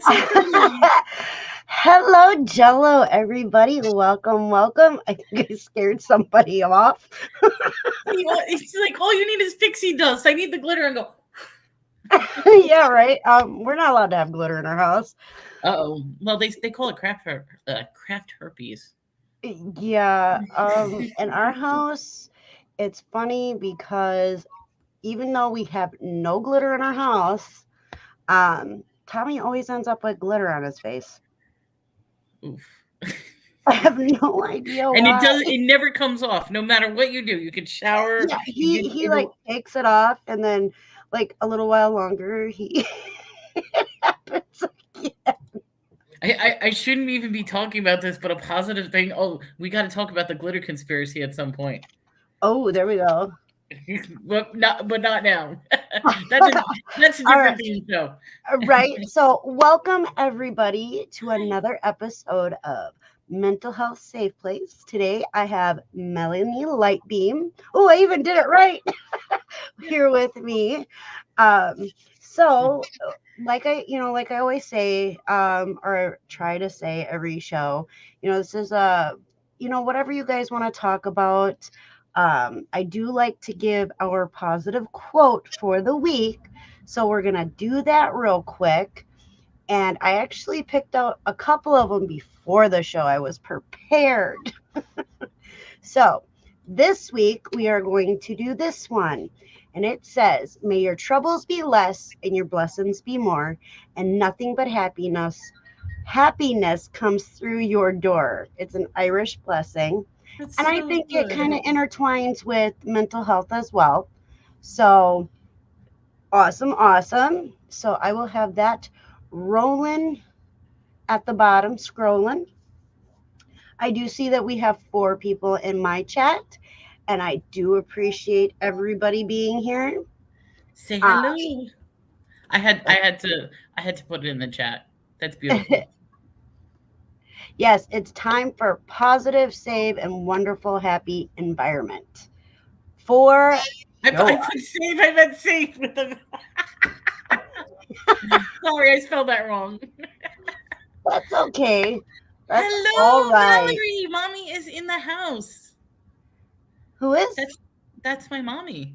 say three. Hello, Jello, everybody. Welcome. I think I scared somebody off. It's like all you need is pixie dust. I need the glitter and go. Yeah, right. We're not allowed to have glitter in our house. Oh, well they call it craft herpes. Yeah. In our house, it's funny because even though we have no glitter in our house, Tommy always ends up with glitter on his face. Oof. I have no idea And why. it never comes off. No matter what you do, you could shower. Yeah, You he like it'll. takes it off, and then like a little while longer, he it happens again. I shouldn't even be talking about this, but a positive thing. Oh, we got to talk about the glitter conspiracy at some point. Oh, there we go. But not now. that's a that's a All right, different thing. So right. So, welcome everybody to another episode of Mental Health Safe Place. Today, I have Melanie Lightbeam. Oh, I even did it right here with me. So, like I always say, or try to say every show, this is whatever you guys want to talk about. I do like to give our positive quote for the week. So we're going to do that real quick. And I actually picked out a couple of them before the show. I was prepared. So this week we are going to do this one. And it says, may your troubles be less and your blessings be more, and nothing but happiness comes through your door. It's an Irish blessing. that's And I so think it kind good. of intertwines with mental health as well. So awesome. So I will have that rolling at the bottom, scrolling. I do see that we have 4 people in my chat, and I do appreciate everybody being here. Say Uh, hello. I had to put it in the chat. That's beautiful. yes, it's time for positive, save, and wonderful, happy environment for I sure. put save. I meant safe with the. Sorry, I spelled that wrong. That's okay. That's all Hello, right. Valerie. Mommy is in the house. Who is? That's that's my mommy.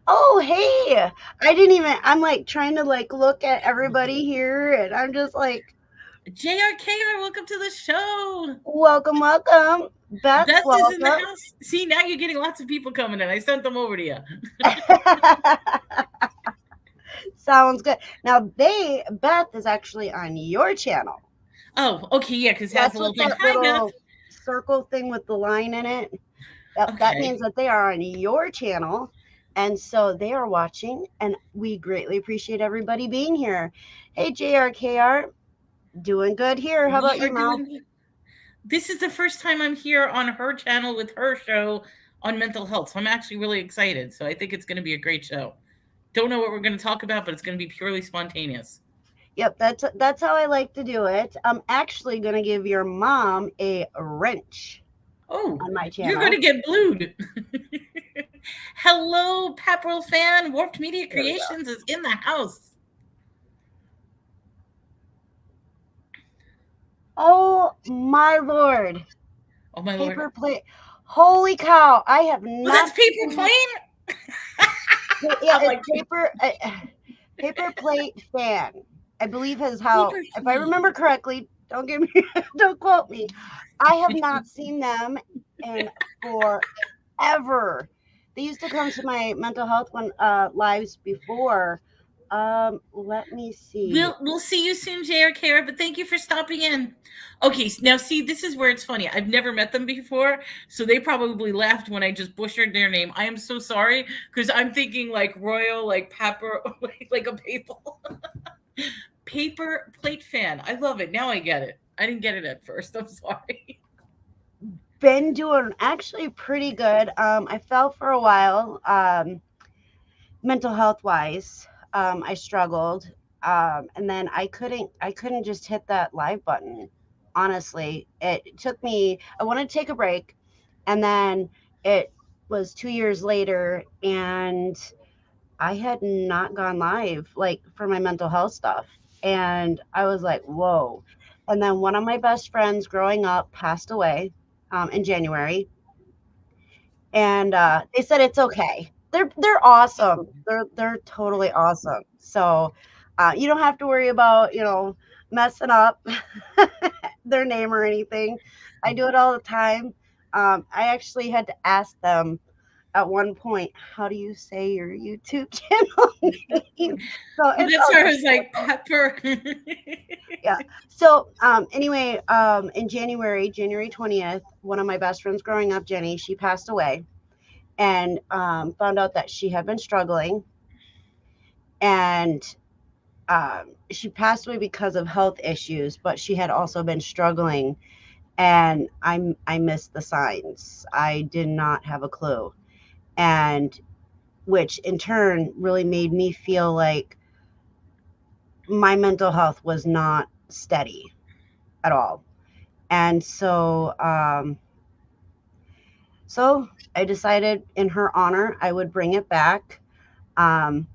Oh, hey. I didn't even, I'm like trying to like look at everybody here, and I'm just like, JRKR, welcome to the show. welcome. Beth, Beth is in the welcome. house. See, now you're getting lots of people coming in. I sent them over to you. Sounds good. Now, Beth is actually on your channel. Oh, okay, yeah, because it has That's a little what thing. that Hi, Beth. little circle thing with the line in it. That Okay. means that they are on your channel. And so they are watching, and we greatly appreciate everybody being here. Hey, JRKR, doing good here. How We about are you, Mel? doing. This is the first time I'm here on her channel with her show on mental health. So I'm actually really excited. So I think it's going to be a great show. Don't know what we're going to talk about, but it's going to be purely spontaneous. Yep, that's how I like to do it. I'm actually gonna give your mom a wrench Oh, on my you're going channel. to get blued. Hello, Pepperell fan. Warped Media There we go. Creations is in the house. Oh my lord. Oh, my Lord. Paper plate. Holy cow. I have Oh, that's not paper seen plane? yeah, I'm it's like, paper plate fan. I believe is how paper if I plane. remember correctly, don't give me don't quote me. I have not seen them in forever. They used to come to my mental health one lives before. Let me see. We'll see you soon, JRK, but thank you for stopping in. Okay, now see, this is where it's funny. I've never met them before, so they probably laughed when I just butchered their name. I am so sorry because I'm thinking like royal, like pepper, like a paper plate fan. I love it. Now I get it. I didn't get it at first. I'm sorry. Been doing actually pretty good. I fell for a while. Mental health wise, I struggled, and then I couldn't just hit that live button. Honestly, it took me. I wanted to take a break, and then it was 2 years later, and I had not gone live like for my mental health stuff. And I was like, whoa. And then one of my best friends growing up passed away in January, and they said it's okay. They're awesome. They're totally awesome. So you don't have to worry about messing up their name or anything. I do it all the time. I actually had to ask them at one point, how do you say your YouTube channel name? So Well, it's that's all where I good. was like, Pepper. Yeah. So anyway, in January 20th, one of my best friends growing up, Jenny, she passed away, and found out that she had been struggling, and she passed away because of health issues, but she had also been struggling, and I missed the signs. I did not have a clue, and which in turn really made me feel like my mental health was not steady at all. And so I decided in her honor I would bring it back, um,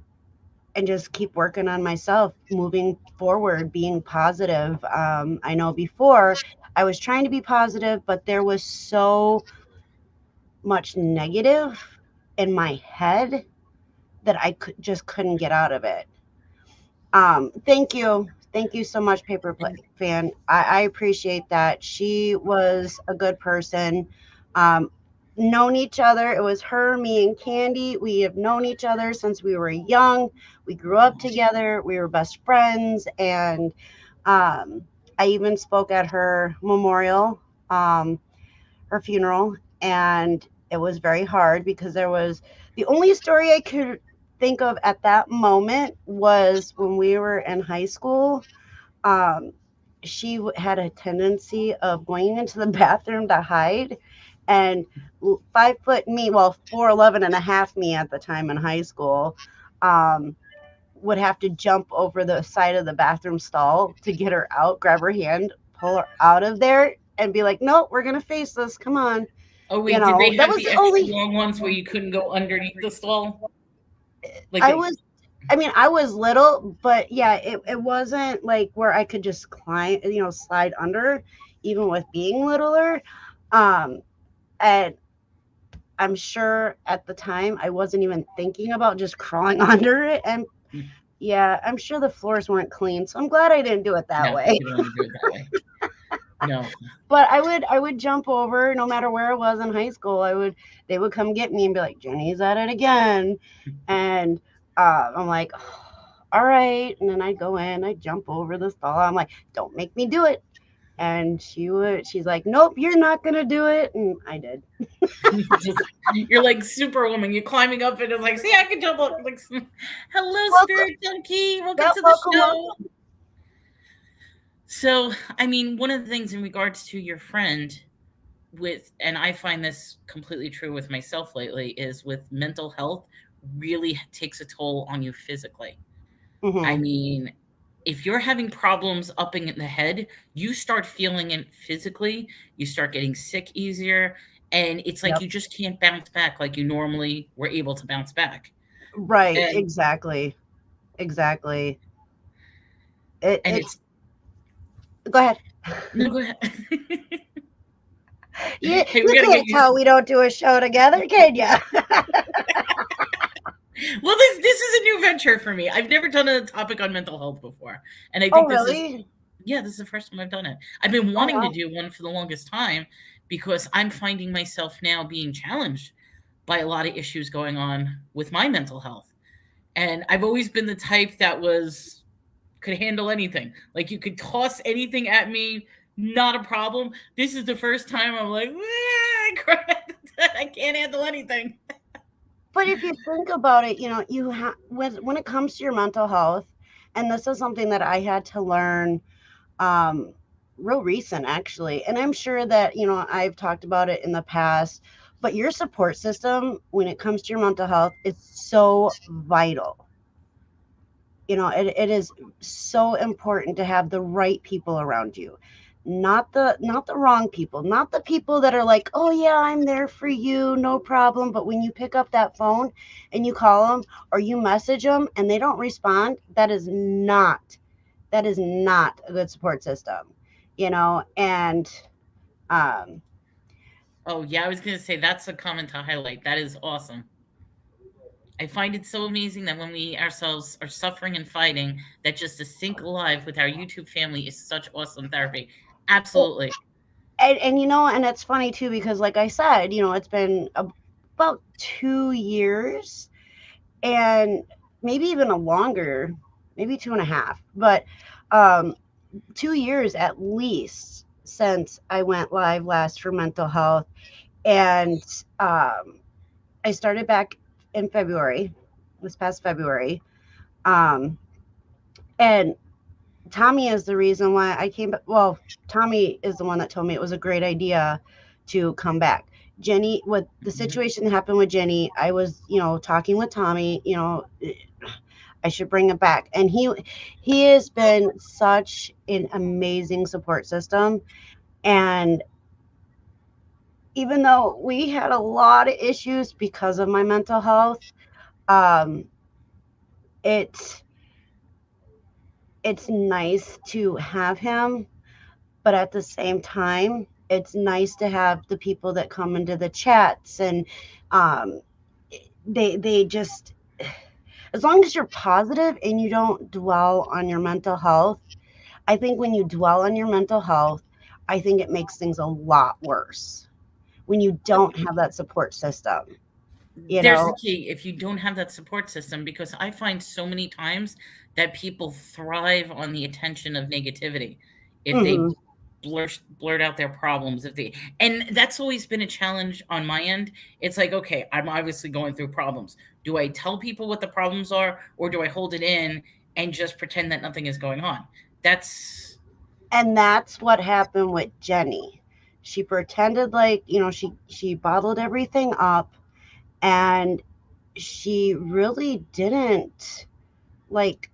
and just keep working on myself, moving forward, being positive. I know before I was trying to be positive, but there was so much negative in my head that just couldn't get out of it. Thank you so much, Paper Fan. I appreciate that. She was a good person. Um, Known each other. It was her, me, and Candy. We have known each other since we were young. We grew up together. We were best friends, and um, I even spoke at her memorial, um, her funeral, and it was very hard because there was the only story I could think of at that moment was when we were in high school. Um, she had a tendency of going into the bathroom to hide, and 5 foot me, well, 4'11" and a half me at the time in high school, um, would have to jump over the side of the bathroom stall to get her out, grab her hand, pull her out of there, and be like, "No, we're gonna face this. Come on." Oh wait, did they That have was the the extra only. long ones where you couldn't go underneath the stall? Like I they was. I mean, I was little, but yeah, it wasn't like where I could just climb, slide under, even with being littler. Um, and I'm sure at the time I wasn't even thinking about just crawling under it. And yeah, I'm sure the floors weren't clean, so I'm glad I didn't do it that no, way. you don't want to do it that way. No. But I would jump over no matter where it was in high school. They would come get me and be like, Jenny's at it again. And I'm like, "Oh, all right." And then I'd go in, I'd jump over the stall. I'm like, don't make me do it. And she's like, nope, you're not gonna do it. And I did. Just you're like Superwoman. You're climbing up and it's like, see, I can jump up. Like, hello, Welcome. Spirit Junkie. Welcome Yeah, to the welcome, show. welcome. So, I mean, one of the things in regards to your friend with, and I find this completely true with myself lately, is with mental health really takes a toll on you physically. I Hmm. mean, if you're having problems upping in the head, you start feeling it physically, you start getting sick easier, and it's like Yep. you just can't bounce back like you normally were able to bounce back. Right. And Exactly. Exactly. It and it's it's Go ahead. no, go ahead. You Hey, we you gotta get can't used. tell we don't do a show together, can you? Well, this is a new venture for me. I've never done a topic on mental health before, and I Oh, think this is really? yeah, this is the first time I've done it. I've been Oh, wanting to wow. do one for the longest time because I'm finding myself now being challenged by a lot of issues going on with my mental health. And I've always been the type that was could handle anything. Like you could toss anything at me, not a problem. This is the first time I'm like, I can't handle anything. But if you think about it, when it comes to your mental health, and this is something that I had to learn, um, real recent actually, and I'm sure that I've talked about it in the past. But your support system, when it comes to your mental health, is so vital. It is so important to have the right people around you, not the wrong people, not the people that are like, oh yeah, I'm there for you, no problem, but when you pick up that phone and you call them or you message them and they don't respond, that is not that is not a good support system, and um, Oh, yeah, I was going to say that's a comment to highlight. That is awesome. I find it so amazing that when we ourselves are suffering and fighting, that just to sync alive with our YouTube family is such awesome therapy. well, Absolutely. and it's funny too because, like I said, it's been about 2 years, and maybe even a longer, maybe 2.5, but um, 2 years at least since I went live last for mental health, and I started back in February, this past February, um, and Tommy is the reason why I came back. Well, Tommy is the one that told me it was a great idea to come back. Jenny, with the Mhm. situation that happened with Jenny, I was, talking with Tommy, I should bring it back. And he has been such an amazing support system. And even though we had a lot of issues because of my mental health, um, it's it's nice to have him, but at the same time, it's nice to have the people that come into the chats, and um, they just, as long as you're positive and you don't dwell on your mental health. I think when you dwell on your mental health, I think it makes things a lot worse when you don't have that support system, you There's the know? key if you don't have that support system, because I find so many times that people thrive on the attention of negativity. If they Hmm. blurt out their problems, if they, and that's always been a challenge on my end. It's like, okay, I'm obviously going through problems. Do I tell people what the problems are, or do I hold it in and just pretend that nothing is going on? That's And that's what happened with Jenny. She pretended like, she bottled everything up, and she really didn't like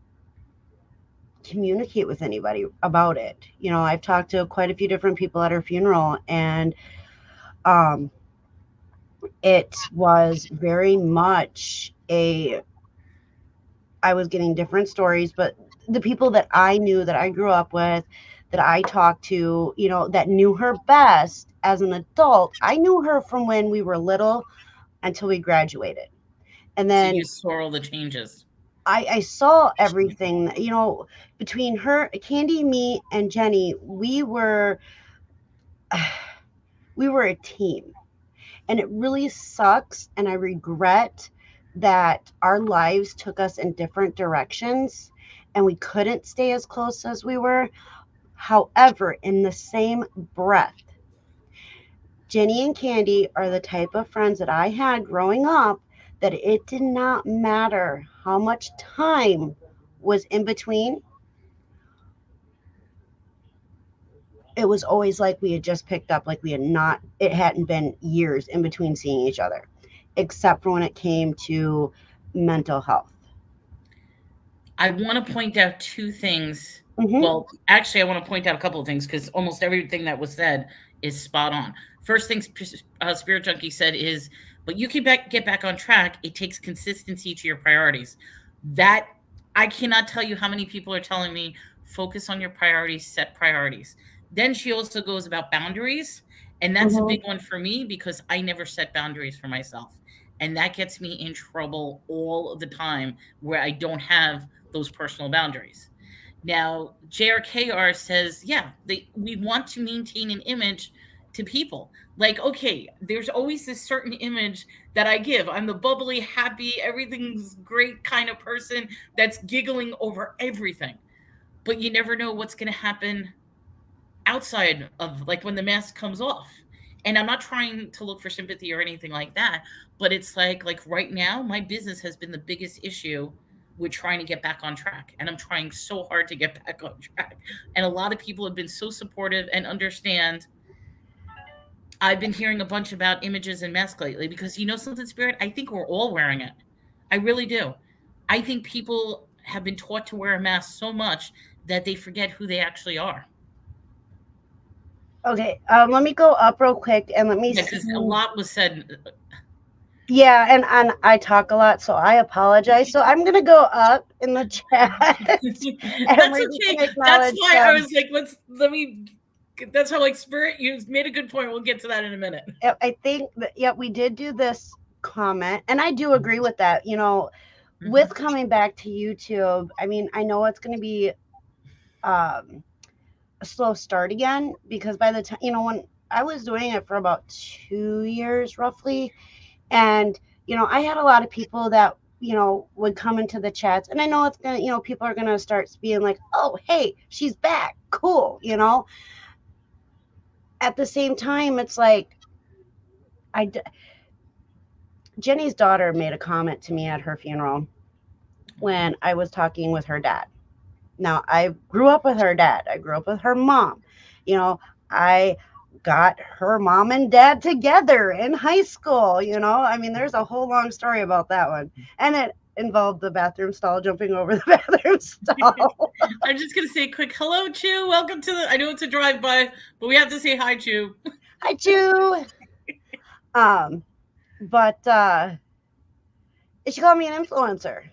communicate with anybody about it. I've talked to quite a few different people at her funeral, and um, it was very much I was getting different stories, but the people that I knew, that I grew up with, that I talked to, that knew her best as an adult, I knew her from when we were little until we graduated. And so you then saw all the changes. I saw everything, between her, Candy, me, and Jenny, we were a team. And it really sucks. And I regret that our lives took us in different directions and we couldn't stay as close as we were. However, in the same breath, Jenny and Candy are the type of friends that I had growing up, that it did not matter how much time was in between. It was always like we had just picked up, like it hadn't been years in between seeing each other, except for when it came to mental health. I want to point out two things. Hmm. Well, actually, I want to point out a couple of things because almost everything that was said is spot on. First thing Spirit Junkie said is, but you can get back on track. It takes consistency to your priorities. That, I cannot tell you how many people are telling me, focus on your priorities, set priorities. Then she also goes about boundaries. And that's a Hmm. big one for me because I never set boundaries for myself. And that gets me in trouble all the time where I don't have those personal boundaries. Now, JRKR says, yeah, we want to maintain an image to people. Like, okay, there's always this certain image that I give. I'm the bubbly, happy, everything's great kind of person that's giggling over everything. But you never know what's going to happen outside of, like, when the mask comes off. And I'm not trying to look for sympathy or anything like that, but it's like right now my business has been the biggest issue with trying to get back on track, and I'm trying so hard to get back on track. And a lot of people have been so supportive and understand. I've been hearing a bunch about images and masks lately because, something, Spirit, I think we're all wearing it. I really do. I think people have been taught to wear a mask so much that they forget who they actually are. Okay, let me go up real quick and let me Yeah, see. because a lot was said. Yeah, and I talk a lot, so I apologize. So I'm gonna go up in the chat, and That's we can okay. That's acknowledge why I them. was like, let me. That's how, like, Spirit, you made a good point. We'll get to that in a minute. I think that, yeah, we did do this comment, and I do agree with that. With coming back to YouTube, I mean, I know it's going to be a slow start again, because by the time, when I was doing it for about 2 years roughly, and I had a lot of people that would come into the chats, and I know it's gonna, people are gonna start being like, oh, hey, she's back, cool. At the same time, it's like, I Jenny's daughter made a comment to me at her funeral when I was talking with her dad. Now, I grew up with her dad. I grew up with her mom. I got her mom and dad together in high school. I mean, there's a whole long story about that one. And it involved the bathroom stall, jumping over the bathroom stall. I'm just gonna say a quick hello, Chew. Welcome to the. I know it's a drive-by, but we have to say hi, Chew. Hi, Chew. But she called me an influencer.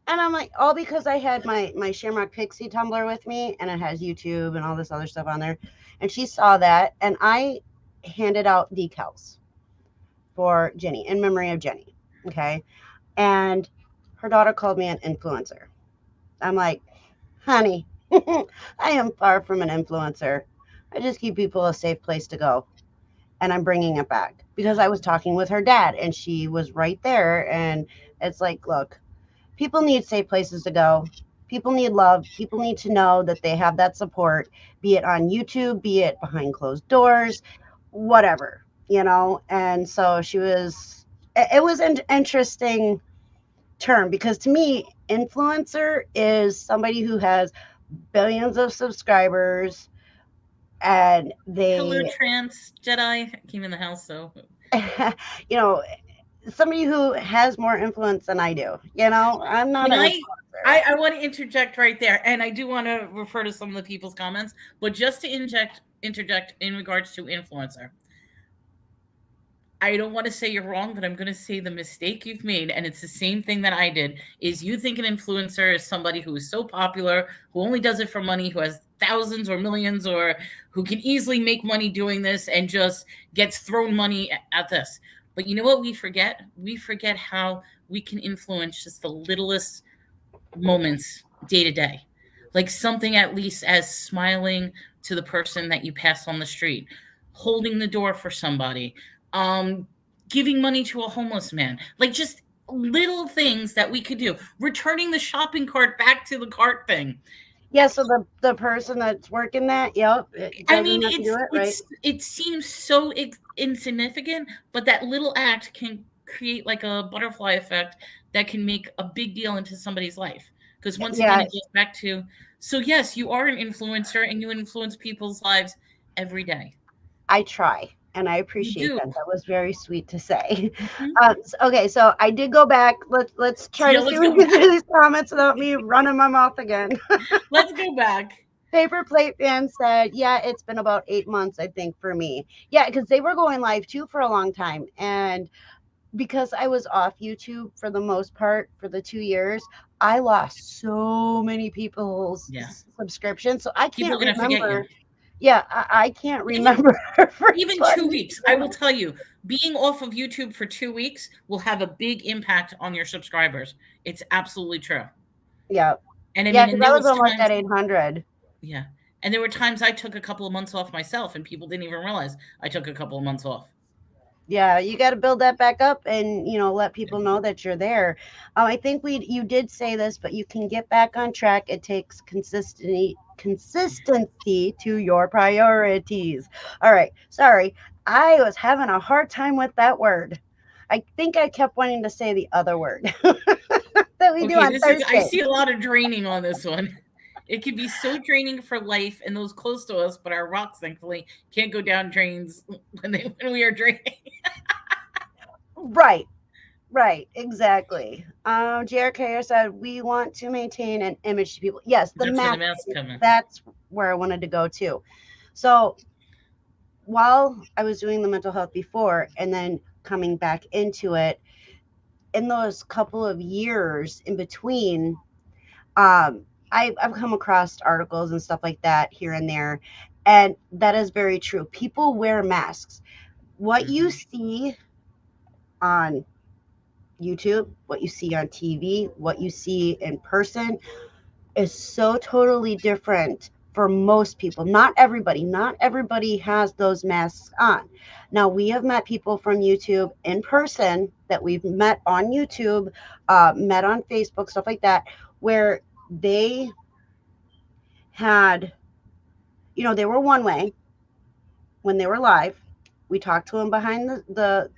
And I'm like, all because I had my Shamrock Pixie Tumblr with me, and it has YouTube and all this other stuff on there. And she saw that, and I handed out decals for Jenny, in memory of Jenny. Okay. And her daughter called me an influencer. I'm like, honey, I am far from an influencer. I just give people a safe place to go. And I'm bringing it back because I was talking with her dad, and she was right there. And it's like, look, people need safe places to go. People need love. People need to know that they have that support, be it on YouTube, be it behind closed doors, whatever, And so it was an interesting term, because to me, influencer is somebody who has billions of subscribers, and Hello, they, Trans Jedi. I came in the house, so you know, somebody who has more influence than I do. I'm not can an I? influencer. I want to interject right there, and I do want to refer to some of the people's comments, but just to interject in regards to influencer. I don't want to say you're wrong, but I'm going to say the mistake you've made, and it's the same thing that I did, is you think an influencer is somebody who is so popular, who only does it for money, who has thousands or millions, or who can easily make money doing this and just gets thrown money at this. But you know what we forget? We forget how we can influence just the littlest moments day to day. Like something at least as smiling to the person that you pass on the street, holding the door for somebody, um, giving money to a homeless man, like just little things that we could do. Returning the shopping cart back to the cart thing. Yeah, so the person that's working that, yep, it I doesn't mean, have to do it, right? it seems so insignificant, but that little act can create like a butterfly effect that can make a big deal into somebody's life. Because once again, Yeah, it goes back to, so yes, you are an influencer and you influence people's lives every day. I try, and I You appreciate do. that. That was very sweet to say. Mhm. Okay, so I did go back. Let's try Yeah, to see let's if we go can get back. through these comments without me running my mouth again. Let's go back. Paper Plate Fan said, yeah, it's been about 8 months, I think, for me. Yeah, because they were going live too for a long time. And because I was off YouTube for the most part for the 2 years, I lost so many Yeah. people's subscriptions. So I People can't are going to forget you. remember. Yeah, I can't Even remember even 2 everybody. weeks. I will tell you, being off of YouTube for 2 weeks will have a big impact on your subscribers. It's absolutely true. Yeah. And I Yeah, mean, because and there I was was almost times, at 800. yeah. And there were times I took a couple of months off myself and people didn't even realize I took a couple of months off. Yeah, you got to build that back up, and let people know that you're there. I think you did say this, but you can get back on track. It takes consistency to your priorities. All right, sorry, I was having a hard time with that word. I think I kept wanting to say the other word that we do Okay, on this is, I Thursday. see a lot of draining on this one. It can be so draining for life and those close to us, but our rocks, thankfully, can't go down drains when we are draining. Right. Right, exactly. JRK said we want to maintain an image to people. Yes, the That's where the mask. mask come in. That's where I wanted to go to. So while I was doing the mental health before and then coming back into it, in those couple of years in between, I've come across articles and stuff like that here and there, and that is very true. People wear masks. What you Mhm. see on YouTube, what you see on TV, what you see in person is so totally different for most people. Not everybody. Not everybody has those masks on. Now, we have met people from YouTube in person that we've met on YouTube, met on Facebook, stuff like that, where they had, they were one way when they were live. We talked to them behind the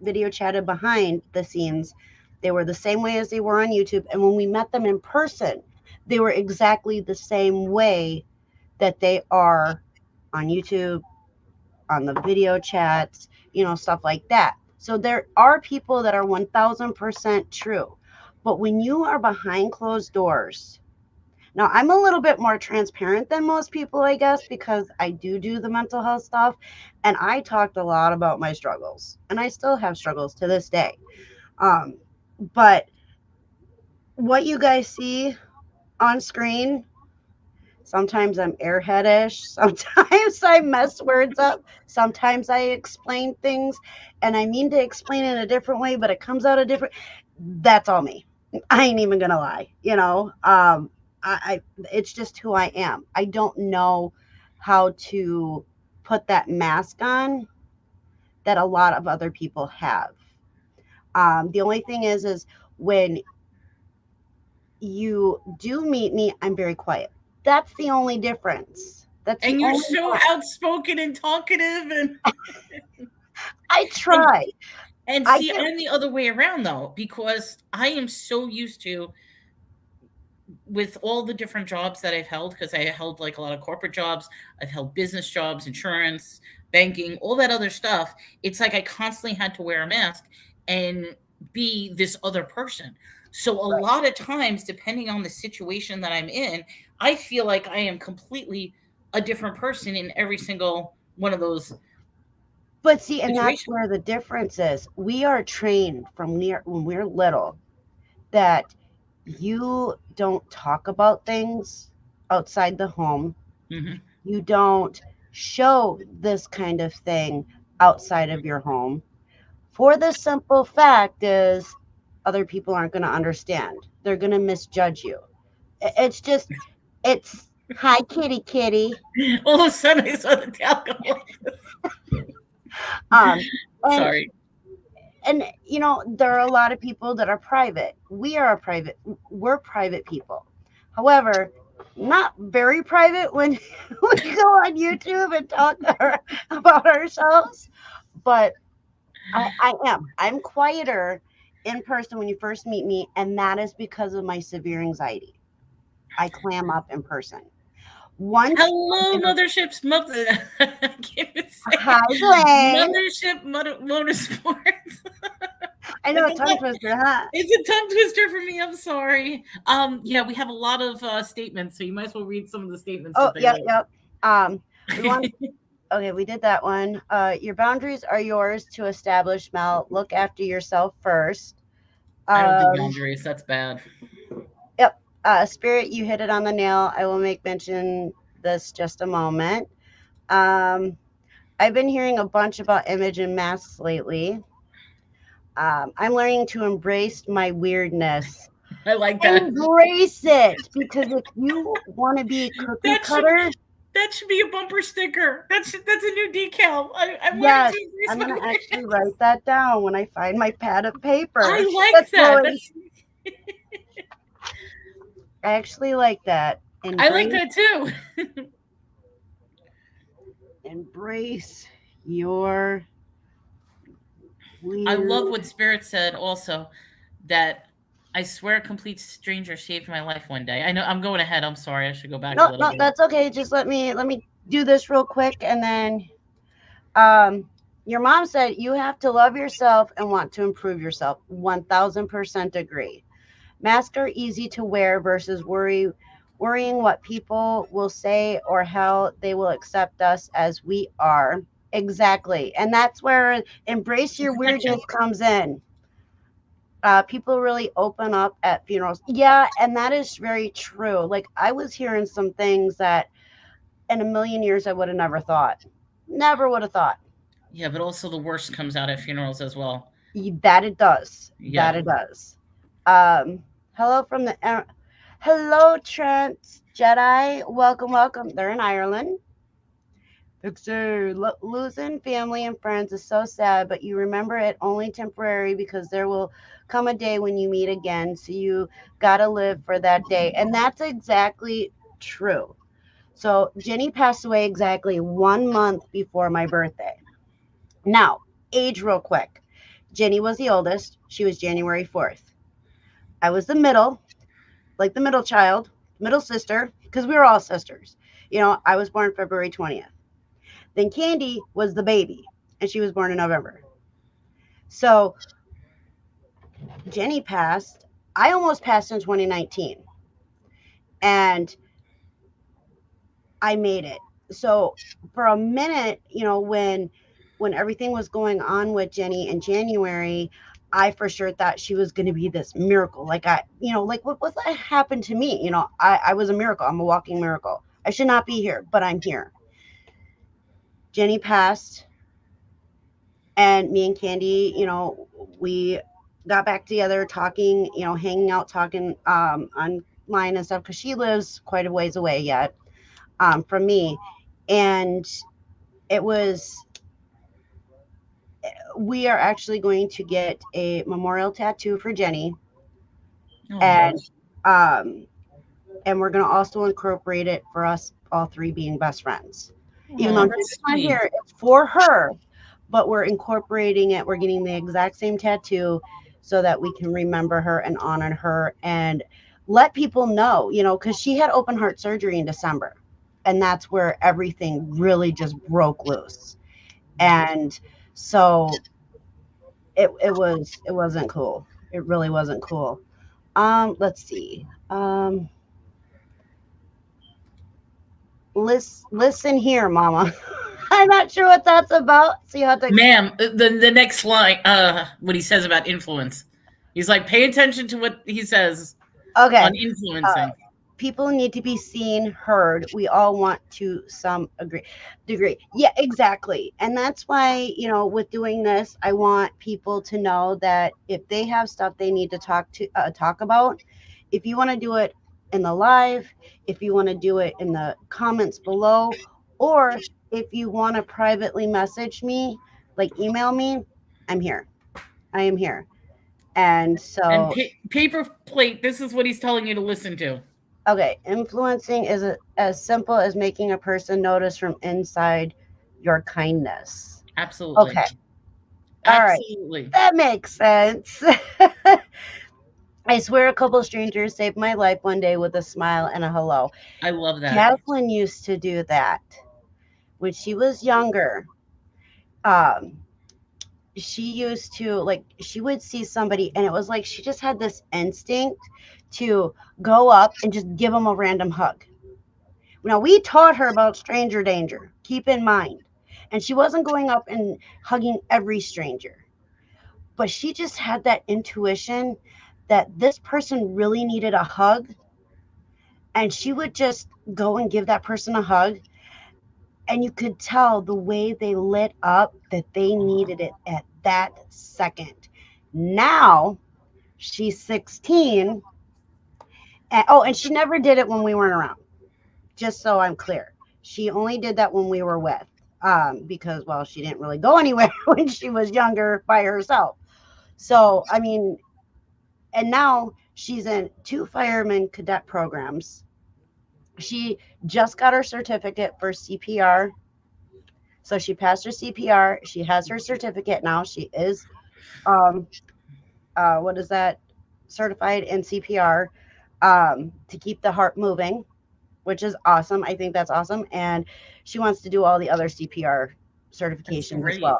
video chatted behind the scenes. They were the same way as they were on YouTube. And when we met them in person, they were exactly the same way that they are on YouTube, on the video chats, stuff like that. So there are people that are 1000% true. But when you are behind closed doors, now, I'm a little bit more transparent than most people, I guess, because I do the mental health stuff. And I talked a lot about my struggles, and I still have struggles to this day. Um, but what you guys see on screen, sometimes I'm airheadish, sometimes I mess words up, sometimes I explain things, and I mean to explain it in a different way, but it comes out a different. That's all me. I ain't even gonna lie. I it's just who I am. I don't know how to put that mask on that a lot of other people have. The only thing is when you do meet me, I'm very quiet. That's the only difference. That's the And you're only so one. outspoken and talkative, I and try. and I see, get I'm the other way around though, because I am so used to, with all the different jobs that I've held, because I held like a lot of corporate jobs, I've held business jobs, insurance, banking, all that other stuff. It's like I constantly had to wear a mask and be this other person. So a right. lot of times, depending on the situation that I'm in, I feel like I am completely a different person in every single one of those But see, and that's situations. where the difference is. We are trained from near when we're little that you don't talk about things outside the home. Hmm. You don't show this kind of thing outside of your home. For the simple fact is other people aren't going to understand. They're going to misjudge you. It's just it's hi kitty kitty. All of a sudden, I saw the talcum like Um and sorry. there are a lot of people that are private. We're private people. However, not very private when we go on YouTube and talk about ourselves, but I'm quieter in person when you first meet me, and that is because of my severe anxiety. I clam up in person. Once I'm Hello, in a Mothership's mother. I can't even say hi it. Blaine. Mothership Motorsports. I know It's a a tongue tongue, twister, huh? it's a tongue twister for me. I'm sorry. Yeah, we have a lot of statements, so you might as well read some of the statements Oh, that they yep, wrote. yep. We want Okay, we did that one. Your boundaries are yours to establish, Mel. Look after yourself first. I don't do Um, boundaries. That's bad. yep. Spirit, you hit it on the nail. I will make mention this just a moment. Um, I've been hearing a bunch about image and masks lately. I'm learning to embrace my weirdness. I like that. Embrace it because if you want to be cookie That should cutter, that should be a bumper sticker. That's a new decal. I'm learning yes, to embrace I'm my gonna actually weirdness. write that down when I find my pad of paper. I like That's that. really, That's I actually like that. I like Embrace, that too. embrace your I love weird. what Spirit said also, that I swear a complete stranger saved my life one day. I know I'm going ahead. I'm sorry. I should go back a No, little no, bit. that's okay. Just let me do this real quick, and then um, your mom said you have to love yourself and want to improve yourself. 1000% agree. Masks are easy to wear versus worrying what people will say or how they will accept us as we are. Exactly. And that's where embrace It's a your protection. weirdness comes in. People really open up at funerals. Yeah, and that is very true. Like I was hearing some things that in a million years I would have never thought. Never would have thought. Yeah, but also the worst comes out at funerals as well. That it does. That Yeah. it does. Um, hello from the hello Trent Jedi. Welcome, welcome. They're in Ireland. Pixar, losing family and friends is so sad, but you remember it only temporary because there will come a day when you meet again. So you gotta live for that day, and that's exactly true. So Jenny passed away exactly 1 month before my birthday. Now, age real quick. Jenny was the oldest. She was January 4th. I was the middle, like the middle child, middle sister, because we were all sisters. I was born February 20th. Then Candy was the baby, and she was born in November. So Jenny passed. I almost passed in 2019, and I made it. So for a minute, when everything was going on with Jenny in January, I for sure thought she was going to be this miracle. Like like what happened to me? I was a miracle. I'm a walking miracle. I should not be here, but I'm here. Jenny passed, and me and Candy, we got back together, talking, hanging out, talking online and stuff, because she lives quite a ways away yet from me, and it was we are actually going to get a memorial tattoo for Jenny, Oh, and um, and we're going to also incorporate it for us all three being best friends. Even though oh, Jenny's that's not sweet. here, it's for her, but we're incorporating it. We're getting the exact same tattoo so that we can remember her and honor her and let people know, because she had open heart surgery in December. And that's where everything really just broke loose. And so it wasn't cool. It really wasn't cool. Let's see. Listen here, mama. I'm not sure what that's about. So you have to explain. Ma'am, the next line, what he says about influence. He's like, pay attention to what he says Okay. on influencing. People need to be seen, heard. We all want to some degree. Yeah, exactly. And that's why, with doing this, I want people to know that if they have stuff they need to talk about, if you want to do it in the live, if you want to do it in the comments below, or if you want to privately message me, like email me, I'm here. I am here. And And so paper plate, this is what he's telling you to listen to. okay, influencing is as simple as making a person notice from inside your kindness. Absolutely. Okay, all right, Absolutely. that makes sense. I swear a couple of strangers saved my life one day with a smile and a hello. I love that. Jaslyn used to do that when she was younger. Um, she used to, like, she would see somebody, and it was like she just had this instinct to go up and just give them a random hug. Now, we taught her about stranger danger, keep in mind. And she wasn't going up and hugging every stranger, but she just had that intuition that this person really needed a hug. And she would just go and give that person a hug. And you could tell the way they lit up that they needed it at that second. Now she's 16. And she never did it when we weren't around, just so I'm clear. She only did that when we were with, because, well, she didn't really go anywhere when she was younger by herself. So, I mean, and now she's in 2 fireman cadet programs. She just got her certificate for CPR. So she passed her CPR. She has her certificate now. She is, um, what is that? Certified in CPR, to keep the heart moving, which is awesome. I think that's awesome. And she wants to do all the other CPR That's certifications as great. well.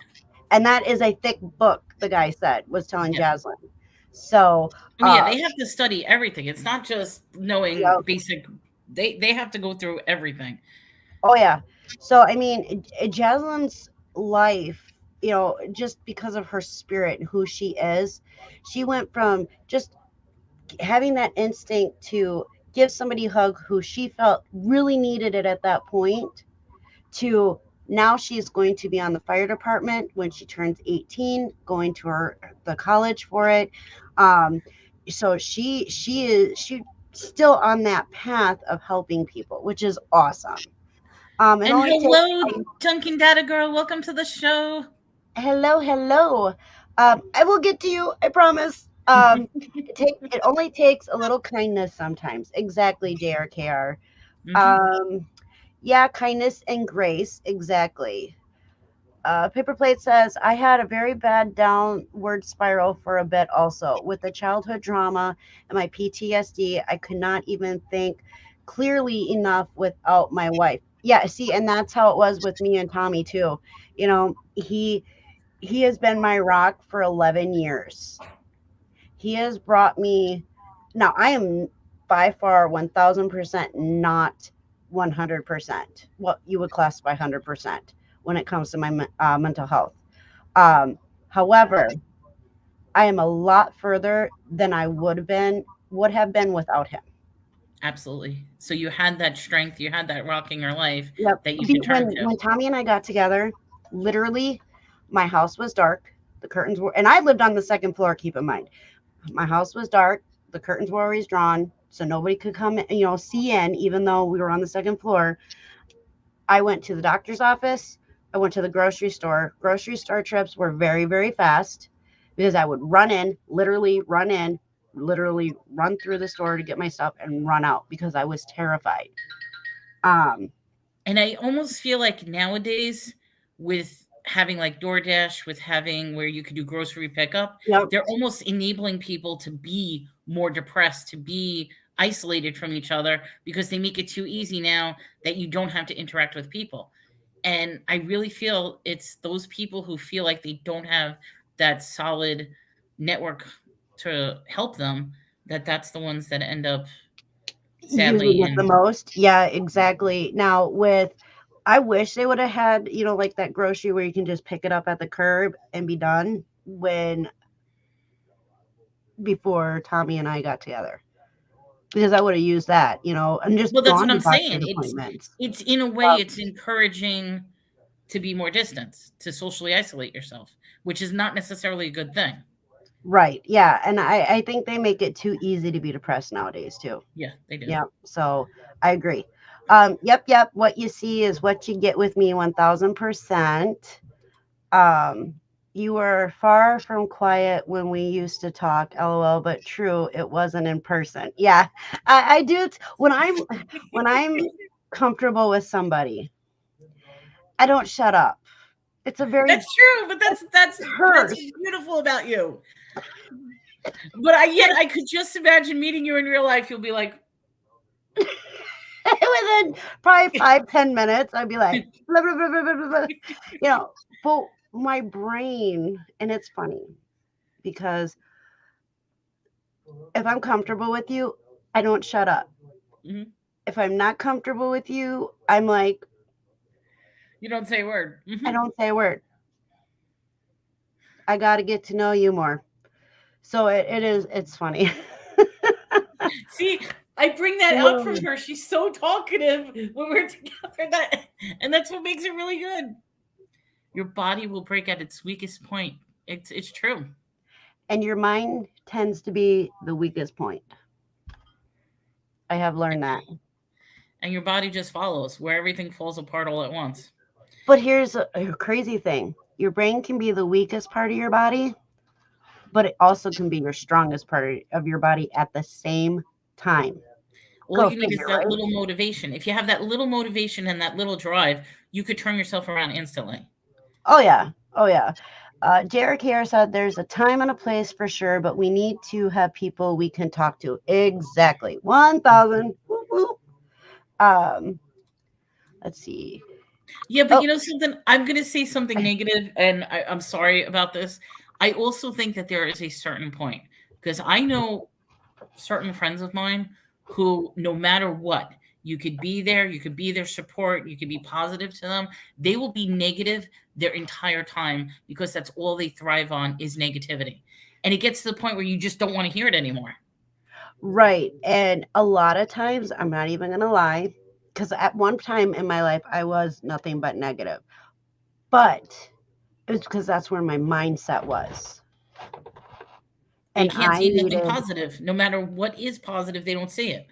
And that is a thick book, the guy said, was telling Yeah. Jaslyn. So, Oh yeah, they have to study everything. It's not just yeah, knowing basic. They have to go through everything. oh, yeah. So, I mean, Jaslyn's life, just because of her spirit and who she is. She went from just having that instinct to give somebody a hug who she felt really needed it at that point, to now she's going to be on the fire department when she turns 18, going to the college for it. um, so she still on that path of helping people, which is awesome. It And only takes hello, Dunkin' Data Girl. Welcome to the show. hello, hello. I will get to you, I promise. It only takes a little kindness sometimes. Exactly, JRKR. Mhm. Um, yeah, kindness and grace. Exactly. Paper Plate says, I had a very bad downward spiral for a bit also. With the childhood trauma and my PTSD, I could not even think clearly enough without my wife. Yeah, see, and that's how it was with me and Tommy too. He has been my rock for 11 years. He has brought me. Now, I am by far 1000% not 100% what you would classify 100% when it comes to my mental health. Um, However, I am a lot further than I would have been without him. Absolutely. So you had that strength, you had that rock in your life Yep. that you could turn to. When Tommy and I got together, literally, my house was dark. The curtains were, and I lived on the second floor. Keep in mind, my house was dark. The curtains were always drawn, so nobody could come, see in, even though we were on the second floor. I went to the doctor's office. I went to the grocery store. Grocery store trips were very, very fast because I would literally run through the store to get my stuff and run out because I was terrified. Um, And I almost feel like nowadays, with having like DoorDash, with having where you could do grocery pickup, yep. they're almost enabling people to be more depressed, to be isolated from each other because they make it too easy now that you don't have to interact with people. And I really feel it's those people who feel like they don't have that solid network to help them, that's the ones that end up sadly Using it the in. most. Yeah, exactly. Now, I wish they would have had, like that grocery where you can just pick it up at the curb and be done before Tommy and I got together. Because I would have used that, and just Well, that's gone what to I'm saying. doctor's appointments. It's in a way, it's encouraging to be more distant, to socially isolate yourself, which is not necessarily a good thing. Right. Yeah. And I think they make it too easy to be depressed nowadays too. Yeah, they do. Yeah. So I agree. Yep. What you see is what you get with me 1000%. Um, you were far from quiet when we used to talk, LOL, but true, it wasn't in person. Yeah. I do when I'm comfortable with somebody, I don't shut up. It's a very That's true, but that's curse. what's beautiful about you. But I could just imagine meeting you in real life. You'll be like, Within probably 5-10 minutes, I'd be like, blah, blah, blah, blah, blah, blah, blah. But my brain, and it's funny because if I'm comfortable with you, I don't shut up. mhm. If I'm not comfortable with you, I'm like, You don't say a word. I Mhm. don't say a word. I got to get to know you more. So it's funny. See, I bring that out from her. She's so talkative when we're together, and that's what makes it really good. Your body will break at its weakest point. It's true. And your mind tends to be the weakest point. I have learned that. And your body just follows where everything falls apart all at once. But here's a crazy thing. Your brain can be the weakest part of your body, but it also can be your strongest part of your body at the same time. All Go you need is figure, that right? little motivation. If you have that little motivation and that little drive, you could turn yourself around instantly. Oh yeah. Oh yeah. Derek here said there's a time and a place for sure, but we need to have people we can talk to. Exactly. 1000. Whoop, whoop. Um, let's see. Yeah, but Oh, you know something? I'm going to say something negative, and I'm sorry about this. I also think that there is a certain point because I know certain friends of mine who, no matter what, you could be there, you could be their support, you could be positive to them. They will be negative their entire time because that's all they thrive on is negativity. And it gets to the point where you just don't want to hear it anymore. Right. And a lot of times, I'm not even going to lie, because at one time in my life, I was nothing but negative. But it was because that's where my mindset was. They And can't I see nothing needed, positive. No matter what is positive, they don't see it.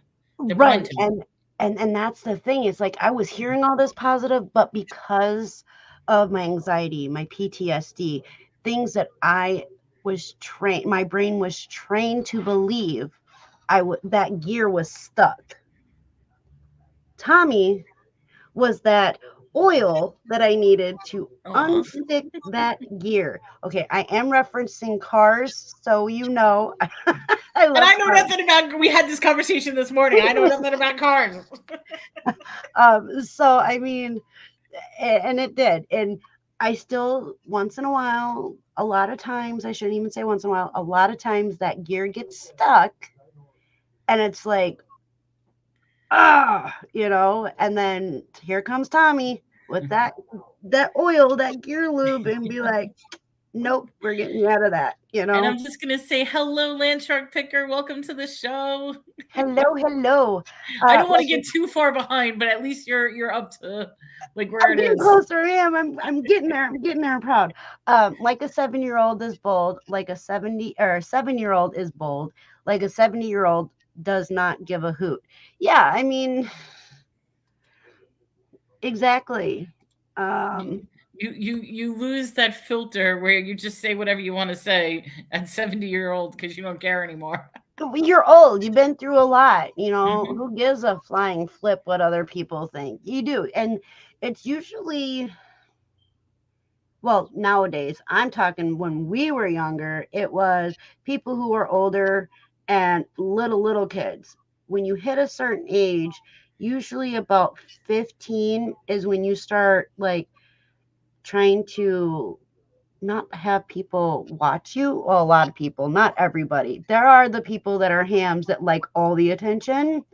They're blind right. to it. And that's the thing. It's like I was hearing all this positive, but because of my anxiety, my PTSD, things that I was trained, my brain was trained to believe that gear was stuck. Tommy was that oil that I needed to Aw. unstick that gear. Okay, I am referencing Cars, so you know I And love I know Cars. nothing about, we had this conversation this morning. I know nothing about cars. So I mean, and it did, and I still once in a while, a lot of times, I shouldn't even say once in a while, a lot of times that gear gets stuck, and it's like, and then here comes Tommy with that oil, that gear lube, and be like, nope, we're getting you out of that, And I'm just going to say, hello, Land Shark Picker. Welcome to the show. Hello. I don't want to Like get too far behind, but at least you're up to like where I'm it getting is. closer. I'm getting there. I'm getting there. I'm proud. Like a 7-year-old is bold. Like a 7-year-old is bold. Like a 70-year-old does not give a hoot. Yeah, I mean, exactly. You Um, you lose that filter where you just say whatever you want to say at 70-year-old because you don't care anymore. you're old. You've been through a lot. Hmm. Who gives a flying flip what other people think? You do, and it's usually. Well, nowadays, I'm talking when we were younger, it was people who were older and little kids. When you hit a certain age, usually about 15 is when you start like trying to not have people watch you. Well, a lot of people, not everybody. There are the people that are hams that like all the attention.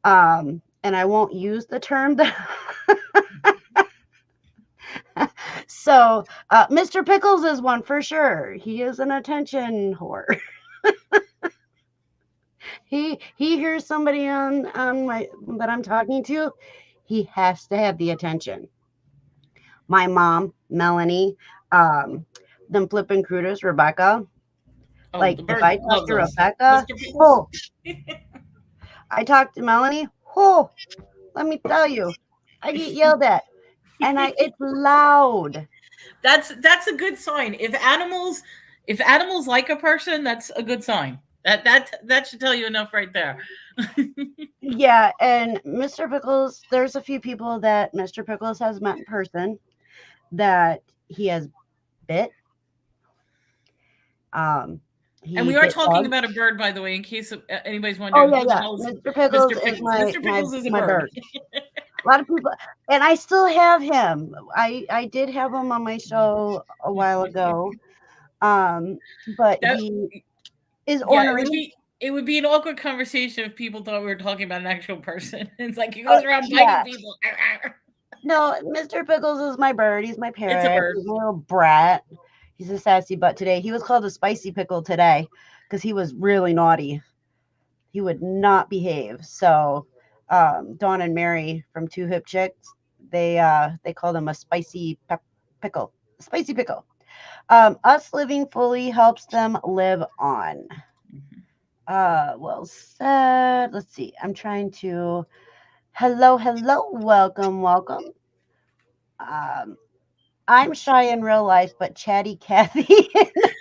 And I won't use the term that so, Mr. Pickles is one for sure. He is an attention whore. He hears somebody on my that I'm talking to, he has to have the attention. My mom, Melanie, um, them flipping crooters, Rebecca. Oh, Like the if bird I talk loves to us. Rebecca, Mr. Pickles. oh, I talk to Melanie, oh, let me tell you, I get yelled at, and it's loud. That's a good sign. If animals like a person, that's a good sign. That should tell you enough right there. Yeah, and Mr. Pickles, there's a few people that Mr. Pickles has met in person that he has bit. Um, And he we are bit talking bugs. about a bird, by the way, in case anybody's Oh wondering yeah, who the yeah. hell is Mr. Pickles Mr. is Pickles. my Mr. my Pickles is a my bird. bird. A lot of people, and I still have him. I did have him on my show a while ago. But That he is Yeah, ornery. it would be an awkward conversation if people thought we were talking about an actual person. It's like he goes around biting Yeah. people. No, Mr. Pickles is my bird. He's my It's a parrot. bird. He's a little brat. He's a sassy butt today. He was called a spicy pickle today because he was really naughty. He would not behave. So Dawn and Mary from Two Hip Chicks, they called him a pickle. Spicy pickle. Us living fully helps them live on. Well said. Let's see. I'm trying to. Hello. Welcome. Um, I'm shy in real life, but chatty Kathy in the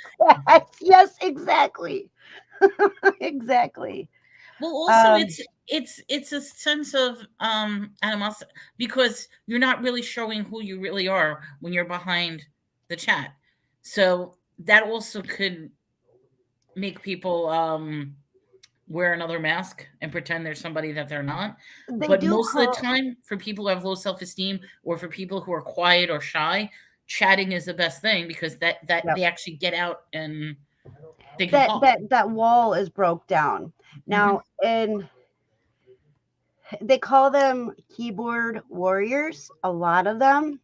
chat. Yes, exactly. Exactly. Well, also Um, it's a sense of animosity because you're not really showing who you really are when you're behind the chat. So that also could make people wear another mask and pretend there's somebody that they're not. they But do most of the call. time, for people who have low self-esteem or for people who are quiet or shy, chatting is the best thing because that Yep. they actually get out and they can That talk. that that wall is broke down Hmm. now, and they call them keyboard warriors. A lot of them,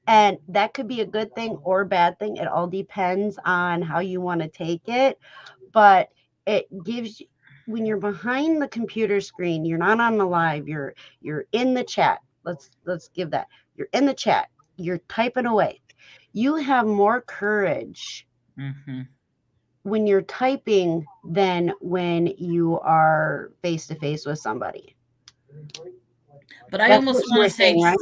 And that could be a good thing or a bad thing. It all depends on how you want to take it. But it gives you, when you're behind the computer screen, you're not on the live, you're in the chat. Let's give that. You're in the chat. You're typing away. You have more courage Mm-hmm. when you're typing than when you are face to face with somebody. But I That's what almost you want were to say, saying, right?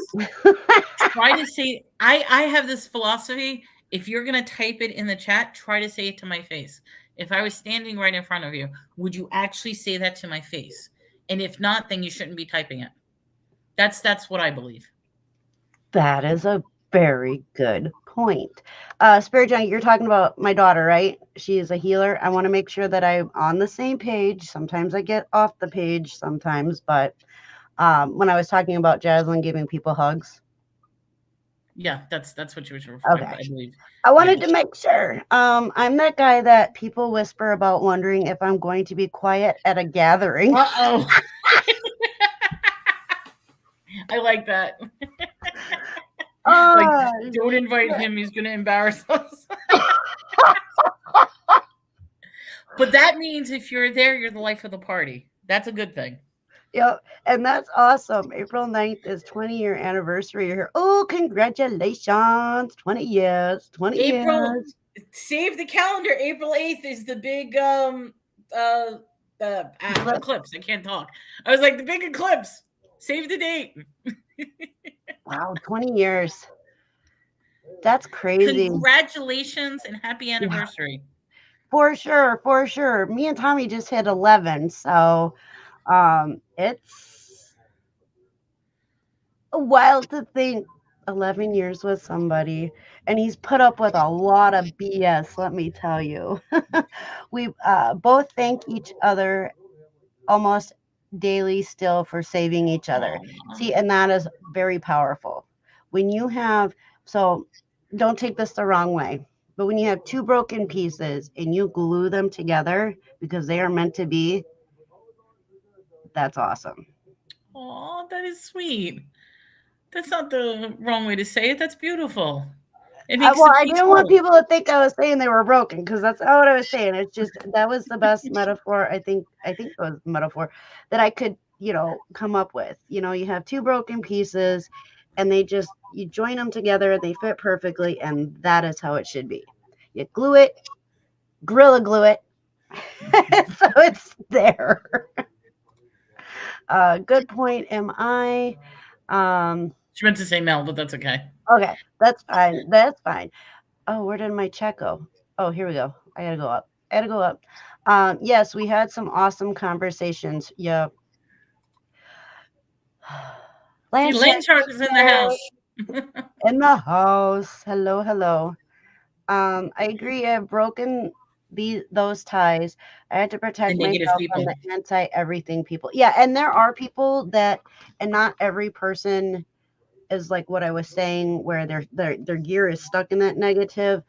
try to say, I have this philosophy. If you're going to type it in the chat, try to say it to my face. If I was standing right in front of you, would you actually say that to my face? And if not, then you shouldn't be typing it. That's what I believe. That is a very good point. Spirit Johnny, you're talking about my daughter, right? She is a healer. I want to make sure that I'm on the same page. Sometimes I get off the page, sometimes, but when I was talking about Jaslyn giving people hugs. Yeah, that's what you were. Okay. I believe. I Yeah. wanted to make sure. I'm that guy that people whisper about wondering if I'm going to be quiet at a gathering. Uh-oh. I like that. Like, Oh, don't invite him. He's going to embarrass us. But that means if you're there, you're the life of the party. That's a good thing. yep, and that's awesome. April 9th is 20-year anniversary here. Oh, congratulations. 20 years. 20 April, years. save the calendar. April 8th is the big eclipse. I can't talk. I was like, the big eclipse. Save the date. Wow, 20 years. That's crazy. Congratulations and happy Yeah, anniversary. for sure, for sure. Me and Tommy just hit 11, so it's wild to think 11 years with somebody, and he's put up with a lot of BS, let me tell you. We both thank each other almost daily still for saving each other. Aw. See, and that is very powerful. When you have, so don't take this the wrong way, but when you have two broken pieces and you glue them together because they are meant to be, that's awesome. Aw, that is sweet. That's not the wrong way to say it. That's beautiful. It makes Well, the I piece didn't want whole. people to think I was saying they were broken because that's not what I was saying. It's just that was the best metaphor I think it was the metaphor that I could, come up with. You have two broken pieces and you join them together, they fit perfectly, and that is how it should be. You glue it, gorilla glue it, so it's there. Good point. Am I? She meant to say Mel, but that's okay. Okay, that's fine. That's fine. Oh, where did my check go? Oh, here we go. I gotta go up. I gotta go up. Yes, we had some awesome conversations. Yeah. See, Land Land Shark Shark is in the house. in the house. Hello, hello. I agree. I've broken those ties. I had to The protect negative myself from the people. anti everything people. Yeah, and there are people that, and not every person is like what I was saying, where their gear is stuck in that negative.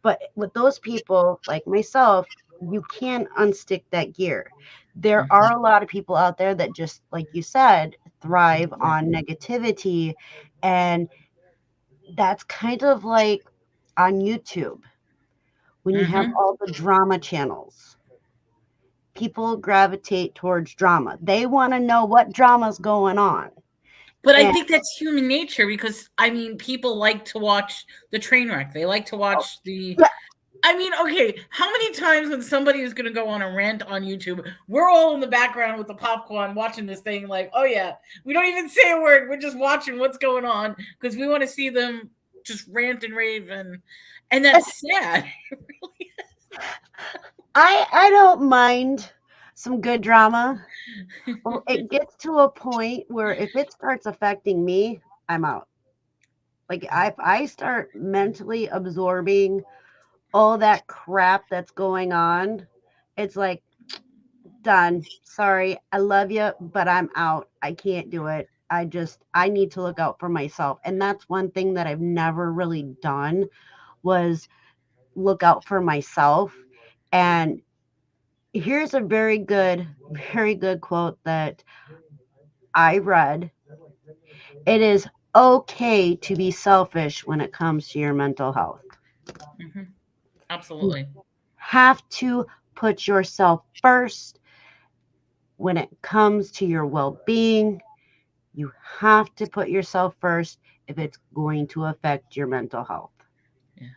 But with those people like myself, you can unstick that gear. There Mhm. are a lot of people out there that just, like you said, thrive on negativity. And that's kind of like on YouTube when you have Mhm. all the drama channels. People gravitate towards drama. They want to know what drama's going on. But I And think that's human nature because I mean, people like to watch the train wreck. They like to watch the. yeah, I mean, okay, how many times when somebody is going to go on a rant on YouTube, we're all in the background with the popcorn watching this thing, like, oh yeah, we don't even say a word. We're just watching what's going on because we want to see them just rant and rave, and that's sad. It really I don't mind some good drama. Well, is. it gets to a point where if it starts affecting me, I'm out. Like if I start mentally absorbing all that crap that's going on, it's like done. Sorry, I love you, but I'm out. I can't do it. I need to look out for myself. And that's one thing that I've never really done was look out for myself. And here's a very good quote that I read. It is okay to be selfish when it comes to your mental health. Hmm. You Absolutely. have to put yourself first when it comes to your well being. You have to put yourself first if it's going to affect your mental health. Yeah.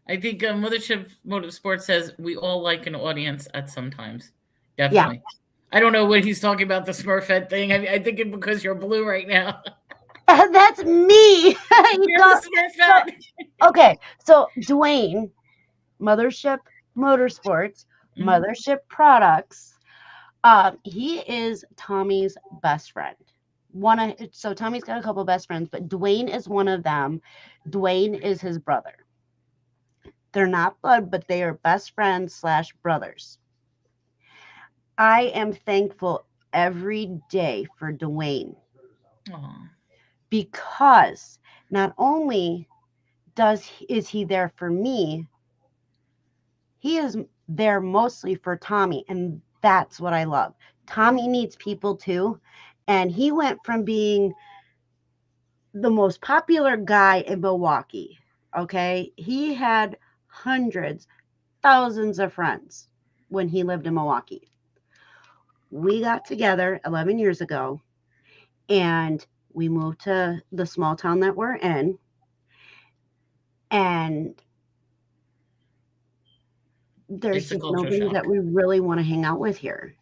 I think Mothership Motorsport says we all like an audience at sometimes. Yeah, Definitely. I don't know what he's talking about, the Smurfette thing. I think it's because you're blue right now. that's me. You You're got the so Smurfette. okay. So Dwayne, Mothership Motorsports, Mhm. Mothership Products. He is Tommy's best friend. So Tommy's got a couple best friends, but Dwayne is one of them. Dwayne is his brother. They're not blood, but they are best friends slash brothers. I am thankful every day for Dwayne Aw. because not only is he there for me, he is there mostly for Tommy, and that's what I love. Tommy needs people too, and he went from being the most popular guy in Milwaukee. Okay. He had hundreds, thousands of friends when he lived in Milwaukee. We got together 11 years ago and we moved to the small town that we're in. And there's It's a just culture nobody that shock. we really want to hang out with here.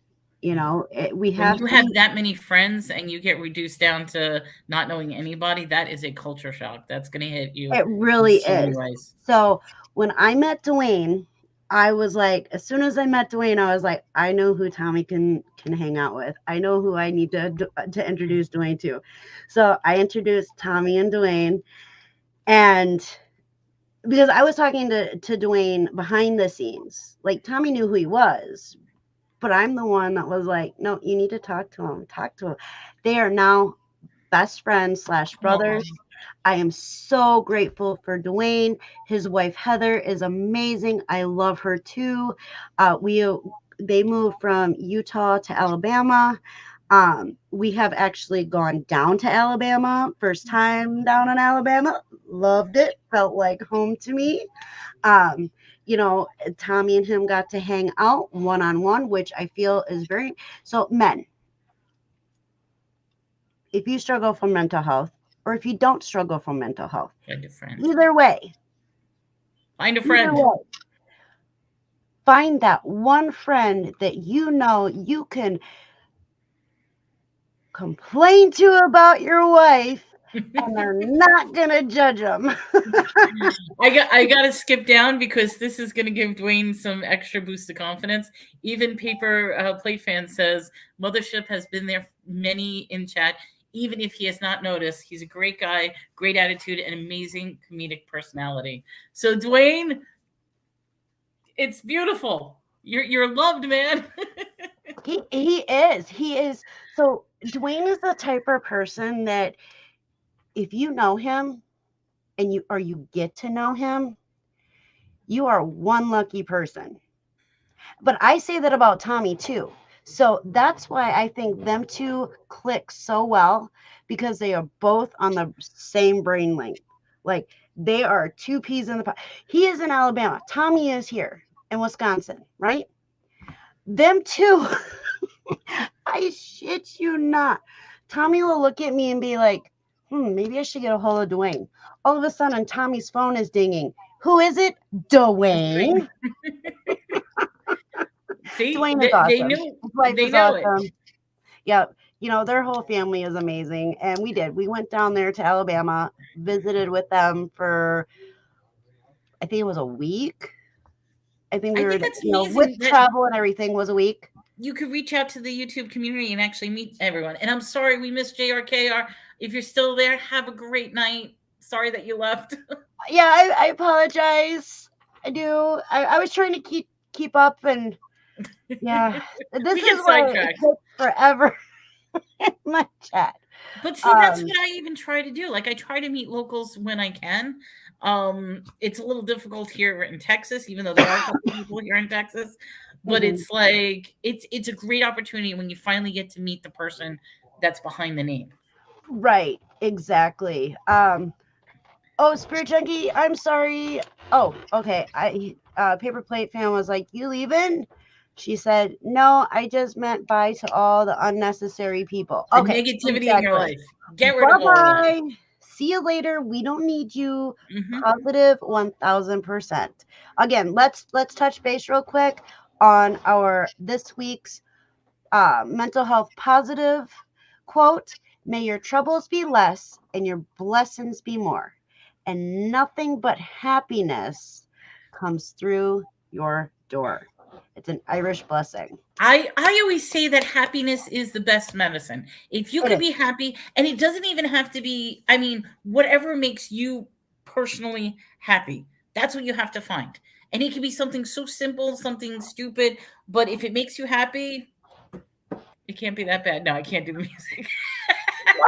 We When have you have some, that many friends and you get reduced down to not knowing anybody, that is a culture shock. That's going to hit you it in really so many is. ways. So when I met Dwayne, I was like, as soon as I met Dwayne, I was like, I know who Tommy can hang out with. I know who I need to introduce Dwayne to. So I introduced Tommy and Dwayne, and because I was talking to Dwayne behind the scenes, like Tommy knew who he was, but I'm the one that was like, no, you need to talk to him. Talk to him. They are now best friends slash Aw. brothers. I am so grateful for Dwayne. His wife Heather is amazing. I love her too. We They moved from Utah to Alabama. We have actually gone down to Alabama. First time down in Alabama. Loved it. Felt like home to me. Um, you know, Tommy and him got to hang out one on one, which I feel is very so. Men, if you struggle from mental health, or if you don't struggle from mental health, Find a friend. either way, Find a either friend. way, find that one friend that you know you can complain to about your wife and they're not going to judge them. I got to skip down because this is going to give Dwayne some extra boost of confidence. Even Paper Plate Fan says Mothership has been there many in chat. Even if he has not noticed, he's a great guy, great attitude, and amazing comedic personality. So Dwayne, it's beautiful. You're loved, man. He is. So Dwayne is the type of person that if you know him and you get to know him, you are one lucky person. But I say that about Tommy too. So that's why I think them two click so well because they are both on the same brain length. Like they are two peas in the pod. He is in Alabama. Tommy is here in Wisconsin, right? Them two, I shit you not. Tommy will look at me and be like, maybe I should get a hold of Dwayne. All of a sudden, Tommy's phone is dinging. Who is it? Dwayne. See, Dwayne is they awesome. know His wife they is know it. awesome. Yep. Their whole family is amazing. And we did. We went down there to Alabama, visited with them for, I think it was a week. I think I we were, think that's with amazing that travel and everything was a week. you could reach out to the YouTube community and actually meet everyone. And I'm sorry we missed JRKR. If you're still there, have a great night. Sorry that you left. Yeah, I apologize. I do. I was trying to keep up and yeah. This We is get why it sidetracked. takes forever in my chat. But see, that's Um, what I even try to do. Like I try to meet locals when I can. It's a little difficult here in Texas, even though there are a couple people here in Texas. But mhm. it's like it's a great opportunity when you finally get to meet the person that's behind the name. Right. Exactly. Oh, Spirit Junkie, I'm sorry. Oh, okay. Paper Plate fan was like, "You leaving?" She said, "No, I just meant bye to all the unnecessary people." The Okay, negativity in your exactly. life. Get rid of all of that. Bye-bye. See you later. We don't need you. Hmm. Positive 1000%. Again, let's touch base real quick on our this week's mental health positive quote. May your troubles be less and your blessings be more, and nothing but happiness comes through your door. It's an Irish blessing. I always say that happiness is the best medicine. If you It could is. be happy, and it doesn't even have to be, I mean, whatever makes you personally happy, that's what you have to find. And it can be something so simple, something stupid, but if it makes you happy, it can't be that bad. No, I can't do the music.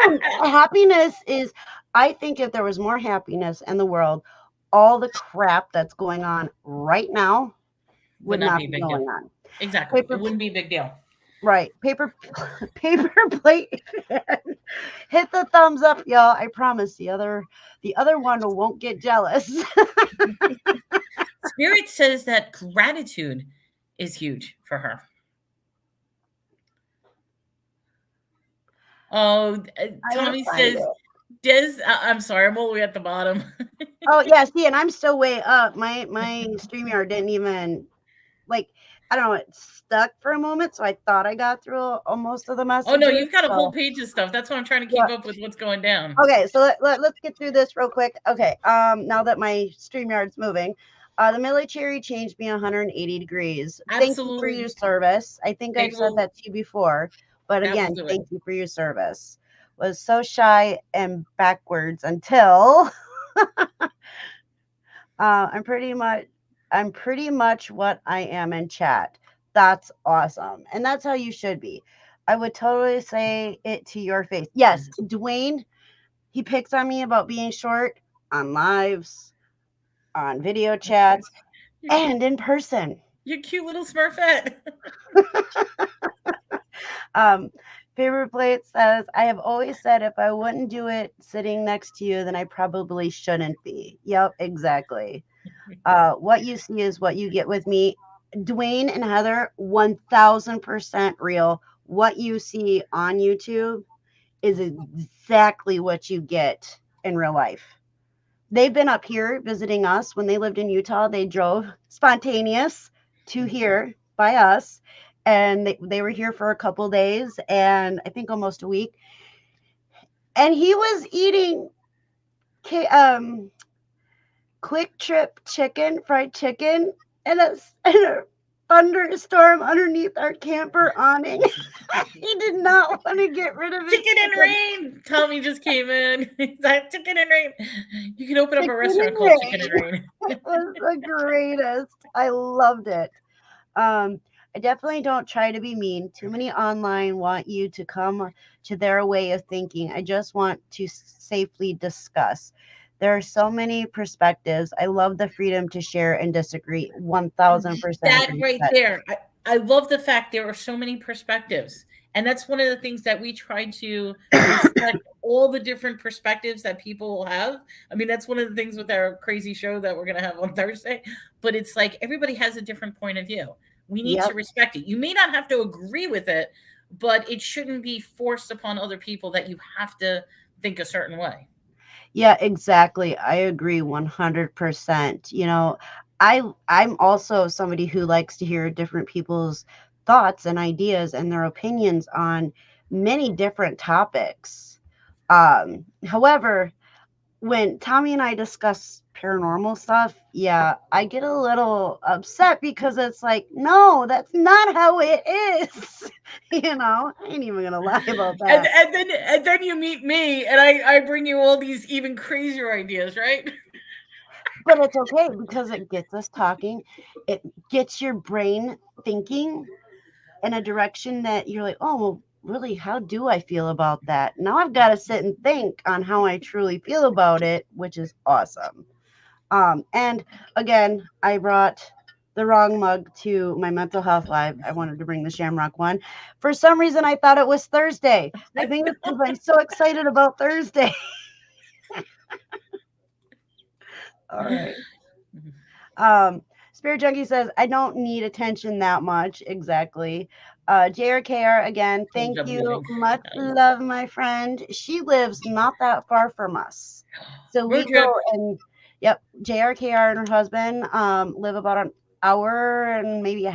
No, happiness is, I think if there was more happiness in the world, all the crap that's going on right now Would would not not be a be big deal. going on. Exactly. It Paper, wouldn't be a big deal. right? Paper, paper plate. Hit the thumbs up, y'all. I promise the other one won't get jealous. Spirit says that gratitude is huge for her. Oh, I gotta Tommy find says, it. Des, I'm sorry, I'm all the way at the bottom. Oh yeah, see, and I'm still way up. My StreamYard didn't even like, I don't know, it stuck for a moment, so I thought I got through most of the Oh no, messages. you've got a whole So page of stuff. That's why I'm trying to yeah. keep up with what's going down. Okay, so let's get through this real quick. Okay, now that my StreamYard's moving, the military changed me 180 degrees. Thank you for Absolutely. your service. I think They I've said will that to you before, but that will again, do it. thank you for your service. Was so shy and backwards until I'm pretty much what I am in chat. That's awesome, and that's how you should be. I would totally say it to your face. Yes, Dwayne, he picks on me about being short on lives, on video chats, You cute and in person. you cute little smurfette. Um, Favorite Plate says, I have always said if I wouldn't do it sitting next to you, then I probably shouldn't be. Yep, exactly. What you see is what you get with me. Dwayne and Heather, 1000% real. What you see on YouTube is exactly what you get in real life. They've been up here visiting us. When they lived in Utah, they drove spontaneous to here by us, and they were here for a couple days, and I think almost a week. And he was eating quick trip chicken, fried chicken, and a thunderstorm underneath our camper awning. He did not want to get rid of his Chicken and chicken. rain. Tommy just came in. He's like, chicken and rain. You can open up a Chicken and restaurant called Chicken and rain. Rain. It was the greatest. I loved it. Um, I definitely don't try to be mean. Too many online want you to come to their way of thinking. I just want to safely discuss. There are so many perspectives. I love the freedom to share and disagree. 1000% That agree with right that. there. I love the fact there are so many perspectives. And that's one of the things that we try to respect all the different perspectives that people will have. I mean, that's one of the things with our crazy show that we're going to have on Thursday. But it's like everybody has a different point of view. We need to Yep. respect it. You may not have to agree with it, but it shouldn't be forced upon other people that you have to think a certain way. Yeah, exactly. I agree 100%. I'm also somebody who likes to hear different people's thoughts and ideas and their opinions on many different topics. However, when Tommy and I discuss paranormal stuff, yeah, I get a little upset because it's like, no, that's not how it is. I ain't even gonna lie about And that. and then and then you meet me and I bring you all these even crazier ideas, right? But it's okay because it gets us talking. It gets your brain thinking in a direction that you're like, oh, well, really, how do I feel about that? Now I've got to sit and think on how I truly feel about it, which is awesome. And again, I brought the wrong mug to my mental health live. I wanted to bring the Shamrock one. For some reason, I thought it was Thursday. I think it's because I'm so excited about Thursday. All right. Spirit Junkie says, I don't need attention that much. Exactly. JRKR, again, thank Job you. leaving. Much Nice. love, my friend. She lives not that far from us. So we Road go trip. and, yep, JRKR and her husband live about an hour and maybe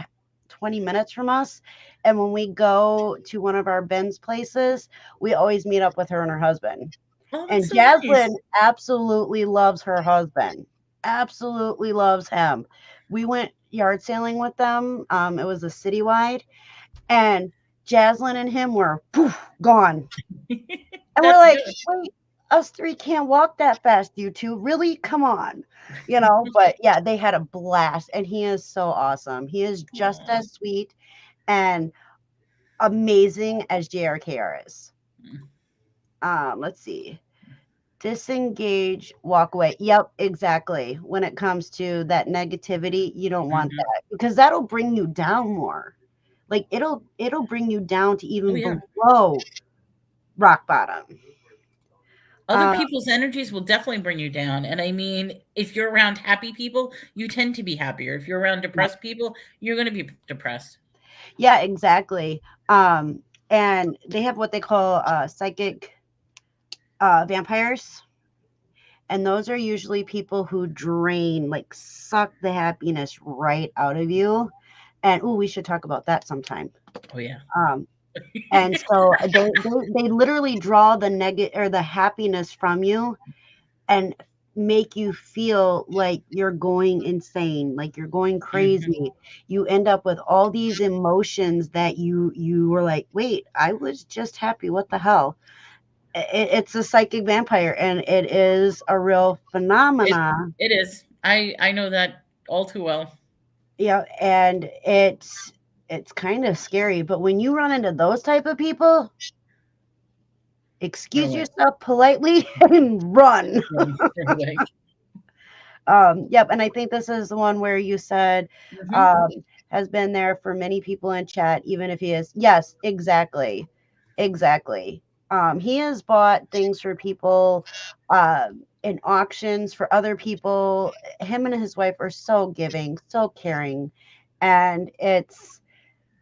20 minutes from us. And when we go to one of our Ben's places, we always meet up with her and her husband. Oh, And that's so Jaslyn nice. absolutely loves her husband. Absolutely loves him. We went yard sailing with them. It was a citywide, and Jaslyn and him were poof, gone. And we're That's like, good. wait, us three can't walk that fast, you two. Really? Come on. You know, but yeah, they had a blast, and he is so awesome. He is just Aw. as sweet and amazing as JRKR is. Let's see. Disengage, walk away. Yep, exactly. When it comes to that negativity, you don't want Mhm. that because that'll bring you down more. Like it'll bring you down to Oh even yeah. below rock bottom. Other Uh, people's energies will definitely bring you down. And I mean, if you're around happy people, you tend to be happier. If you're around yeah, depressed people, you're going to be depressed. yeah, exactly. And they have what they call psychic vampires, and those are usually people who drain, like suck the happiness right out of you. And oh, we should talk about that sometime. Oh yeah. Um, And so they literally draw the negative or the happiness from you and make you feel like you're going insane, like you're going Mhm. crazy. You end up with all these emotions that you were like, wait, I was just happy. What the hell? It's a psychic vampire, and it is a real It phenomena. it is. I know that all too well. Yeah, and it's kind of scary. But when you run into those type of people, Run excuse away. yourself politely and run. Run away. Yep, and I think this is the one where you said Mhm. um, has been there for many people in chat, even if he is. Yes, exactly, exactly. He has bought things for people in auctions for other people. Him and his wife are so giving, so caring, and it's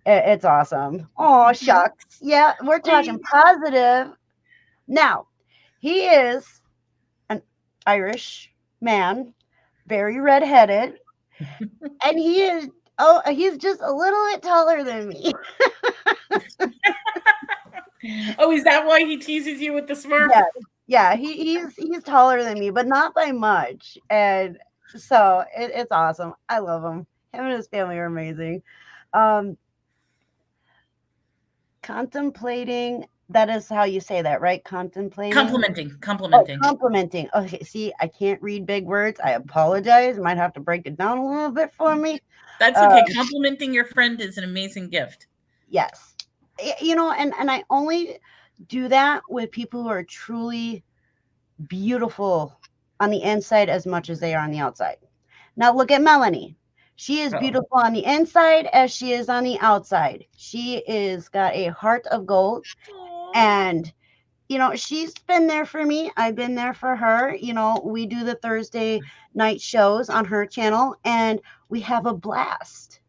awesome. Oh Mhm. shucks, yeah, we're talking I positive. Now he is an Irish man, very redheaded, and he's just a little bit taller than me. Oh, is that why he teases you with the Smurf? Yeah, yeah, he's taller than me, but not by much. And so it's awesome. I love him. Him and his family are amazing. Um, contemplating. That is how you say that, right? Contemplating. Complimenting, Oh, complimenting. complimenting. Okay, see, I can't read big words. I apologize. Might have to break it down a little bit for me. That's Uh, okay. Complimenting your friend is an amazing gift. yes. You know, and I only do that with people who are truly beautiful on the inside as much as they are on the outside. Now look at Melanie. She is Oh. beautiful on the inside as she is on the outside. She is got a heart of gold, Aw. and you know, she's been there for me. I've been there for her. You know, we do the Thursday night shows on her channel and we have a blast,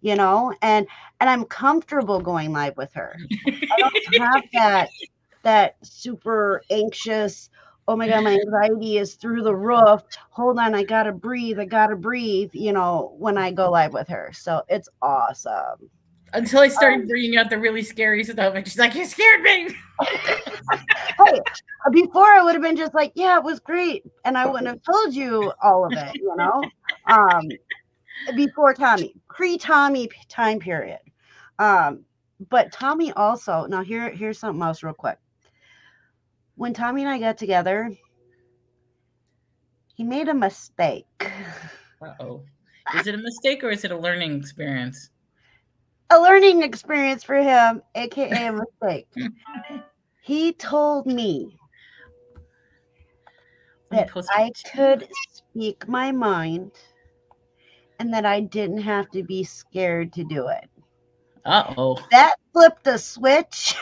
you know, and I'm comfortable going live with her. I don't have that super anxious, oh my god, my anxiety is through the roof. Hold on, I gotta breathe, you know, when I go live with her. So it's awesome. Until I started Um, bringing out the really scary stuff, and she's like, "You scared me." hey, before I would have been just like, yeah, it was great, and I wouldn't have told you all of it, you know. Um, before Tommy, pre-Tommy time period. Um, but Tommy also, now here's something else real quick. When Tommy and I got together, he made a mistake. Uh-oh. Is it a mistake or is it a learning experience? A learning experience for him, aka a mistake. He told me Let me that post my I two. could speak my mind and that I didn't have to be scared to do it. Uh-oh. That flipped a switch,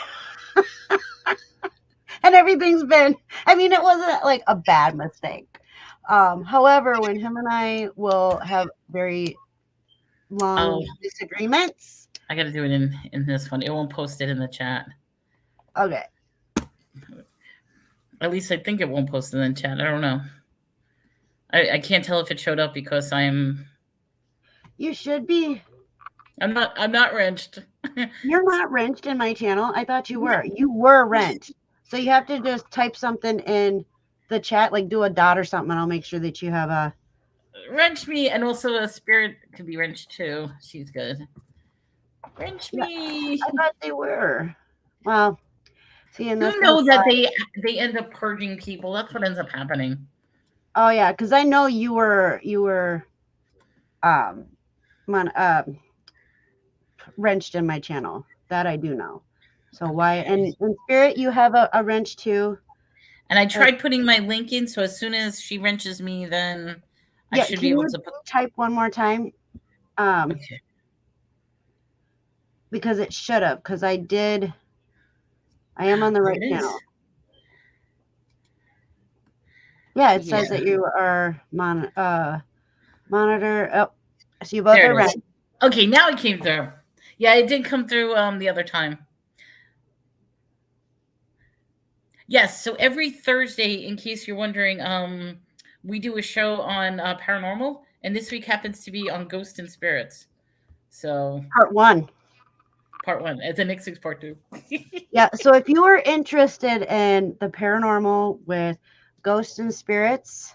and everything's been, I mean, it wasn't like a bad mistake. However, when him and I will have very long Oh, disagreements. I gotta do it in this one. It won't post it in the chat. Okay. At least I think it won't post it in the chat. I don't know. I can't tell if it showed up because You should be. I'm not wrenched. You're not wrenched in my channel. I thought you were. You were wrenched. So you have to just type something in the chat, like do a dot or something, and I'll make sure that you have a Wrench me, and also a spirit could be wrenched too. She's good. Wrench Yeah, me. I thought they were. Well, see, and this You is know that why. they end up purging people. That's what ends up happening. Oh yeah, because I know you were um wrenched in my channel. That I do know. So why? Okay. And in spirit, you have a wrench too. And I tried putting my link in, so as soon as she wrenches me, then I Yeah, should be can able you to put. type one more time? Okay. Because it should have. Because I did. I am on the There right it is. channel. Yeah, it Yeah. says that you are monitor. Oh, so you both There are it red. is. Okay, now it came through. Yeah, it did come through the other time. Yes, so every Thursday, in case you're wondering, we do a show on paranormal, and this week happens to be on ghosts and spirits. So Part one. part one, and the next week's part two. Yeah. So if you are interested in the paranormal with ghosts and spirits,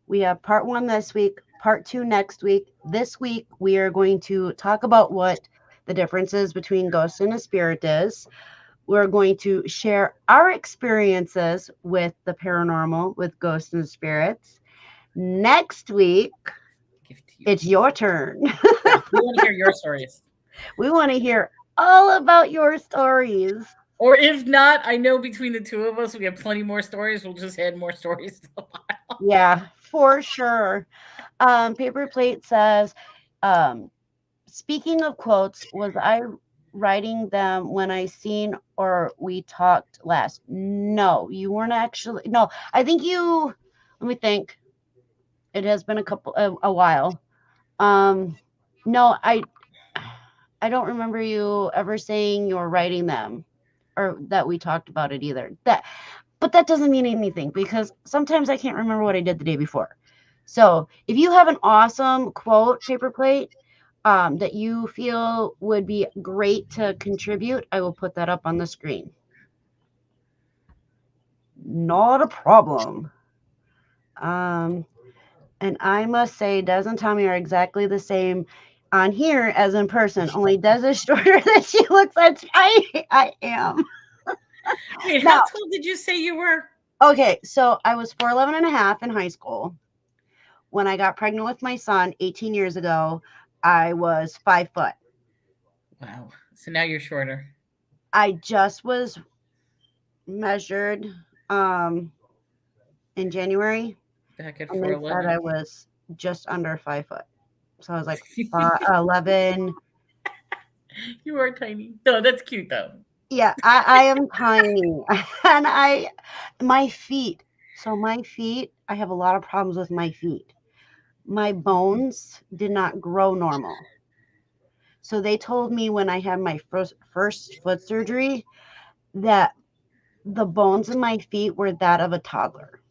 we have part one this week, part two next week. This week we are going to talk about what the differences between ghosts and a spirit is. We're going to share our experiences with the paranormal, with ghosts and spirits. Next week, Give it to you. it's your turn. Yeah, we want to hear your stories. We want to hear all about your stories. Or if not, I know between the two of us, we have plenty more stories. We'll just add more stories to the pile. Yeah, for sure. Paper Plate says, um, speaking of quotes, was I writing them when I seen or we talked last? No, you weren't actually. No, I think you. Let me think. It has been a while. No, I don't remember you ever saying you were writing them or that we talked about it either. But that doesn't mean anything because sometimes I can't remember what I did the day before. So if you have an awesome quote, Paper Plate, that you feel would be great to contribute, I will put that up on the screen. Not a problem. And I must say, Des and Tommy are exactly the same on here as in person. Only Des is shorter than she looks like. I am. Wait, how Now, tall did you say you were? okay, so I was 4'11" and a half in high school. When I got pregnant with my son 18 years ago, I was 5 foot. Wow. So now you're shorter. I just was measured in January, Back at and they said 4'11. I was just under 5 foot. So I was like 11. You are tiny. No, that's cute though. Yeah, I am tiny. And my feet. So my feet, I have a lot of problems with my feet. My bones did not grow normal. So they told me when I had my first foot surgery that the bones in my feet were that of a toddler.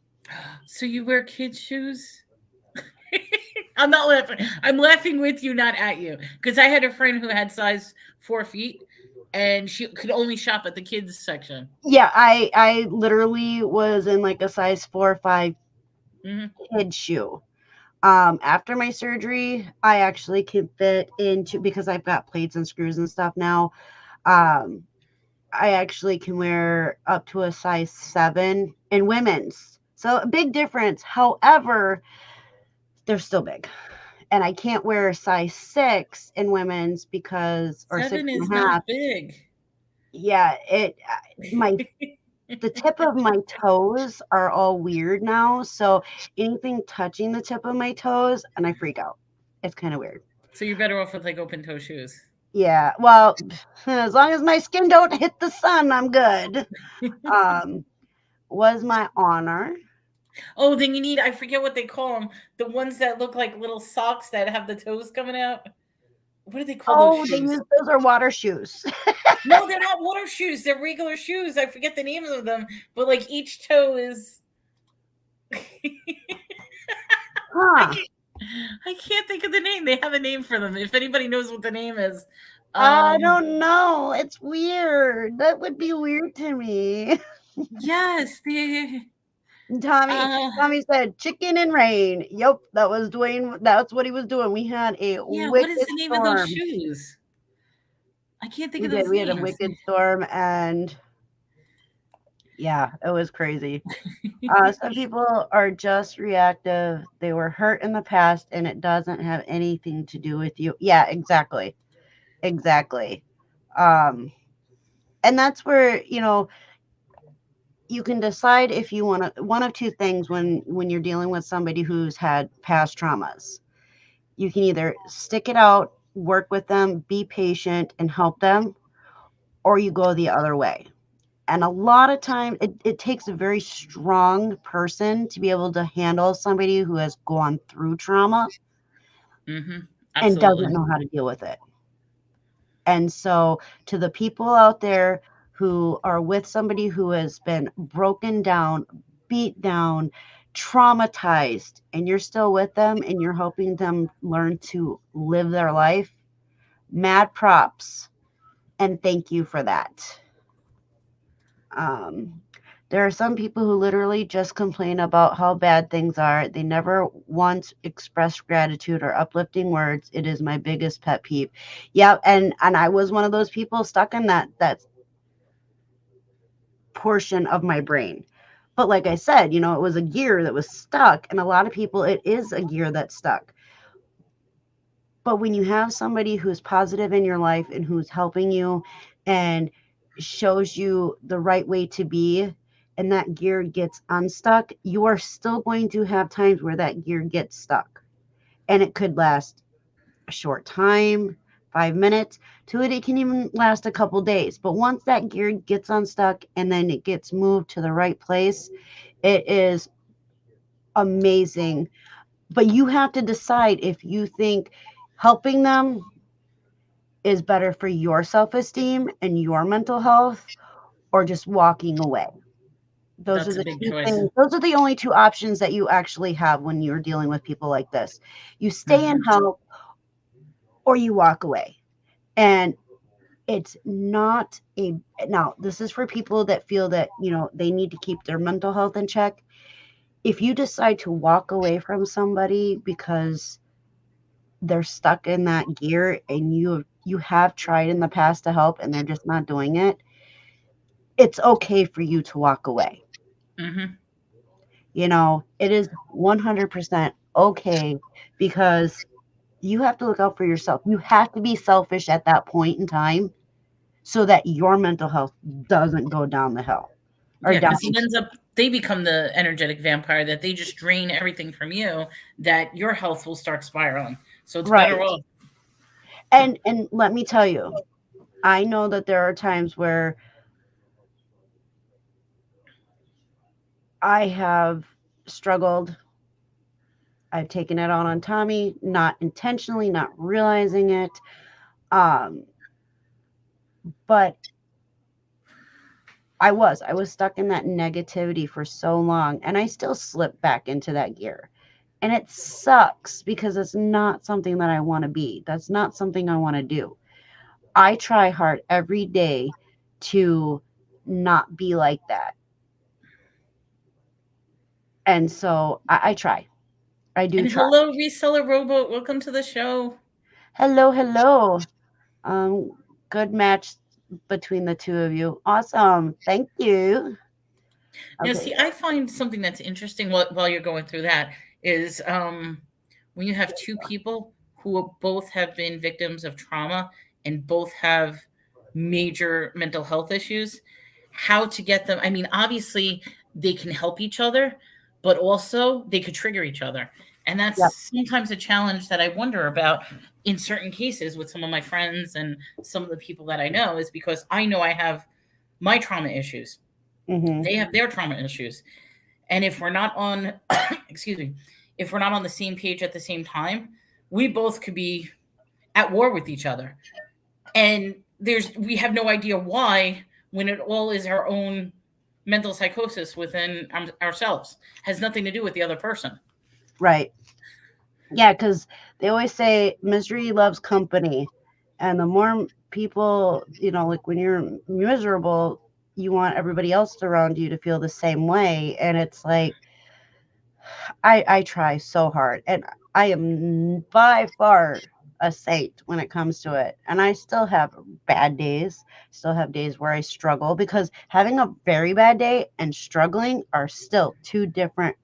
So you wear kids' shoes? I'm not laughing. I'm laughing with you, not at you. Because I had a friend who had size 4 feet, and she could only shop at the kids section. Yeah, I literally was in like a size 4 or 5 Mhm. kid shoe. After my surgery, I actually can fit into, because I've got plates and screws and stuff now. Um, I actually can wear up to a size 7 in women's. So a big difference. However, they're still big. And I can't wear size 6 in women's because, or six 7 and is a half. not big. Yeah, my The tip of my toes are all weird now. So anything touching the tip of my toes, and I freak out. It's kind of weird. So you're better off with like open toe shoes. Yeah. Well, as long as my skin don't hit the sun, I'm good. Um, was my honor. Oh, then you need, I forget what they call them. The ones that look like little socks that have the toes coming out. What do they call those Oh, they shoes? use those are water shoes. No, they're not water shoes. They're regular shoes. I forget the names of them, but like each toe is. I Huh. can't. I can't think of the name. They have a name for them. If anybody knows what the name is, I um, don't know. It's weird. That would be weird to me. yes, the Tommy uh, Tommy said chicken and rain. Yep, that was Dwayne. That's what he was doing. We had a yeah. What is wicked the name of those storm. shoes? I can't think We of did. those We had a names. wicked storm, and yeah, it was crazy. Some people are just reactive. They were hurt in the past, and it doesn't have anything to do with you. Yeah, exactly, exactly. Um, and that's where you can decide if you want to one of two things when you're dealing with somebody who's had past traumas. You can either stick it out, work with them, be patient, and help them, or you go the other way. And a lot of time, it takes a very strong person to be able to handle somebody who has gone through trauma Mm-hmm. and doesn't Absolutely. know how to deal with it. And so, to the people out there who are with somebody who has been broken down, beat down, traumatized, and you're still with them and you're helping them learn to live their life, mad props. And thank you for that. Um, there are some people who literally just complain about how bad things are. They never once express gratitude or uplifting words. It is my biggest pet peeve. Yeah, and I was one of those people stuck in that portion of my brain. But like I said, it was a gear that was stuck, and a lot of people, it is a gear that's stuck. But when you have somebody who's positive in your life and who's helping you and shows you the right way to be, and that gear gets unstuck, you are still going to have times where that gear gets stuck. And it could last a short time, 5 minutes, to it can even last a couple days. But once that gear gets unstuck and then it gets moved to the right place, it is amazing. But you have to decide if you think helping them is better for your self-esteem and your mental health, or just walking away. Those are That's a the big two choice. things. Those are the only two options that you actually have when you're dealing with people like this. You stay and Mm-hmm. help, or you walk away. And it's not a now, this is for people that feel that, they need to keep their mental health in check. If you decide to walk away from somebody because they're stuck in that gear and you have tried in the past to help and they're just not doing it, it's okay for you to walk away. Mm-hmm. It is 100% okay, because you have to look out for yourself. You have to be selfish at that point in time so that your mental health doesn't go down the hill or Yeah, down. because it ends up they become the energetic vampire that they just drain everything from you. That your health will start spiraling. So it's better Right. off. And let me tell you, I know that there are times where I have struggled. I've taken it out on Tommy, not intentionally, not realizing it. Um, but I was stuck in that negativity for so long, and I still slip back into that gear. And it sucks because it's not something that I want to be. That's not something I want to do. I try hard every day to not be like that. And so I try. I do And try. hello, reseller robot. Welcome to the show. Hello, hello. Um, Good match between the two of you. Awesome. Thank you. Now, Okay. see, I find something that's interesting while you're going through that is when you have two people who both have been victims of trauma and both have major mental health issues. how to get them. I mean, obviously they can help each other, but also they could trigger each other. And Yep. that's sometimes a challenge that I wonder about in certain cases with some of my friends and some of the people that I know, is because I know I have my trauma issues. Hmm. They have their trauma issues. And if we're not on, excuse me, if we're not on the same page at the same time, we both could be at war with each other. And we have no idea why, when it all is our own mental psychosis within ourselves, has nothing to do with the other person. Right. Yeah, because they always say misery loves company. And the more people, like when you're miserable, you want everybody else around you to feel the same way. And it's like, I try so hard. And I am by far a saint when it comes to it. And I still have bad days, still have days where I struggle, because having a very bad day and struggling are still two different,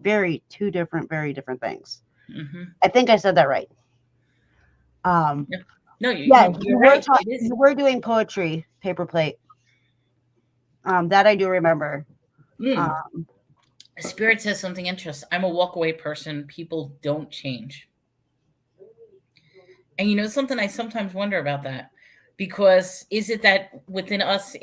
very different things. Hmm. I think I said that right. Um, Yeah. No, yeah, you're right. It is. you were doing poetry, paper plate. That I do remember. Mm. Um, Spirit says something interesting. I'm a walk away person. People don't change. And something, I sometimes wonder about that, because is it that within us,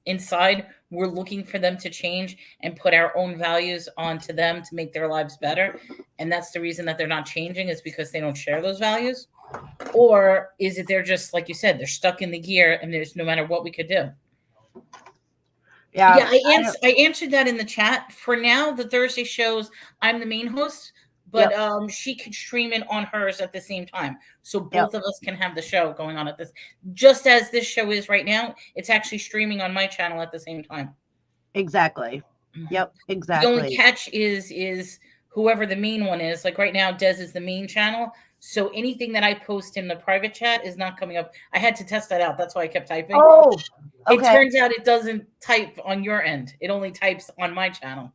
inside, we're looking for them to change and put our own values onto them to make their lives better, and that's the reason that they're not changing, is because they don't share those values? Or is it they're just, like you said, they're stuck in the gear and there's no matter what we could do? yeah, Yeah, I answered that in the chat. For now, the Thursday shows, I'm the main host, but yep, she could stream it on hers at the same time, so yep, both of us can have the show going on at this. Just as this show is right now, it's actually streaming on my channel at the same time. exactly. Mhm. Yep, The only exactly. catch is whoever the main one is. Like right now, Des is the main channel, so anything that I post in the private chat is not coming up. I had to test that out. That's why I kept typing. Oh, It okay. turns out it doesn't type on your end. It only types on my channel.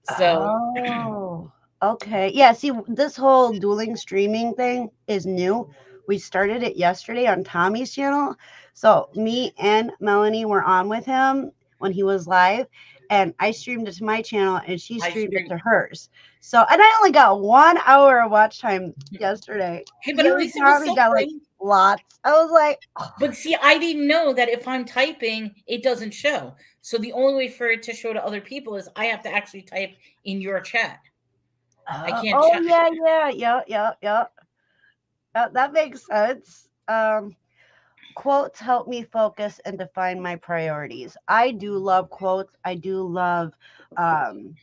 So, Oh, okay. Yeah, see, this whole dueling streaming thing is new. We started it yesterday on Tommy's channel. So me and Melanie were on with him when he was live, and I streamed it to my channel and she I streamed it stream. to hers. So, and I only got 1 hour of watch time yesterday. Hey, but at Young least it was Tommy got like something. lots. I was like, But see, I didn't know that if I'm typing, it doesn't show. So the only way for it to show to other people is I have to actually type in your chat. I can't oh chat. yeah, yeah, yeah, yeah, yeah. That makes sense. Quotes help me focus and define my priorities. I do love quotes. I do love um,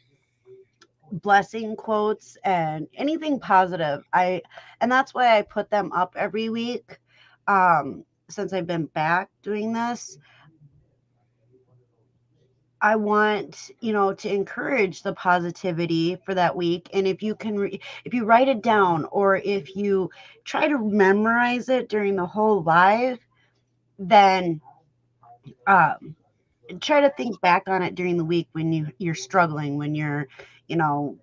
blessing quotes and anything positive. And that's why I put them up every week. Since I've been back doing this, I want, to encourage the positivity for that week. And if you if you write it down, or if you try to memorize it during the whole live, then um, try to think back on it during the week when you're struggling, when you know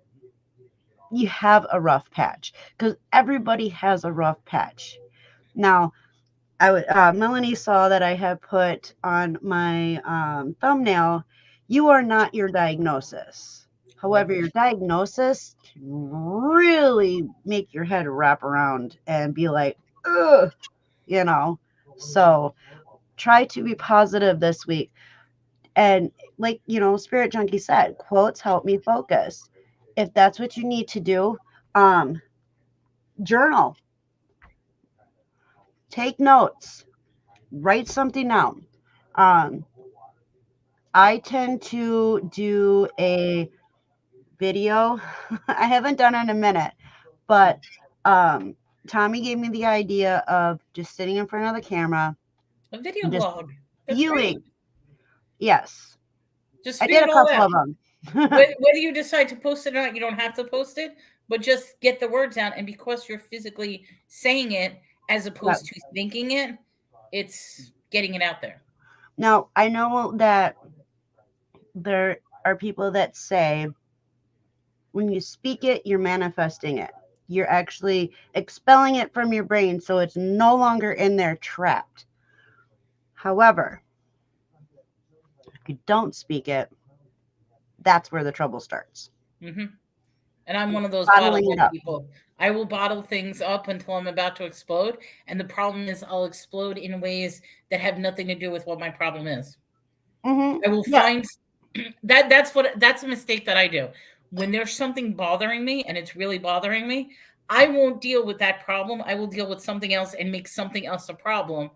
you have a rough patch, because everybody has a rough patch. Now, Melanie saw that I had put on my thumbnail, you are not your diagnosis. Love However, that. your diagnosis can really make your head wrap around and be like, ugh, you know. So try to be positive this week. And like, Spirit Junkie said, quotes help me focus. If that's what you need to do, um, journal, take notes, write something down. Um, I tend to do a video. I haven't done it in a minute, but um, Tommy gave me the idea of just sitting in front of the camera A video and just blog. That's great. viewing. Yes, Just I spit did it a all couple out. of them. Whether you decide to post it or not, you don't have to post it, but just get the words out. And because you're physically saying it as Yeah. opposed to thinking it, it's getting it out there. Now, I know that there are people that say when you speak it, you're manifesting it. You're actually expelling it from your brain so it's no longer in there trapped. However, If you don't speak it, that's where the trouble starts. Hmm. And I'm one of those Bottling bottled it up up. people. I will bottle things up until I'm about to explode. And the problem is, I'll explode in ways that have nothing to do with what my problem is. I will Yeah. find that's a mistake that I do. When there's something bothering me and it's really bothering me, I won't deal with that problem. I will deal with something else and make something else a problem.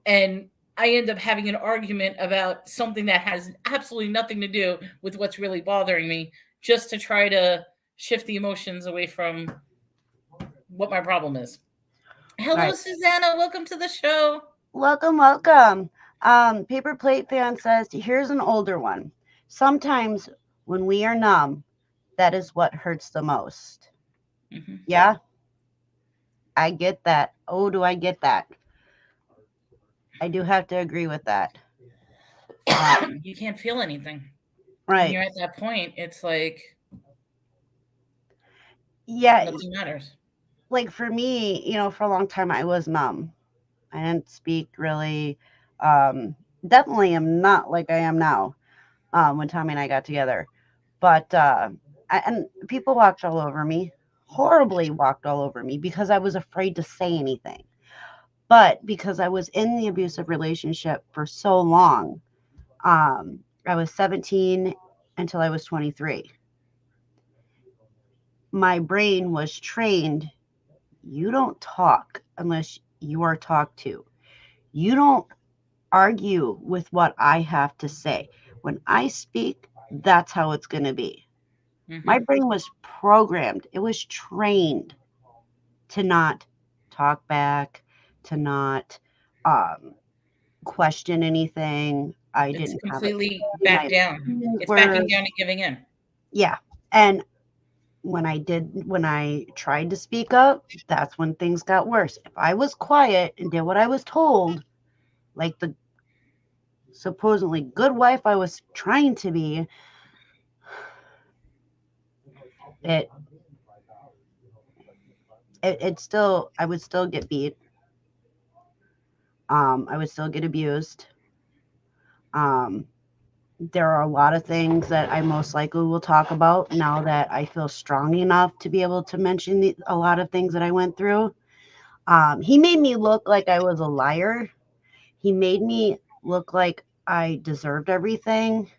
And I end up having an argument about something that has absolutely nothing to do with what's really bothering me, just to try to shift the emotions away from what my problem is. Hello, Right. Susanna. Welcome to the show. Welcome, welcome. Paper Plate Fan says, here's an older one. Sometimes when we are numb, that is what hurts the most. Hmm. Yeah, I get that. Oh, do I get that? I do have to agree with that. You can't feel anything. When Right. you're at that point, it's like Yeah, nothing matters. like for me, for a long time I was numb. I didn't speak really. Um, Definitely am not like I am now. When Tommy and I got together, but and people walked all over me, horribly walked all over me because I was afraid to say anything. But because I was in the abusive relationship for so long, I was 17 until I was 23. My brain was trained. You don't talk unless you are talked to. You don't argue with what I have to say. When I speak, that's how it's going to be. My Hmm. brain was programmed, it was trained to not talk back, to not um, question anything. I It's didn't have a completely say. My back down. opinions It's were, backing down and giving in. yeah. And when I tried to speak up, that's when things got worse. If I was quiet and did what I was told, like the supposedly good wife I was trying to be, it it still I would still get beat. I would still get abused. Um, there are a lot of things that I most likely will talk about now that I feel strong enough to be able to mention a lot of things that I went through. He made me look like I was a liar. He made me look like I deserved everything.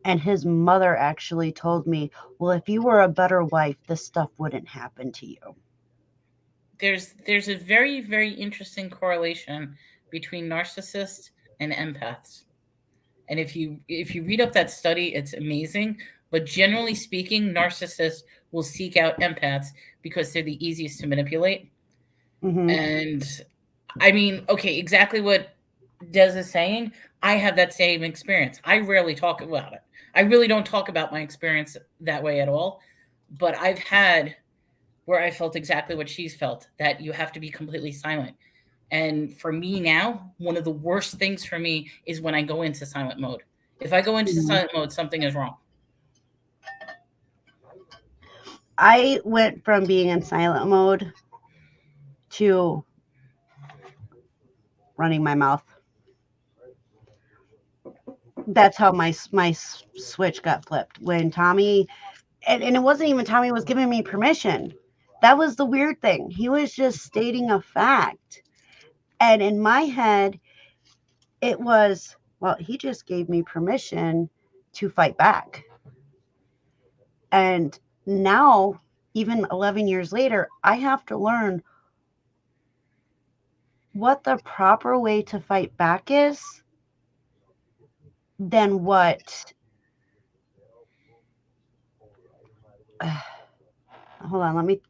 And his mother actually told me, well, if you were a better wife, this stuff wouldn't happen to you. There's a very interesting correlation between narcissists and empaths. And if you read up that study, it's amazing. But generally speaking, narcissists will seek out empaths because they're the easiest to manipulate. Hmm. And I mean, okay, exactly what Des is saying. I have that same experience. I rarely talk about it. I really don't talk about my experience that way at all. But I've had where I felt exactly what she's felt, that you have to be completely silent. And for me now, one of the worst things for me is when I go into silent mode. If I go into Hmm. silent mode, something is wrong. I went from being in silent mode to running my mouth. That's how my switch got flipped when Tommy, and it wasn't even Tommy was giving me permission. That was the weird thing. He was just stating a fact. And in my head, it was, well, he just gave me permission to fight back. And now, even 11 years later, I have to learn what the proper way to fight back is than what. Hold on,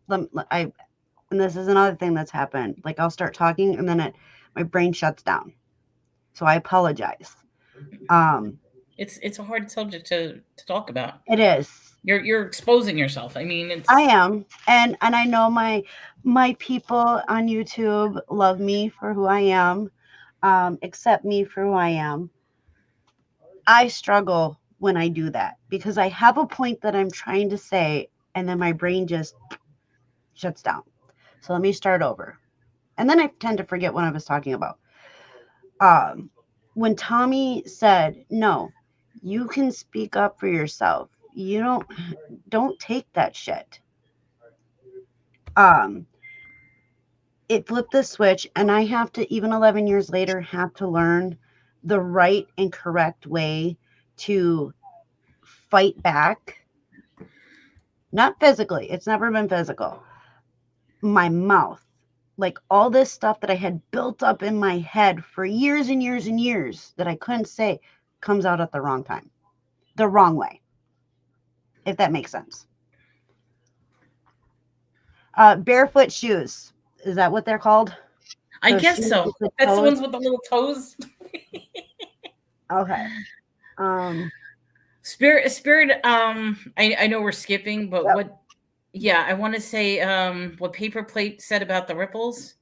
I, and this is another thing that's happened. Like I'll start talking and then my brain shuts down. So I apologize. Um, It's a hard subject to talk about. it is. You're exposing yourself. I mean, I it's am, and I know my people on YouTube love me for who I am, accept me for who I am. I struggle when I do that because I have a point that I'm trying to say, and then my brain just shuts down. So let me start over, and then I tend to forget what I was talking about. Um, when Tommy said, no, you can speak up for yourself. You don't take that shit. Um, it flipped the switch, and I have to, even 11 years later, have to learn the right and correct way to fight back. Not physically. It's never been physical. My mouth, like all this stuff that I had built up in my head for years and years and years that I couldn't say, comes out at the wrong time, the wrong way, if that makes sense. Barefoot shoes. Is that what they're called? I Those guess shoes so. with the That's the toes? ones with the little toes. Okay. Um, Spirit. I know we're skipping, but yep. what? Yeah, I want to say what Paper Plate said about the ripples.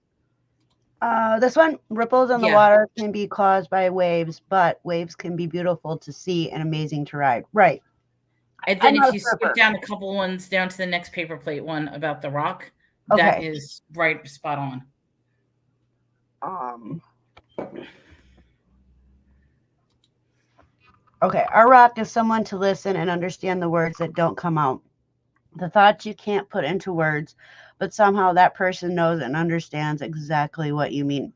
This one, ripples in the Yeah, water can be caused by waves, but waves can be beautiful to see and amazing to ride. Right. and I'm then not if a you skip surfer. down a couple ones down to the next Paper Plate one about the rock, that Okay. is right spot on. Um, okay. Our rock is someone to listen and understand the words that don't come out. The thoughts you can't put into words, but somehow that person knows and understands exactly what you mean.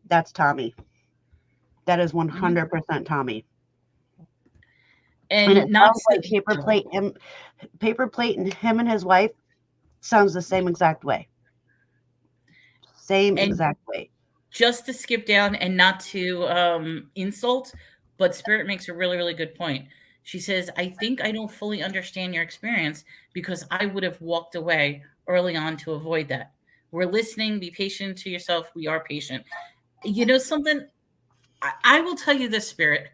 That's Tommy. That is Mhm. 100% Tommy. And it And not sounds like to, Paper Plate and him and his wife sounds the same exact way. Same and exact way. just to skip down and not to insult, but Spirit makes a really, really good point. She says, I think I don't fully understand your experience because I would have walked away early on to avoid that. We're listening, be patient to yourself. We are patient. You know something? I will tell you this, Spirit,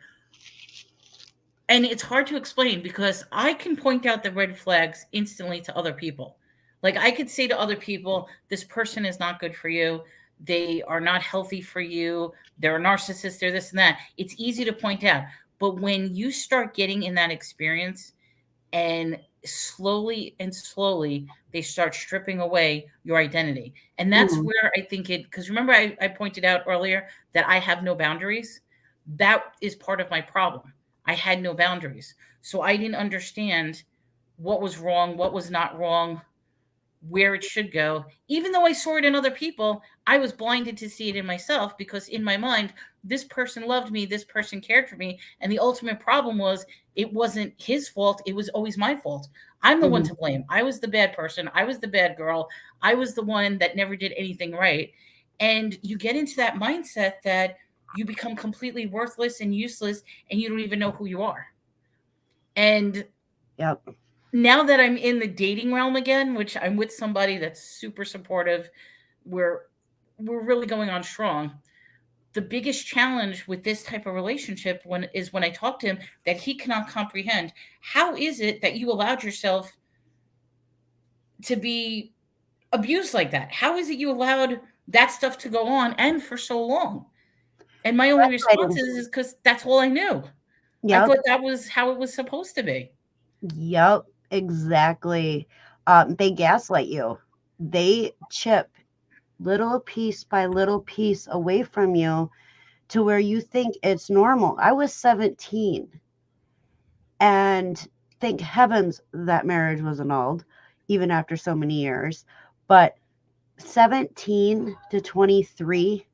and it's hard to explain because I can point out the red flags instantly to other people. Like I could say to other people, this person is not good for you. They are not healthy for you. They're a narcissist. They're this and that. It's easy to point out. But when you start getting in that experience and slowly and slowly they start stripping away your identity. And that's Mhm. where I think it, because remember, I pointed out earlier that I have no boundaries. That is part of my problem. I had no boundaries. So I didn't understand what was wrong, what was not wrong, where it should go. Even though I saw it in other people, I was blinded to see it in myself because in my mind, this person loved me, this person cared for me. And the ultimate problem was it wasn't his fault, it was always my fault. I'm the one Mhm. to blame. I was the bad person. I was the bad girl. I was the one that never did anything right. And you get into that mindset that you become completely worthless and useless and you don't even know who you are. And Yep. now that I'm in the dating realm again, which I'm with somebody that's super supportive, we're we're really going on strong. The biggest challenge with this type of relationship when I talk to him that he cannot comprehend. How is it that you allowed yourself to be abused like that? How is it you allowed that stuff to go on and for so long? And my only response Gaslighting. is because that's all I knew. I Yep. thought that was how it was supposed to be. Yep. Exactly. They gaslight you. They chip little piece by little piece away from you to where you think it's normal. I was 17, and thank heavens that marriage was annulled, even after so many years. But 17 to 23,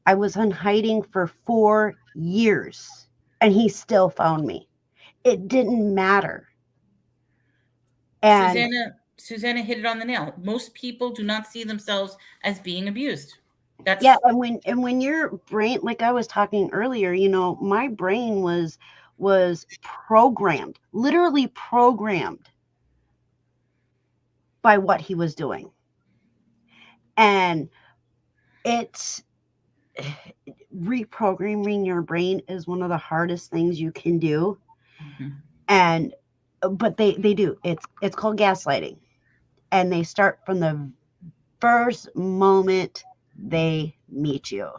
I was in hiding for 4 years, and he still found me. It didn't matter. And Susanna hit it on the nail. Most people do not see themselves as being abused. yeah, That's and when your brain, like I was talking earlier, my brain was programmed, literally programmed by what he was doing. And it's reprogramming your brain is one of the hardest things you can do. mhm. And but they do. It's called gaslighting. And they start from the first moment they meet you.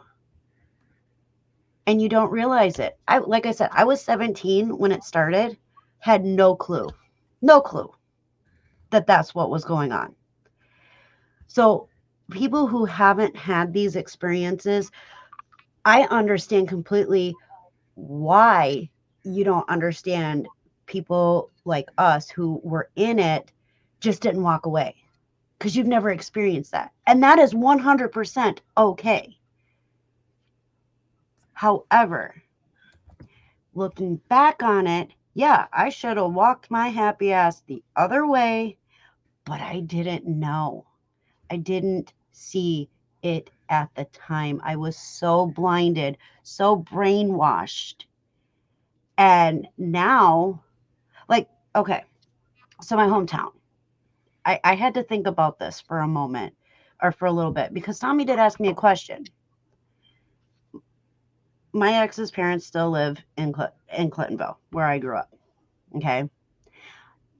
And you don't realize it. Like I said, I was 17 when it started, had no clue. No clue that that's what was going on. So people who haven't had these experiences, I understand completely why you don't understand people like us who were in it just didn't walk away because you've never experienced that. And that is 100% okay. However, looking back on it, yeah, I should have walked my happy ass the other way, but I didn't know. I didn't see it at the time. I was so blinded, so brainwashed. And now, like, okay, so my hometown, I had to think about this for a moment or for a little bit because Tommy did ask me a question. My ex's parents still live in Clintonville, where I grew up. Okay.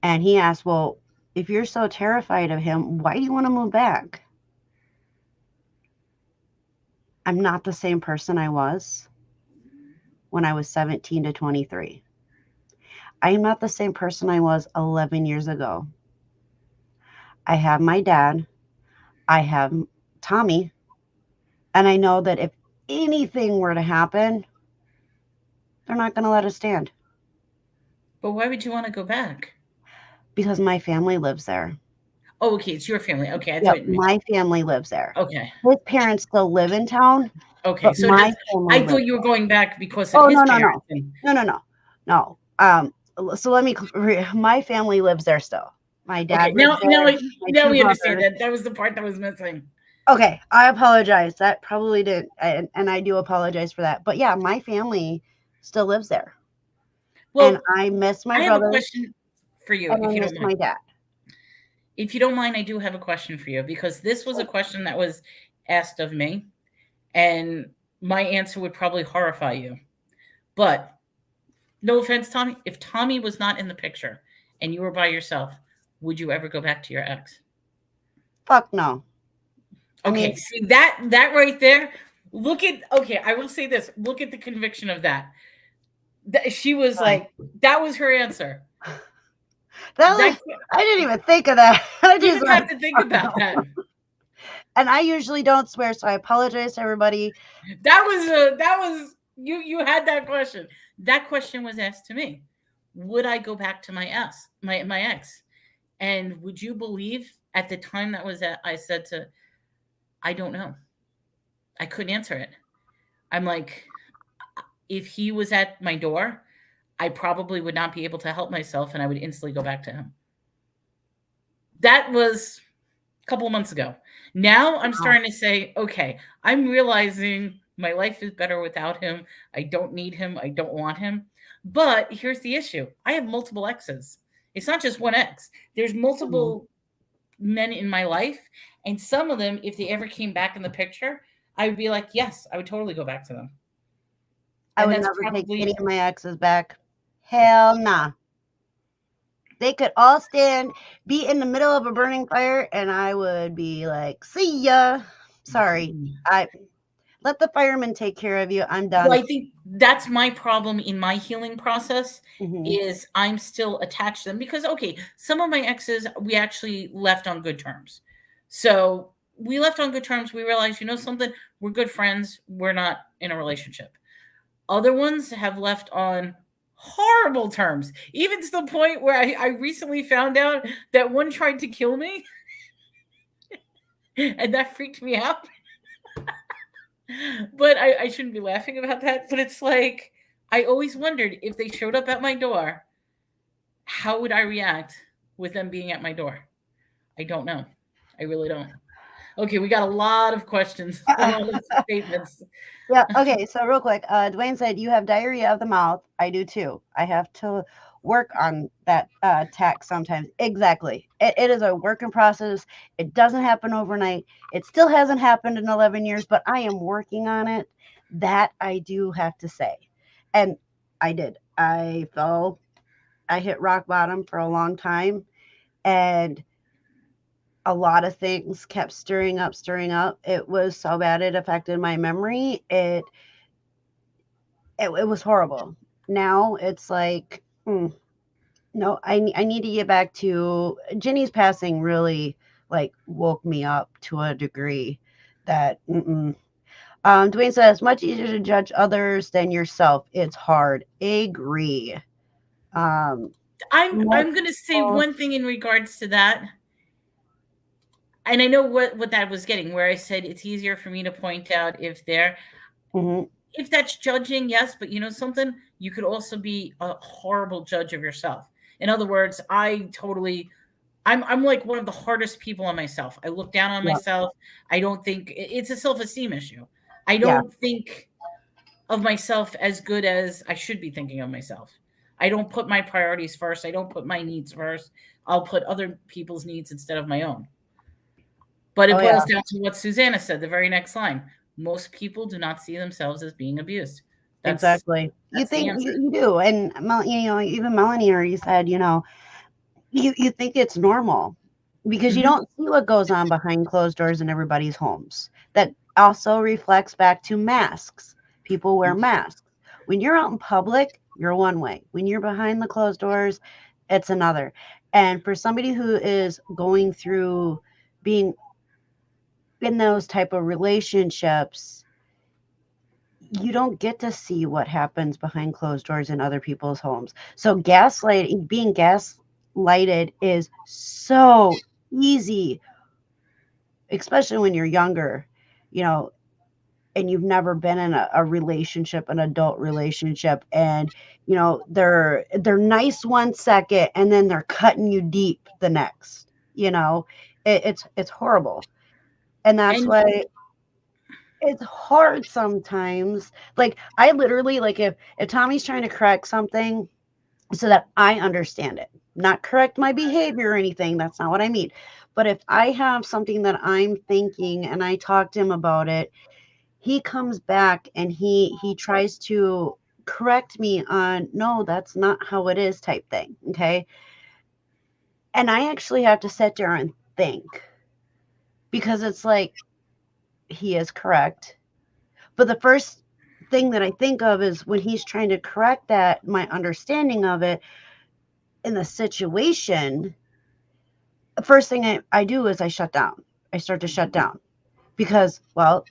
And he asked, well, if you're so terrified of him, why do you want to move back? I'm not the same person I was when I was 17 to 23. I am not the same person I was 11 years ago. I have my dad, I have Tommy, and I know that if anything were to happen, they're not going to let us stand. But why would you want to go back? Because my family lives there. Oh, okay, it's your family. Okay, I Yep, thought. my family lives there. Okay. His parents still live in town, Okay, but so my that's. family I lives thought you were there. going back because of Oh, his no, no, parents. no. No, no, no. No. So let me my family lives there still. My Okay, dad lives there, my now two we understand brothers. that. That was the part that was missing. Okay, I apologize. That probably didn't, and I do apologize for that. But yeah, my family still lives there. And Well, I miss my I have a brothers question for you, and I if you miss don't mind. my dad. If you don't mind, I do have a question for you because this was a Sure. question that was asked of me, and my answer would probably horrify you. But no offense, Tommy, if Tommy was not in the picture and you were by yourself, would you ever go back to your ex? Fuck no. I Okay, mean, see that right there. Look at okay, I will say this. Look at the conviction of that. She was fine. like, that was her answer. That That was, I didn't even think of that. I you just didn't have went, to think fuck about that. no. And I usually don't swear, so I apologize to everybody. That was you had that question. That question was asked to me. Would I go back to my ex? And would you believe at the time that was at, I said to I don't know. I couldn't answer it. I'm like, if he was at my door, I probably would not be able to help myself and I would instantly go back to him. That was a couple of months ago. Now I'm Wow. starting to say, okay, I'm realizing my life is better without him. I don't need him. I don't want him. But here's the issue I have multiple exes. It's not just one ex, there's Mhm. multiple men in my life. And some of them, if they ever came back in the picture, I would be like, yes, I would totally go back to them. I And would that's never take any probably of my exes back. Hell nah. They could all stand, be in the middle of a burning fire, and I would be like, see ya. Sorry. I let the firemen take care of you. I'm well, done. I think that's my problem in my healing process Hmm. is I'm still attached to them because okay, some of my exes we actually left on good terms. So we left on good terms. We realized, you know something, we're good friends. We're not in a relationship. Other ones have left on horrible terms, even to the point where I recently found out that one tried to kill me, and that freaked me out. But I shouldn't be laughing about that. But it's like I always wondered if they showed up at my door, how would I react with them being at my door? I don't know. I really don't. Okay, we got a lot of questions, a lot of statements. Yeah. Okay. So real quick, Dwayne said you have diarrhea of the mouth. I do too. I have to work on that tack sometimes. Exactly. It is a work in process. It doesn't happen overnight. It still hasn't happened in 11 years, but I am working on it. That I do have to say. And I did. I fell. I hit rock bottom for a long time. And a lot of things kept stirring up, stirring up. It was so bad it affected my memory. It was horrible. Now it's like, no, I need to get back to Jenny's passing really like woke me up to a degree that Dwayne says, much easier to judge others than yourself. It's hard. Agree. Um, I'm most going to say people, one thing in regards to that, and I know what that was getting, where I said it's easier for me to point out mhm, if that's judging, yes, but you know something, you could also be a horrible judge of yourself. In other words, I'm like one of the hardest people on myself. I look down on yeah, myself. I don't think it's a self-esteem issue. I yeah. don't think of myself as good as I should be thinking of myself. I don't put my priorities first. I don't put my needs first. I'll put other people's needs instead of my own. But Oh it yeah, boils down to what Susanna said, the very next line. Most people do not see themselves as being abused. That's exactly. You that's the think answer. you do, and even Melanie already said, you think it's normal because you Mhm. don't see what goes on behind closed doors in everybody's homes. That also reflects back to masks. People wear masks. When you're out in public, you're one way. When you're behind the closed doors, it's another. And for somebody who is going through being in those type of relationships, you don't get to see what happens behind closed doors in other people's homes. So being gaslighted is so easy, especially when you're younger, you know, and you've never been in a relationship, an adult relationship, and they're nice 1 second and then they're cutting you deep the next. It's horrible. And that's And why it's hard sometimes. Like I literally like if Tommy's trying to correct something so that I understand it, not correct my behavior or anything. That's not what I mean. But if I have something that I'm thinking and I talk to him about it, he comes back and he tries to correct me on no, that's not how it is type thing. Okay. And I actually have to sit there and think because it's like he is correct. But the first thing that I think of is when he's trying to correct that, my understanding of it in the situation, the first thing I do is I shut down. I start to shut down because, well,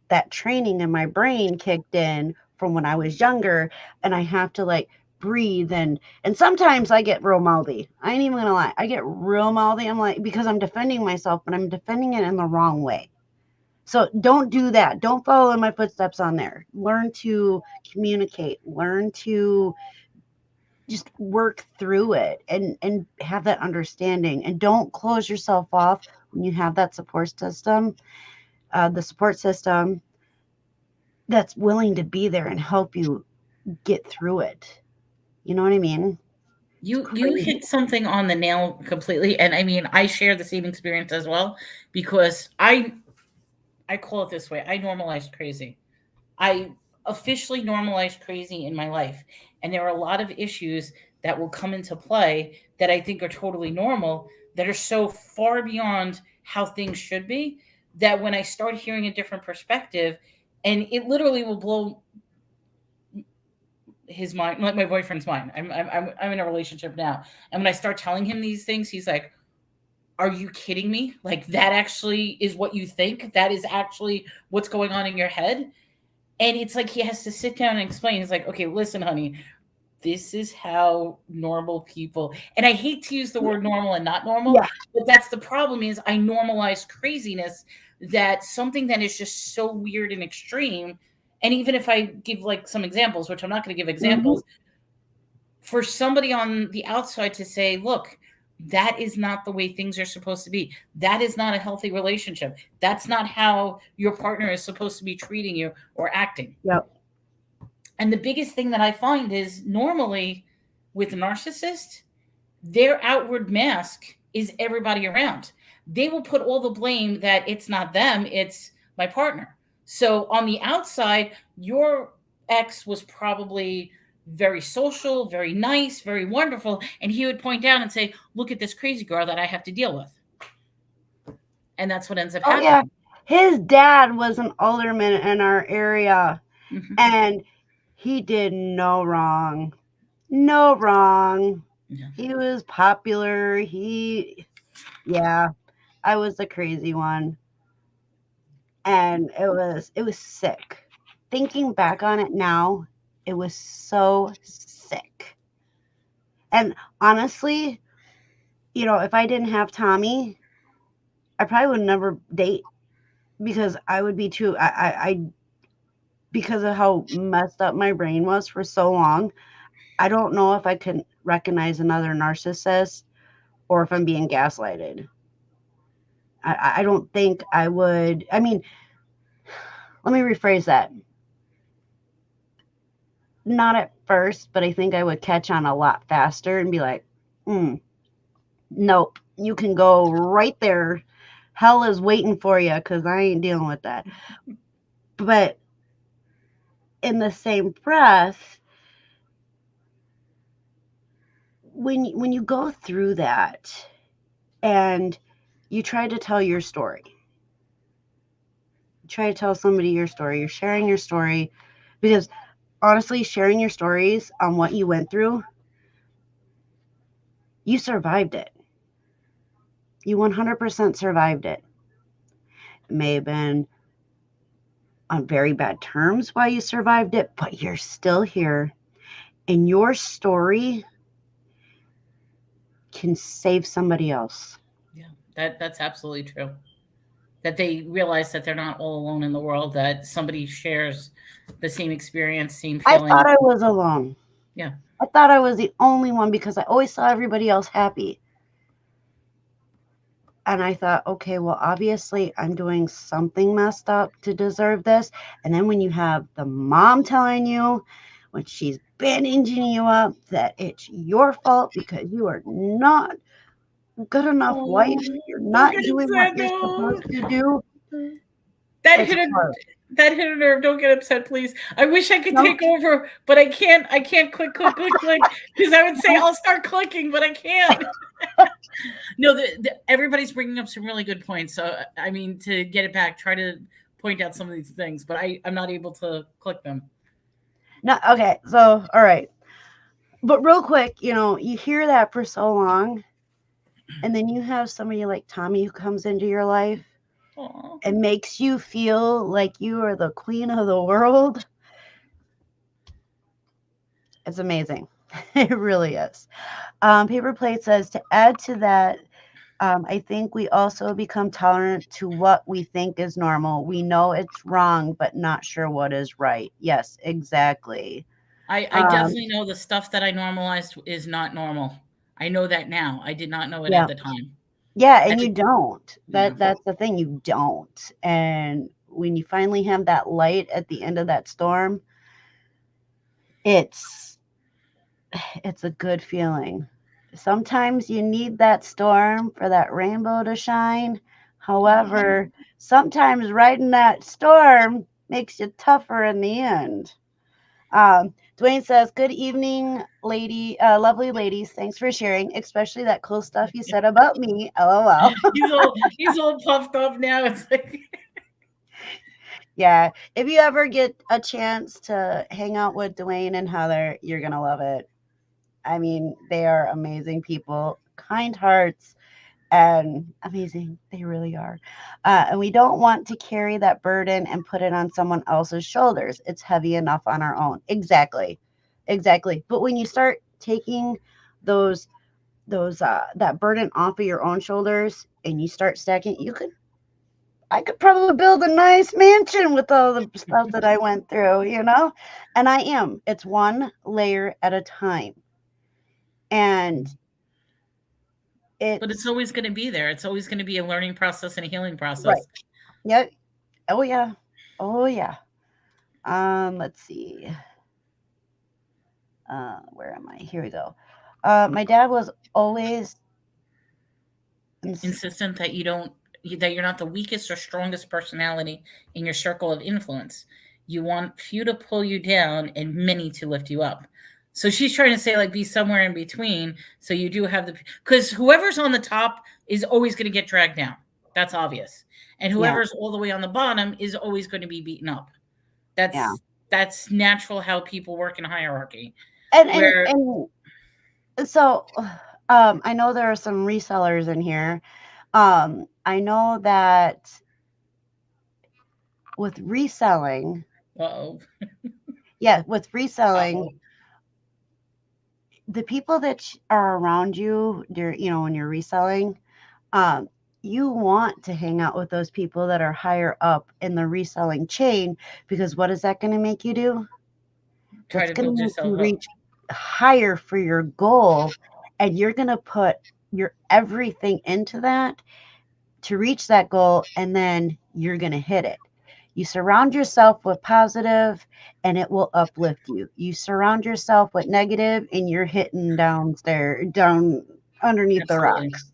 that training in my brain kicked in from when I was younger, and I have to like breathe and sometimes I get real mouthy. I ain't even gonna lie. I get real mouthy. I'm like because I'm defending myself, but I'm defending it in the wrong way. So don't do that. Don't follow in my footsteps on there. Learn to communicate. Learn to just work through it and have that understanding. And don't close yourself off when you have that the support system that's willing to be there and help you get through it. You know what I mean? It's you crazy. hit something on the nail completely, and I mean, I share the same experience as well because I call it this way. I normalized crazy. I officially normalized crazy in my life. And there are a lot of issues that will come into play that I think are totally normal that are so far beyond how things should be that when I start hearing a different perspective, and it literally will blow his mind, like my boyfriend's mind. I'm in a relationship now. And when I start telling him these things, he's like, are you kidding me? Like, that actually is what you think? That is actually what's going on in your head? And it's like he has to sit down and explain. He's like, okay, listen, honey, this is how normal people, and I hate to use the word normal and not normal, Yeah. but that's the problem is I normalize craziness, that something that is just so weird and extreme. And even if I give like some examples, which I'm not going to give Mhm. examples, for somebody on the outside to say, look, that is not the way things are supposed to be. That is not a healthy relationship. That's not how your partner is supposed to be treating you or acting. Yep. And the biggest thing that I find is normally with a narcissist, their outward mask is everybody around. They will put all the blame that it's not them, it's my partner. So on the outside, your ex was probably very social, very nice, very wonderful. And he would point out and say, look at this crazy girl that I have to deal with. And that's what ends up Oh yeah. happening. His dad was an alderman in our area Mhm. and he did no wrong. No wrong. Yeah. He was popular. Yeah, I was the crazy one. and it was sick. Thinking back on it now, it was so sick. And honestly, if I didn't have Tommy, I probably would never date because I would be too I because of how messed up my brain was for so long. I don't know if I can recognize another narcissist or if I'm being gaslighted. I don't think I would. I mean, let me rephrase that. Not at first, but I think I would catch on a lot faster and be like, nope, you can go right there. Hell is waiting for you because I ain't dealing with that. But in the same breath, when you go through that and you try to tell your story, try to tell somebody your story, you're sharing your story, because honestly, sharing your stories on what you went through, you survived it. You 100% survived it. It may have been on very bad terms why you survived it, but you're still here. And your story can save somebody else. Yeah, that's absolutely true. That they realize that they're not all alone in the world, that somebody shares the same experience, same I feeling. thought I was alone. Yeah. I thought I was the only one because I always saw everybody else happy. And I thought, okay, well, obviously I'm doing something messed up to deserve this. And then when you have the mom telling you, when she's bandaging you up, that it's your fault because you are not good enough wife, Oh, you're don't not get doing what upset, you're no. supposed to do, That it's hit a hard. that hit a nerve. Don't get upset, please. I wish I could No, take over, but I can't. I can't click, click, click, click. Because I would say no, I'll start clicking, but I can't. No, everybody's bringing up some really good points. So, I mean, to get it back, try to point out some of these things, but I'm not able to click them. no, okay, so, all right. But real quick, you hear that for so long, and then you have somebody like Tommy who comes into your life Aw. and makes you feel like you are the queen of the world. It's amazing. It really is. Paper Plate says to add to that, I think we also become tolerant to what we think is normal. We know it's wrong, but not sure what is right. Yes, exactly. I Um, definitely know the stuff that I normalized is not normal. I know that now. I did not know it at yeah, the time. yeah, and At you the don't. Yeah. That's the thing. You don't. And when you finally have that light at the end of that storm, it's it's a good feeling. Sometimes you need that storm for that rainbow to shine. Aw. However, sometimes riding that storm makes you tougher in the end. Dwayne says, "Good evening, lovely ladies. Thanks for sharing, especially that cool stuff you said about me. LOL." He's all puffed up now. It's like Yeah, if you ever get a chance to hang out with Dwayne and Heather, you're gonna love it. I mean, they are amazing people, kind hearts, and amazing. They really are. And we don't want to carry that burden and put it on someone else's shoulders. It's heavy enough on our own. Exactly. Exactly. But when you start taking those that burden off of your own shoulders and you start stacking, I could probably build a nice mansion with all the stuff that I went through, And I am. It's one layer at a time. And but it's it's always gonna be there. It's always gonna be a learning process and a healing right. process. Yeah. Oh yeah. Oh yeah. Let's see. Where am I? Here we go. My dad was always ins- Insistent that you're not the weakest or strongest personality in your circle of influence. You want few to pull you down and many to lift you up. So she's trying to say, like, be somewhere in between. So you do have because whoever's on the top is always going to get dragged down. That's obvious. And yeah, whoever's all the way on the bottom is always going to be beaten up. yeah. That's natural how people work in hierarchy. And and Where and so I know there are some resellers in here. I know that with reselling, Uh-oh. yeah, with reselling, Uh-oh. the people that are around you, when you're reselling, um, you want to hang out with those people that are higher up in the reselling chain, because what is that going to make you do? Try That's to going to build make you yourself up. reach higher for your goal, and you're going to put your everything into that to reach that goal, and then you're going to hit it. You surround yourself with positive and it will uplift you. You surround yourself with negative and you're hitting downstairs, down underneath the Absolutely. rocks.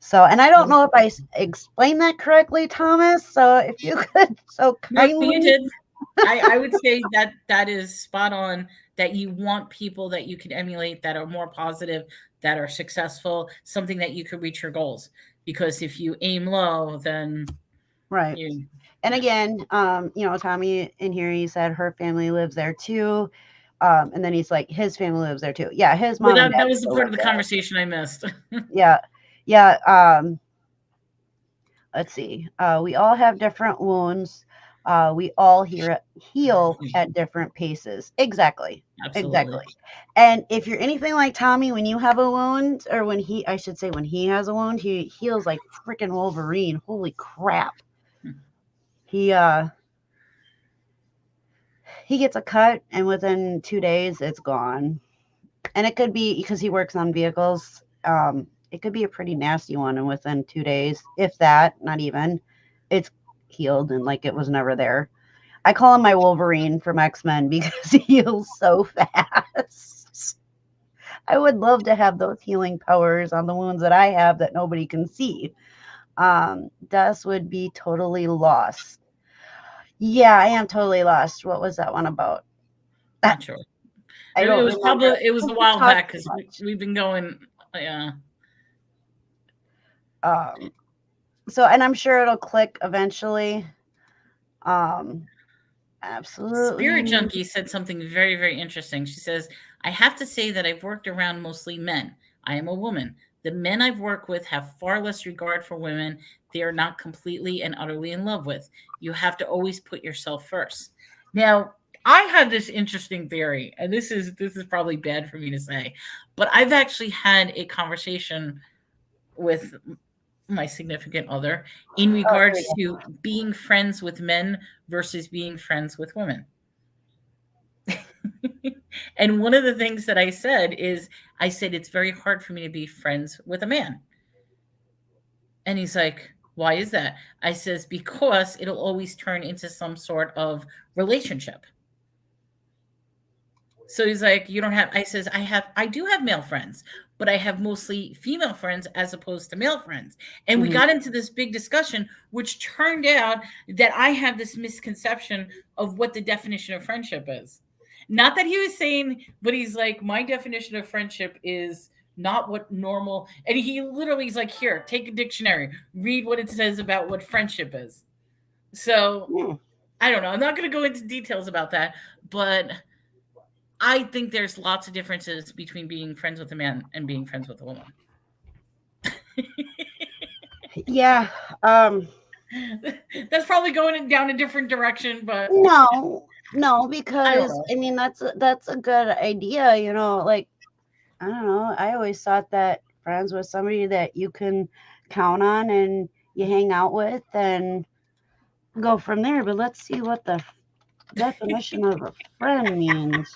So, and I don't Well, know if I explained that correctly, Thomas. So, if you could so no, you kindly. did. I would say that that is spot on, that you want people that you can emulate, that are more positive, that are successful, something that you could reach your goals. Because if you aim low, then Right. you, And yeah. again, Tommy in here, he said her family lives there too. And then he's like, his family lives there too. Yeah, his Well, mom and that dad was the still part live of the there. conversation I missed. Yeah. Yeah. Let's see. We all have different wounds. We all heal at different paces. Exactly. Absolutely. Exactly. And if you're anything like Tommy, when you have a wound, or I should say, when he has a wound, he heals like freaking Wolverine. Holy crap. He, uh, he gets a cut, and within 2 days, it's gone. And it could be because he works on vehicles. It could be a pretty nasty one, and within 2 days, if that, not even, it's healed and like it was never there. I call him my Wolverine from X-Men because he heals so fast. I would love to have those healing powers on the wounds that I have that nobody can see. Dust would be totally lost. Yeah, I am totally lost. What was that one about? Not sure. I It don't was remember. probably, it was a We while talked back too because much. we've been going. Yeah. Um, and I'm sure it'll click eventually. Um, Spirit absolutely. Junkie said something very, very interesting. She says, I have to say that I've worked around mostly men. I am a woman. The men I've worked with have far less regard for women they are not completely and utterly in love with. You have to always put yourself first. Now, I have this interesting theory, and this is probably bad for me to say, but I've actually had a conversation with my significant other in Oh, here we regards go. to being friends with men versus being friends with women. And one of the things that I said is, I said, it's very hard for me to be friends with a man. And he's like, why is that? I says, because it'll always turn into some sort of relationship. So he's like, you don't have, I says, I do have male friends, but I have mostly female friends as opposed to male friends. And we Mhm. got into this big discussion, which turned out that I have this misconception of what the definition of friendship is. Not that he was saying, but he's like, my definition of friendship is not what normal, and he literally is like, here, take a dictionary, read what it says about what friendship is. So Yeah. I don't know. I'm not going to go into details about that, but I think there's lots of differences between being friends with a man and being friends with a woman. Yeah. Um, That's probably going down a different direction, but no, I don't because know. I mean that's a good idea. Like, I don't know. I always thought that friends was somebody that you can count on and you hang out with and go from there. But let's see what the definition of a friend means.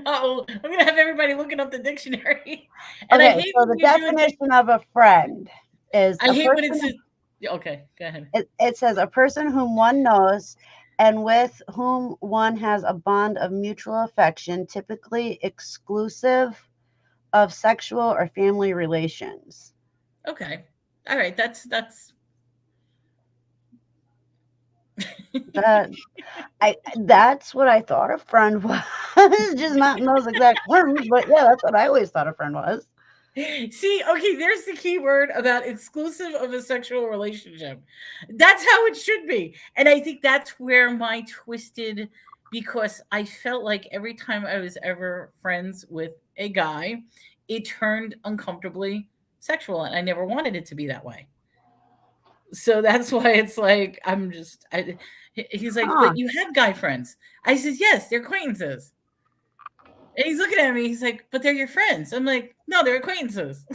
Oh, I'm gonna have everybody looking up the dictionary, and I Okay, hate so when the you do it. definition of a friend is I a hate when it's. person. Okay, go ahead. It says a person whom one knows and with whom one has a bond of mutual affection, typically exclusive of sexual or family relations. Okay, all right. That's. That that's what I thought a friend was, just not in those exact terms, but yeah, that's what I always thought a friend was. See, okay, there's the key word about exclusive of a sexual relationship. That's how it should be. And I think that's where my twisted, because I felt like every time I was ever friends with a guy, it turned uncomfortably sexual. And I never wanted it to be that way. So that's why it's like he's like, Huh. but you have guy friends. I says, yes, they're acquaintances. And he's looking at me. He's like, but they're your friends. I'm like, no, they're acquaintances.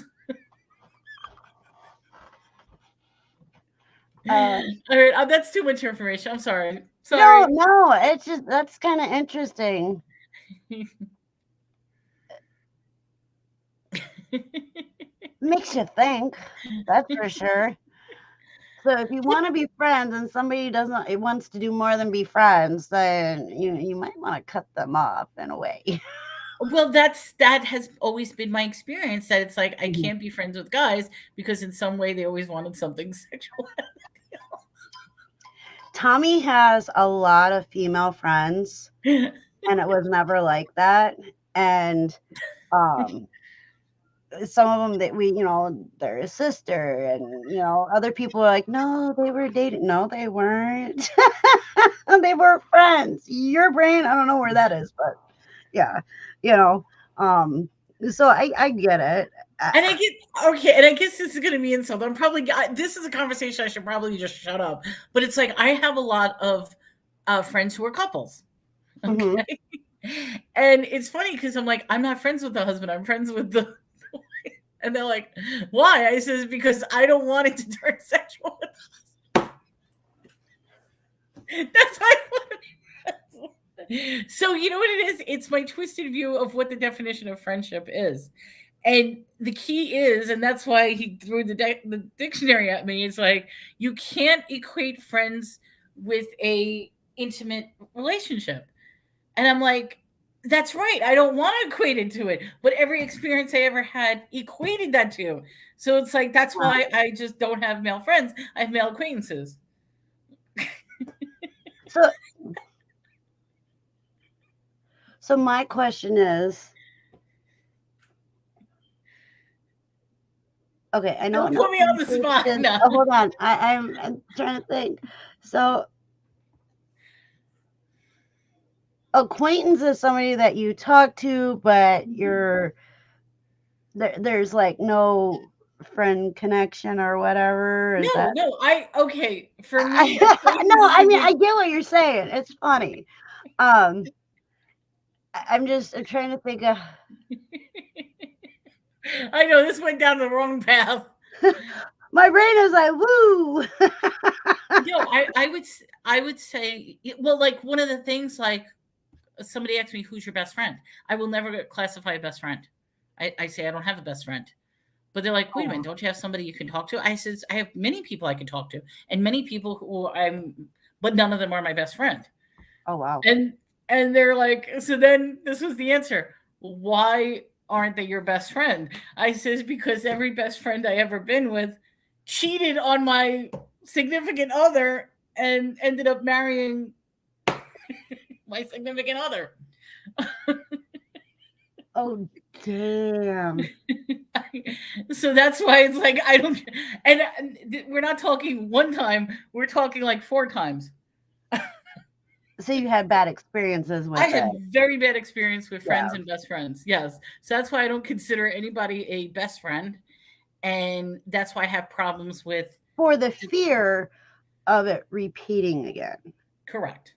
Um, All right, that's too much information. I'm sorry. no, Sorry. no, it's just that's kind of interesting. Makes you think, that's for sure. So if you want to be friends and somebody doesn't it wants to do more than be friends, then you might want to cut them off in a way. Well, that has always been my experience that it's like I Mhm. can't be friends with guys because in some way they always wanted something sexual. Tommy has a lot of female friends, and it was never like that. And um, some of them that they're his sister, and other people are like, no, they were dating. No, they weren't. They were friends. Your brain, I don't know where that is, but yeah, you know. Um, so I get it. And I get okay, and I guess this is going to be insult. This is a conversation I should probably just shut up. But it's like I have a lot of friends who are couples. Mhm. Okay. And it's funny because I'm like, I'm not friends with the husband. I'm friends with the and they're like, why? I says, because I don't want it to turn sexual. That's why. So you know what it is? It's my twisted view of what the definition of friendship is. And the key is, and that's why he threw the dictionary at me, it's like you can't equate friends with a intimate relationship. And I'm like, that's right. I don't want to equate it to it. But every experience I ever had equated that to. So it's like, that's why I just don't have male friends. I have male acquaintances. So so my question is, okay, I know Don't put me on the spot. No. hold on. I'm trying to think. So acquaintance is somebody that you talk to, but there's like no friend connection or whatever. Is No, that no. Okay. For me, no, acquaintances I would mean I be get what you're saying. It's funny. Um I'm trying to think of I know this went down the wrong path. my brain is like woo. No, I would say well, like one of the things like somebody asked me who's your best friend. I will never classify a best friend. I say I don't have a best friend. But they're like, wait a minute, Oh, don't you have somebody you can talk to? I says, I have many people I can talk to, and many people who but none of them are my best friend. oh wow. And they're like, so then this was the answer. Why aren't they your best friend? I says, because every best friend I ever been with cheated on my significant other and ended up marrying my significant other. Oh damn. So that's why it's like I don't and we're not talking one time, we're talking like four times. So you had bad experiences I with it. had very bad experience with Yeah. friends and best friends. Yes. So that's why I don't consider anybody a best friend. And that's why I have problems with For the fear of it repeating again. correct.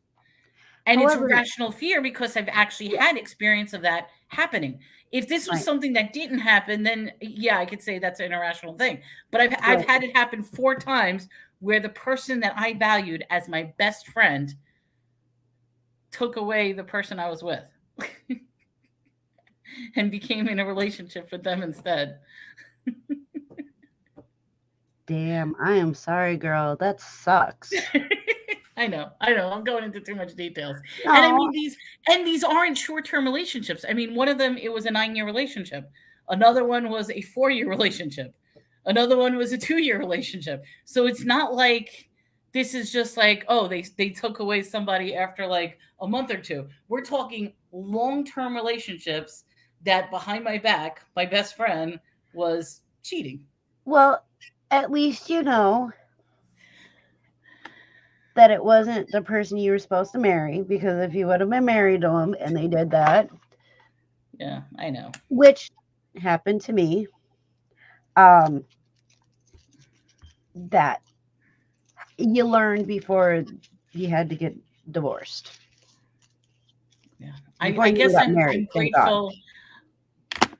And it's a However, rational fear because I've actually yeah, had experience of that happening. If this was right, something that didn't happen, then yeah, I could say that's an irrational thing. But I've right. had it happen four times where the person that I valued as my best friend took away the person I was with and became in a relationship with them instead. Damn, I am sorry, girl. That sucks. I know, I know. I'm going into too much details. And I No, mean these aren't short-term relationships. I mean, one of them it was a 9-year relationship. Another one was a 4-year relationship. Another one was a 2-year relationship. So it's not like this is just like, oh, they took away somebody after like a month or two. We're talking long-term relationships that behind my back, my best friend was cheating. well, at least you know that it wasn't the person you were supposed to marry, because if you would have been married to him and they did that, Yeah, I know. which happened to me, um, that You learned before you had to get divorced. Yeah. Before I you even guess got I'm married, thank God. grateful.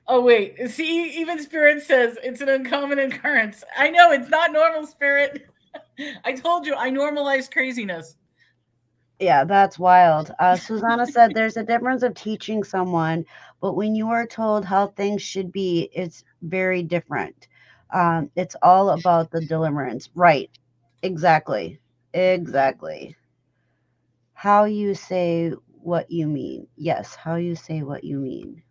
Oh wait, see, even Spirit says it's an uncommon occurrence. I know it's not normal, Spirit. I told you I normalized craziness. Yeah, that's wild. Susanna said there's a difference of teaching someone, but when you are told how things should be, it's very different. It's all about the deliverance. Right. Exactly. Exactly. How you say what you mean. Yes, how you say what you mean.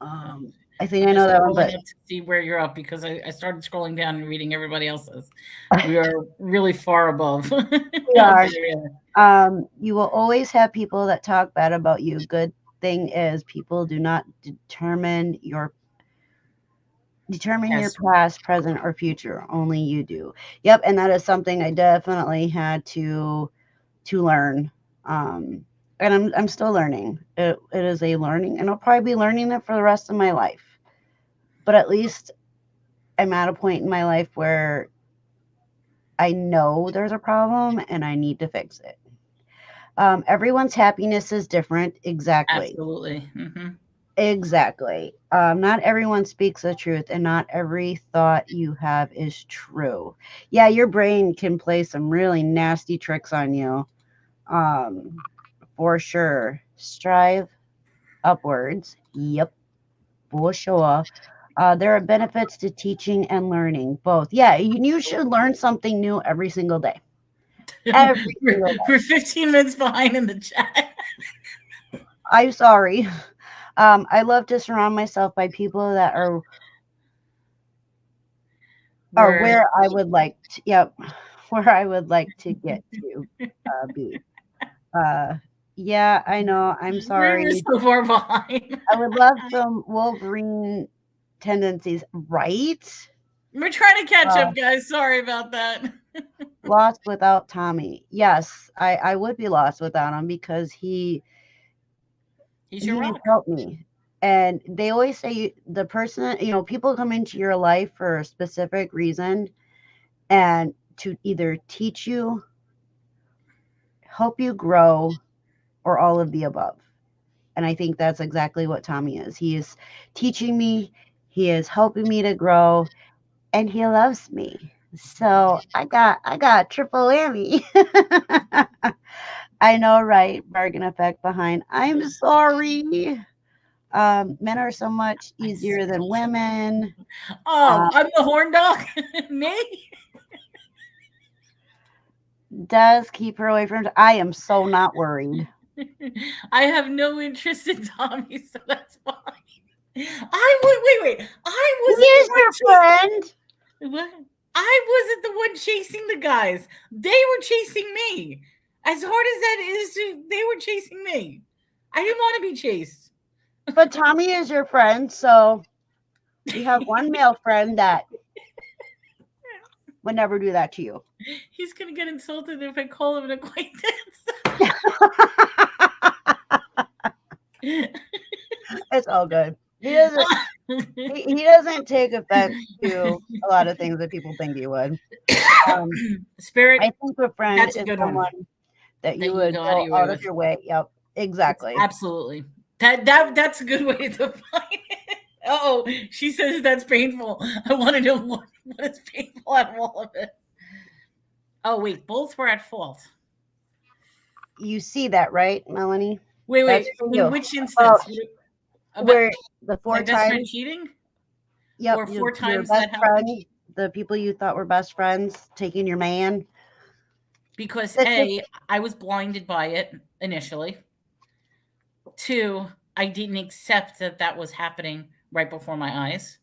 Yeah. I think I'm I know just that one, scrolling but up to see where you're up because I started scrolling down and reading everybody else's. We are really far above. we Okay, are. yeah. You will always have people that talk bad about you. Good thing is people do not determine your Yes. past, present, or future. Only you do. Yep, and that is something I definitely had to learn. Um, and I'm still learning. It is a learning, and I'll probably be learning it for the rest of my life. But at least I'm at a point in my life where I know there's a problem and I need to fix it. Everyone's happiness is different. Exactly. Absolutely. Exactly. Not everyone speaks the truth, and not every thought you have is true. Yeah, your brain can play some really nasty tricks on you, um, for sure. Strive upwards. Yep, for sure. There are benefits to teaching and learning, both. Yeah, you should learn something new every single day. Every single day. We're 15 minutes behind in the chat. I'm sorry. I love to surround myself by people that are We're where I would like to, yep, where I would like to get to be. Uh, yeah, I know. I'm we're sorry. so far behind. I would love some Wolverine tendencies, right? We're trying to catch Uh, up, guys. Sorry about that. Lost without Tommy. Yes, I would be lost without him because He's your he rock. helped me. And they always say the person, people come into your life for a specific reason and to either teach you, help you grow, or all of the above. And I think that's exactly what Tommy is. He is teaching me, he is helping me to grow, and he loves me. So I got triple whammy. I know, right? Bargain effect behind. I'm sorry. Men are so much easier than women. Oh, Uh, I'm the horn dog. Me? does keep her away from. I am so not worried. I have no interest in Tommy, so that's fine. I would wait. He I wasn't the is one your chasing. friend. What? I wasn't the one chasing the guys. They were chasing me. As hard as that is, they were chasing me. I didn't want to be chased. But Tommy is your friend, so you have one male friend that would never do that to you. He's gonna get insulted if I call him an acquaintance. It's all good. He doesn't take offense to a lot of things that people think he would. Um, I Spirit, think a friend that's a is good one. someone that That you you would go out of go your way out of with. your way. Yep, It's exactly. absolutely that's a good way to define it. Oh, she says that's painful. I want to know what is painful out of all of it. Oh wait, both were at fault. You see that, right, Melanie? That's Wait. for In you. which About instance? About where the my four best friend times, cheating, yep, or four your times best that happened? friend, the people you thought were best friends, taking your man. Because That's just A, I was blinded by it initially. Two, I didn't accept that that was happening right before my eyes.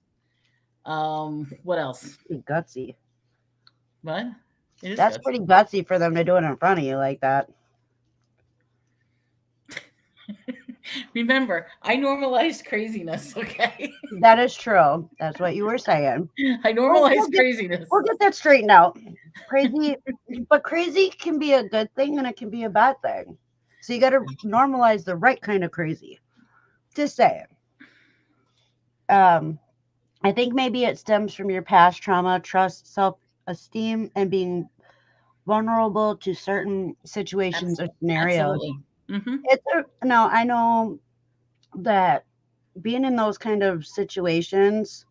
What else? pretty gutsy. What? It is That's good. pretty gutsy for them to do it in front of you like that. Remember, I normalized craziness, okay? That is true. That's what you were saying. I We'll, we'll normalized get craziness. we'll get that straightened out. Crazy, but crazy can be a good thing and it can be a bad thing. So you got to normalize the right kind of crazy. Just saying. I think maybe it stems from your past trauma, trust, self esteem, and being vulnerable to certain situations or scenarios. Absolutely. Hmm. No, I know that being in those kind of situations,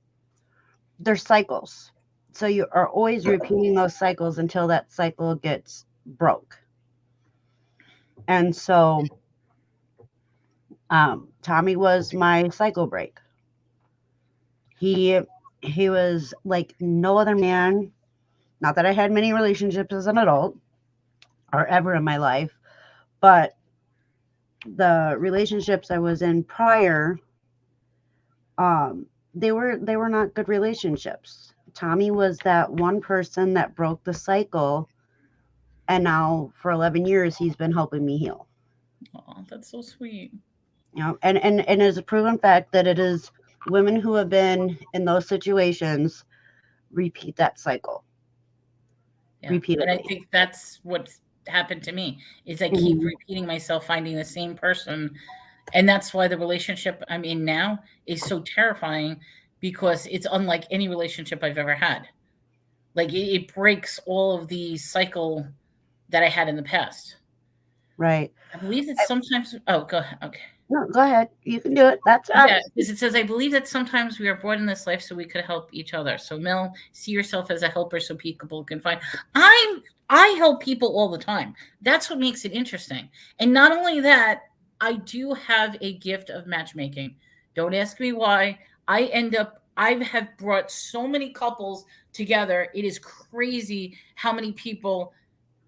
there's cycles. So you are always repeating those cycles until that cycle gets broke. And so Tommy was my cycle break. He he was like no other man. Not that I had many relationships as an adult or ever in my life, but the relationships I was in prior, um, they were not good relationships. Tommy was that one person that broke the cycle, and now for 11 years he's been helping me heal. Oh, that's so sweet. You know, and it's a proven fact that it is women who have been in those situations repeat that cycle Yeah. And I repeatedly. think that's what's happened to me is I keep Mhm. repeating myself, finding the same person. And that's why the relationship I'm in now is so terrifying because it's unlike any relationship I've ever had. Like it breaks all of the cycle that I had in the past. Right. I believe that sometimes oh, go ahead. Okay. No, go ahead. You can do it. That's Yeah, because it says, I believe that sometimes we are brought in this life so we could help each other. So Mel, see yourself as a helper so people can find. I'm I help people all the time. That's what makes it interesting. And not only that, I do have a gift of matchmaking. Don't ask me why. I have brought so many couples together. It is crazy how many people,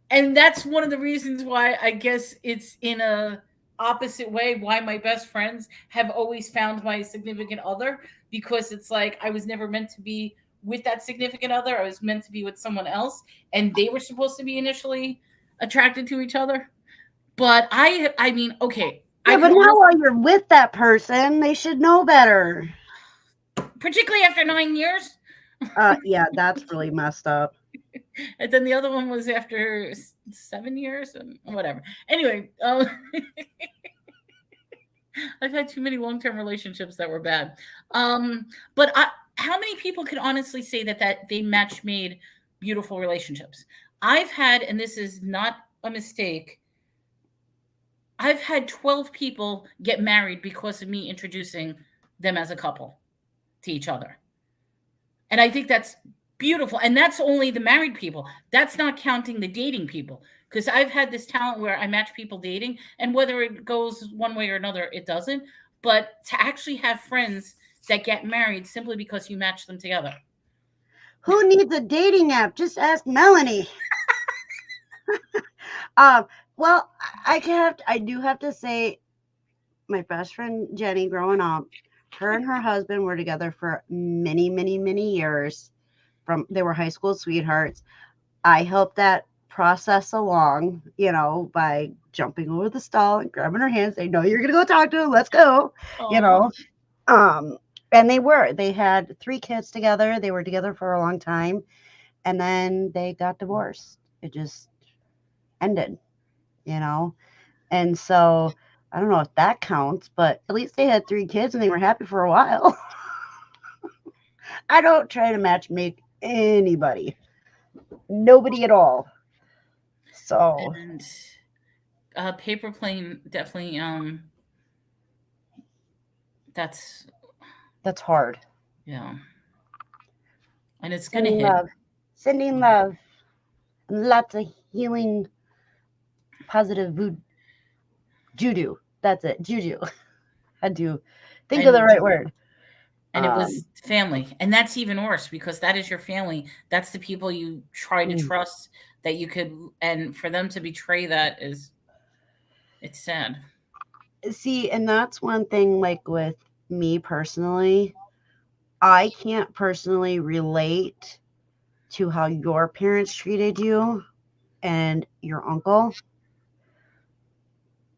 and that's one of the reasons why I guess it's in a opposite way why my best friends have always found my significant other, because it's like I was never meant to be with that significant other. I was meant to be with someone else, and they were supposed to be initially attracted to each other. But I mean, okay, I yeah, but could now honestly, while you're with that person, they should know better. particularly after 9 years. Yeah, that's really messed up. And then the other one was after 7 years and whatever. Anyway, I've had too many long-term relationships that were bad. But how many people can honestly say that they match made beautiful relationships? I've had, and this is not a mistake, I've had 12 people get married because of me introducing them as a couple to each other. And I think that's beautiful. And that's only the married people. That's not counting the dating people. Because I've had this talent where I match people dating, and whether it goes one way or another, it doesn't. But to actually have friends that get married simply because you match them together. Who needs a dating app? Just ask Melanie. Um, well, I do have to say, my best friend Jenny, growing up, her and her husband were together for many, many, many years. They were high school sweethearts. I helped that process along, by jumping over the stall and grabbing her hand, saying, "No, you're gonna go talk to him. Let's go," you Oh, know. Um, and they had 3 kids together. They were together for a long time, and then they got divorced. It just ended, you know. And so I don't know if that counts, but at least they had 3 kids and they were happy for a while. I don't try to match make anybody, nobody at all. So and paper plane definitely. That's that's hard. yeah, and it's gonna Sending hit. love, sending love, and lots of healing, positive juju. That's it, juju. I do think of the And right word. and it Um, was family, and that's even worse because that is your family. That's the people you try to mm. trust that you could, and for them to betray that is, it's sad. See, and that's one thing. Like with me personally, I can't personally relate to how your parents treated you and your uncle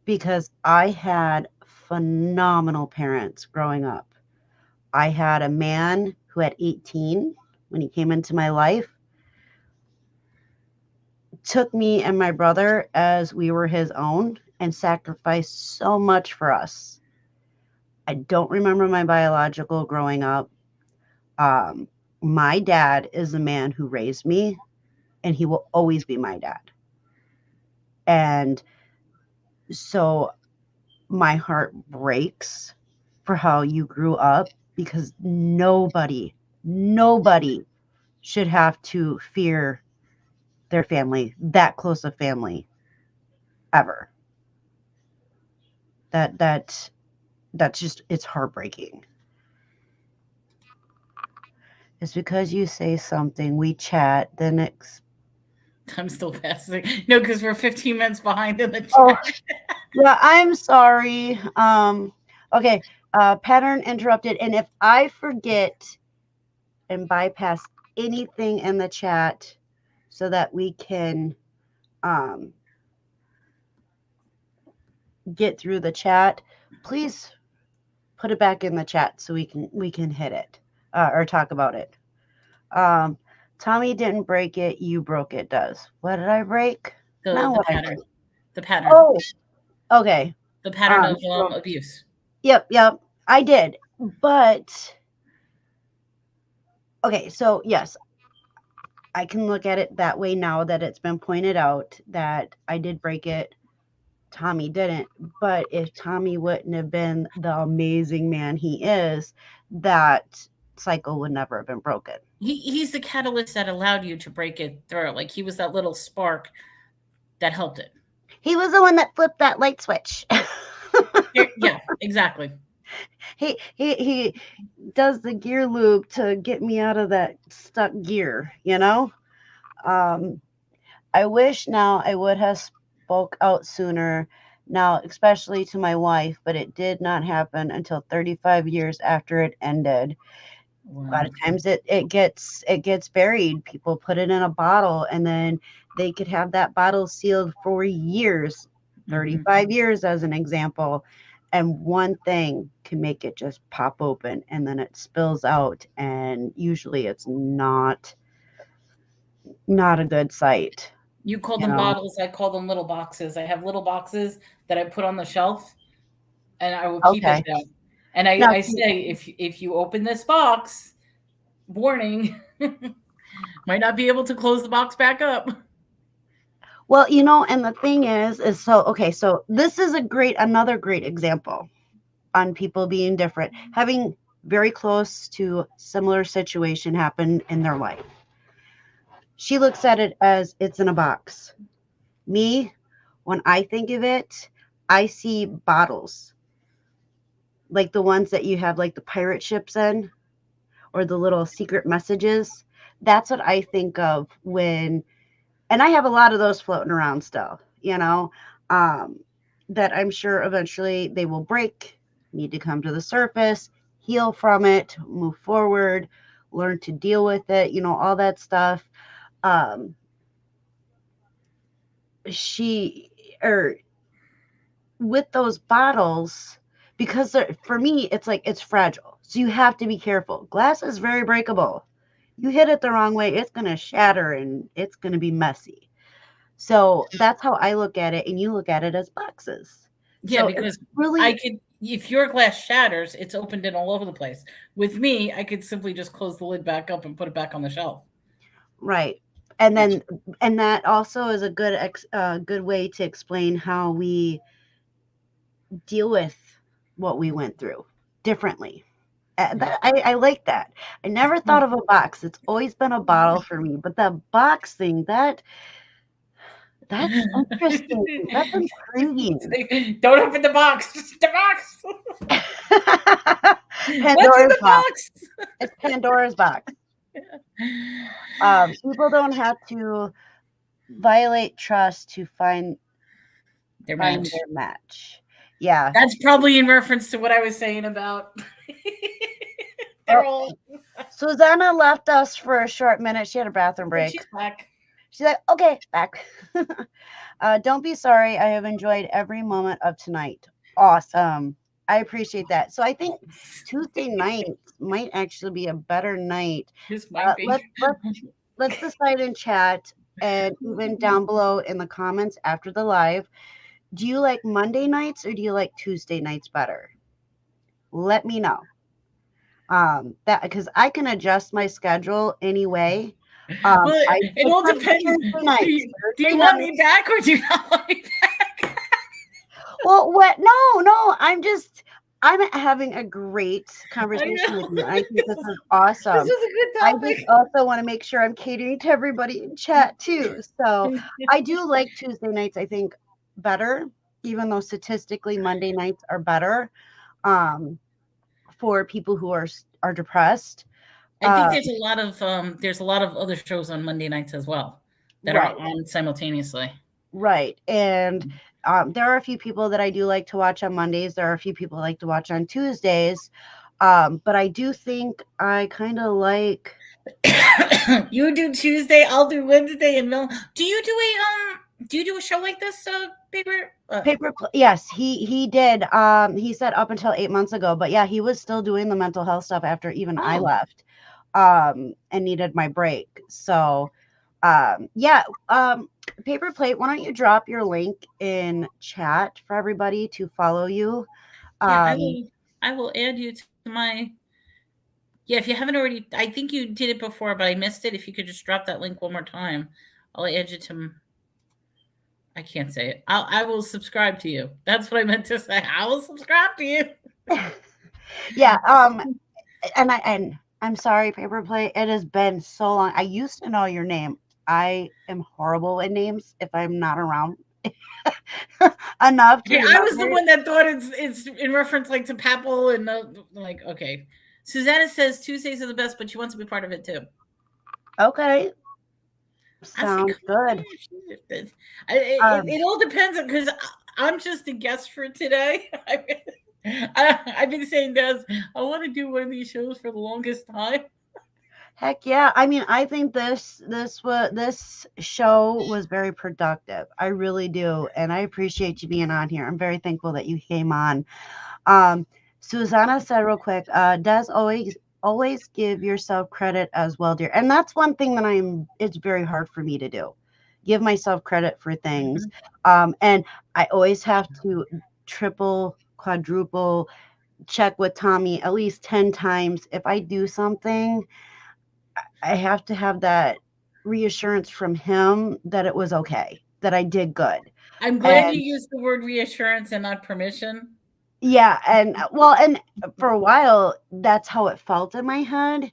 because I had phenomenal parents growing up. I had a man who at 18, when he came into my life, took me and my brother as we were his own and sacrificed so much for us. I don't remember my biological growing up. Um, my dad is the man who raised me. and he will always be my dad. And so my heart breaks for how you grew up, because nobody should have to fear their family, that close a family, ever. That's just, it's heartbreaking. It's because you say something, we chat, then it's I'm still passing. No, because we're 15 minutes behind in the oh chat. yeah, I'm sorry. Okay, pattern interrupted, and if I forget and bypass anything in the chat so that we can um get through the chat, please put it back in the chat so we can hit it, or talk about it. Um, Tommy didn't break it. You broke it. Does what did I break? The Now the what I pattern, break? the pattern, Oh, okay. the pattern of So, abuse. yep. I did, but okay. So yes, I can look at it that way now that it's been pointed out that I did break it. Tommy didn't. But if Tommy wouldn't have been the amazing man he is, that cycle would never have been broken. He's the catalyst that allowed you to break it through. Like he was that little spark that helped it. He was the one that flipped that light switch. Yeah, exactly. He does the gear loop to get me out of that stuck gear, you know? Um, I wish now I would have spoke out sooner, now especially to my wife, but it did not happen until 35 years after it ended. A lot Wow. of times it gets buried. People put it in a bottle, and then they could have that bottle sealed for years, Hmm. 35 years as an example, and one thing can make it just pop open, and then it spills out, and usually it's not a good sight, You call you them know. bottles. I call them little boxes. I have little boxes that I put on the shelf, and I will keep it Okay. there. And I, Now, I say, if you open this box, warning, might not be able to close the box back up. well, and the thing is so okay, so this is another great example on people being different, having very close to similar situation happen in their life. She looks at it as it's in a box. Me, when I think of it, I see bottles, like the ones that you have like the pirate ships in, or the little secret messages. That's what I think of when, and I have a lot of those floating around still, um, that I'm sure eventually they will break, need to come to the surface, heal from it, move forward, learn to deal with it, all that stuff. Um, she, or with those bottles, because for me, it's like it's fragile. So you have to be careful. Glass is very breakable. You hit it the wrong way, it's going to shatter and it's going to be messy. So that's how I look at it, and you look at it as boxes. Yeah, So it's because I really could, if your glass shatters, it's opened in all over the place. With me, I could simply just close the lid back up and put it back on the shelf. right. And Which, then, and that also is a good way to explain how we deal with what we went through differently. yeah. I like that. I never thought of a box. It's always been a bottle for me, but the box thing, that's interesting. That's intriguing. Don't open the box. The box. What's in Pandora's the box. box? It's Pandora's box. People don't have to violate trust to Their find match. their match. Yeah. That's probably in reference to what I was saying about. They're Oh, all. Susanna left us for a short minute. She had a bathroom Oh, break. she's back. She's like, okay, back. Don't be sorry. I have enjoyed every moment of tonight. Awesome. I appreciate that. So I think Tuesday nights might actually be a better night. This might be. Let's decide in chat, and even down below in the comments after the live. Do you like Monday nights or do you like Tuesday nights better? Let me know. That, because I can adjust my schedule anyway. Well, I it all prefer depends. Tuesday nights. Do you Thursday want me nights. back or do you not want me back? Well, what? No. I'm having a great I conversation with you. know. I think This this was, is this awesome. was a good I just topic. also want to make sure I'm catering to everybody in chat too. So I do like Tuesday nights, I think, better, even though statistically Monday nights are better for people who are depressed. I think Um, there's a lot of other shows on Monday nights as well that are right, on simultaneously. right. And there are a few people that I do like to watch on Mondays. There are a few people I like to watch on Tuesdays. But I do think I kind of like You do Tuesday, I'll do Wednesday, and Mel. Do you do a show like this, paper? Yes, he did. He said up until 8 months ago, but yeah, he was still doing the mental health stuff after even I Oh, left, and needed my break. So, yeah, Paper Plate, why don't you drop your link in chat for everybody to follow you? yeah, Um, I will add you to my. Yeah, if you haven't already, I think you did it before, but I missed it. If you could just drop that link one more time, I'll add you to. I can't say it. I will subscribe to you. That's what I meant to say. I will subscribe to you. yeah, and I'm sorry, Paper Plate. It has been so long. I used to know your name. I am horrible at names if I'm not around enough to Okay, I was remember the it. one that thought it's in reference like to Papel and like okay. Susanna says Tuesdays are the best, but she wants to be part of it too. Okay, I say, sounds come good. on. It all depends because I'm just a guest for today. I've been saying, Des, I want to do one of these shows for the longest time. Heck yeah. I mean, I think this show was very productive. I really do. And I appreciate you being on here. I'm very thankful that you came on. Um, Susanna said real quick, does always give yourself credit as well, dear. And that's one thing that it's very hard for me to do. Give myself credit for things. Mhm. And I always have to triple, quadruple check with Tommy at least 10 times. If I do something, I have to have that reassurance from him that it was okay, that I did good. I'm glad you And used the word reassurance and not permission. yeah, and well, and for a while, that's how it felt in my head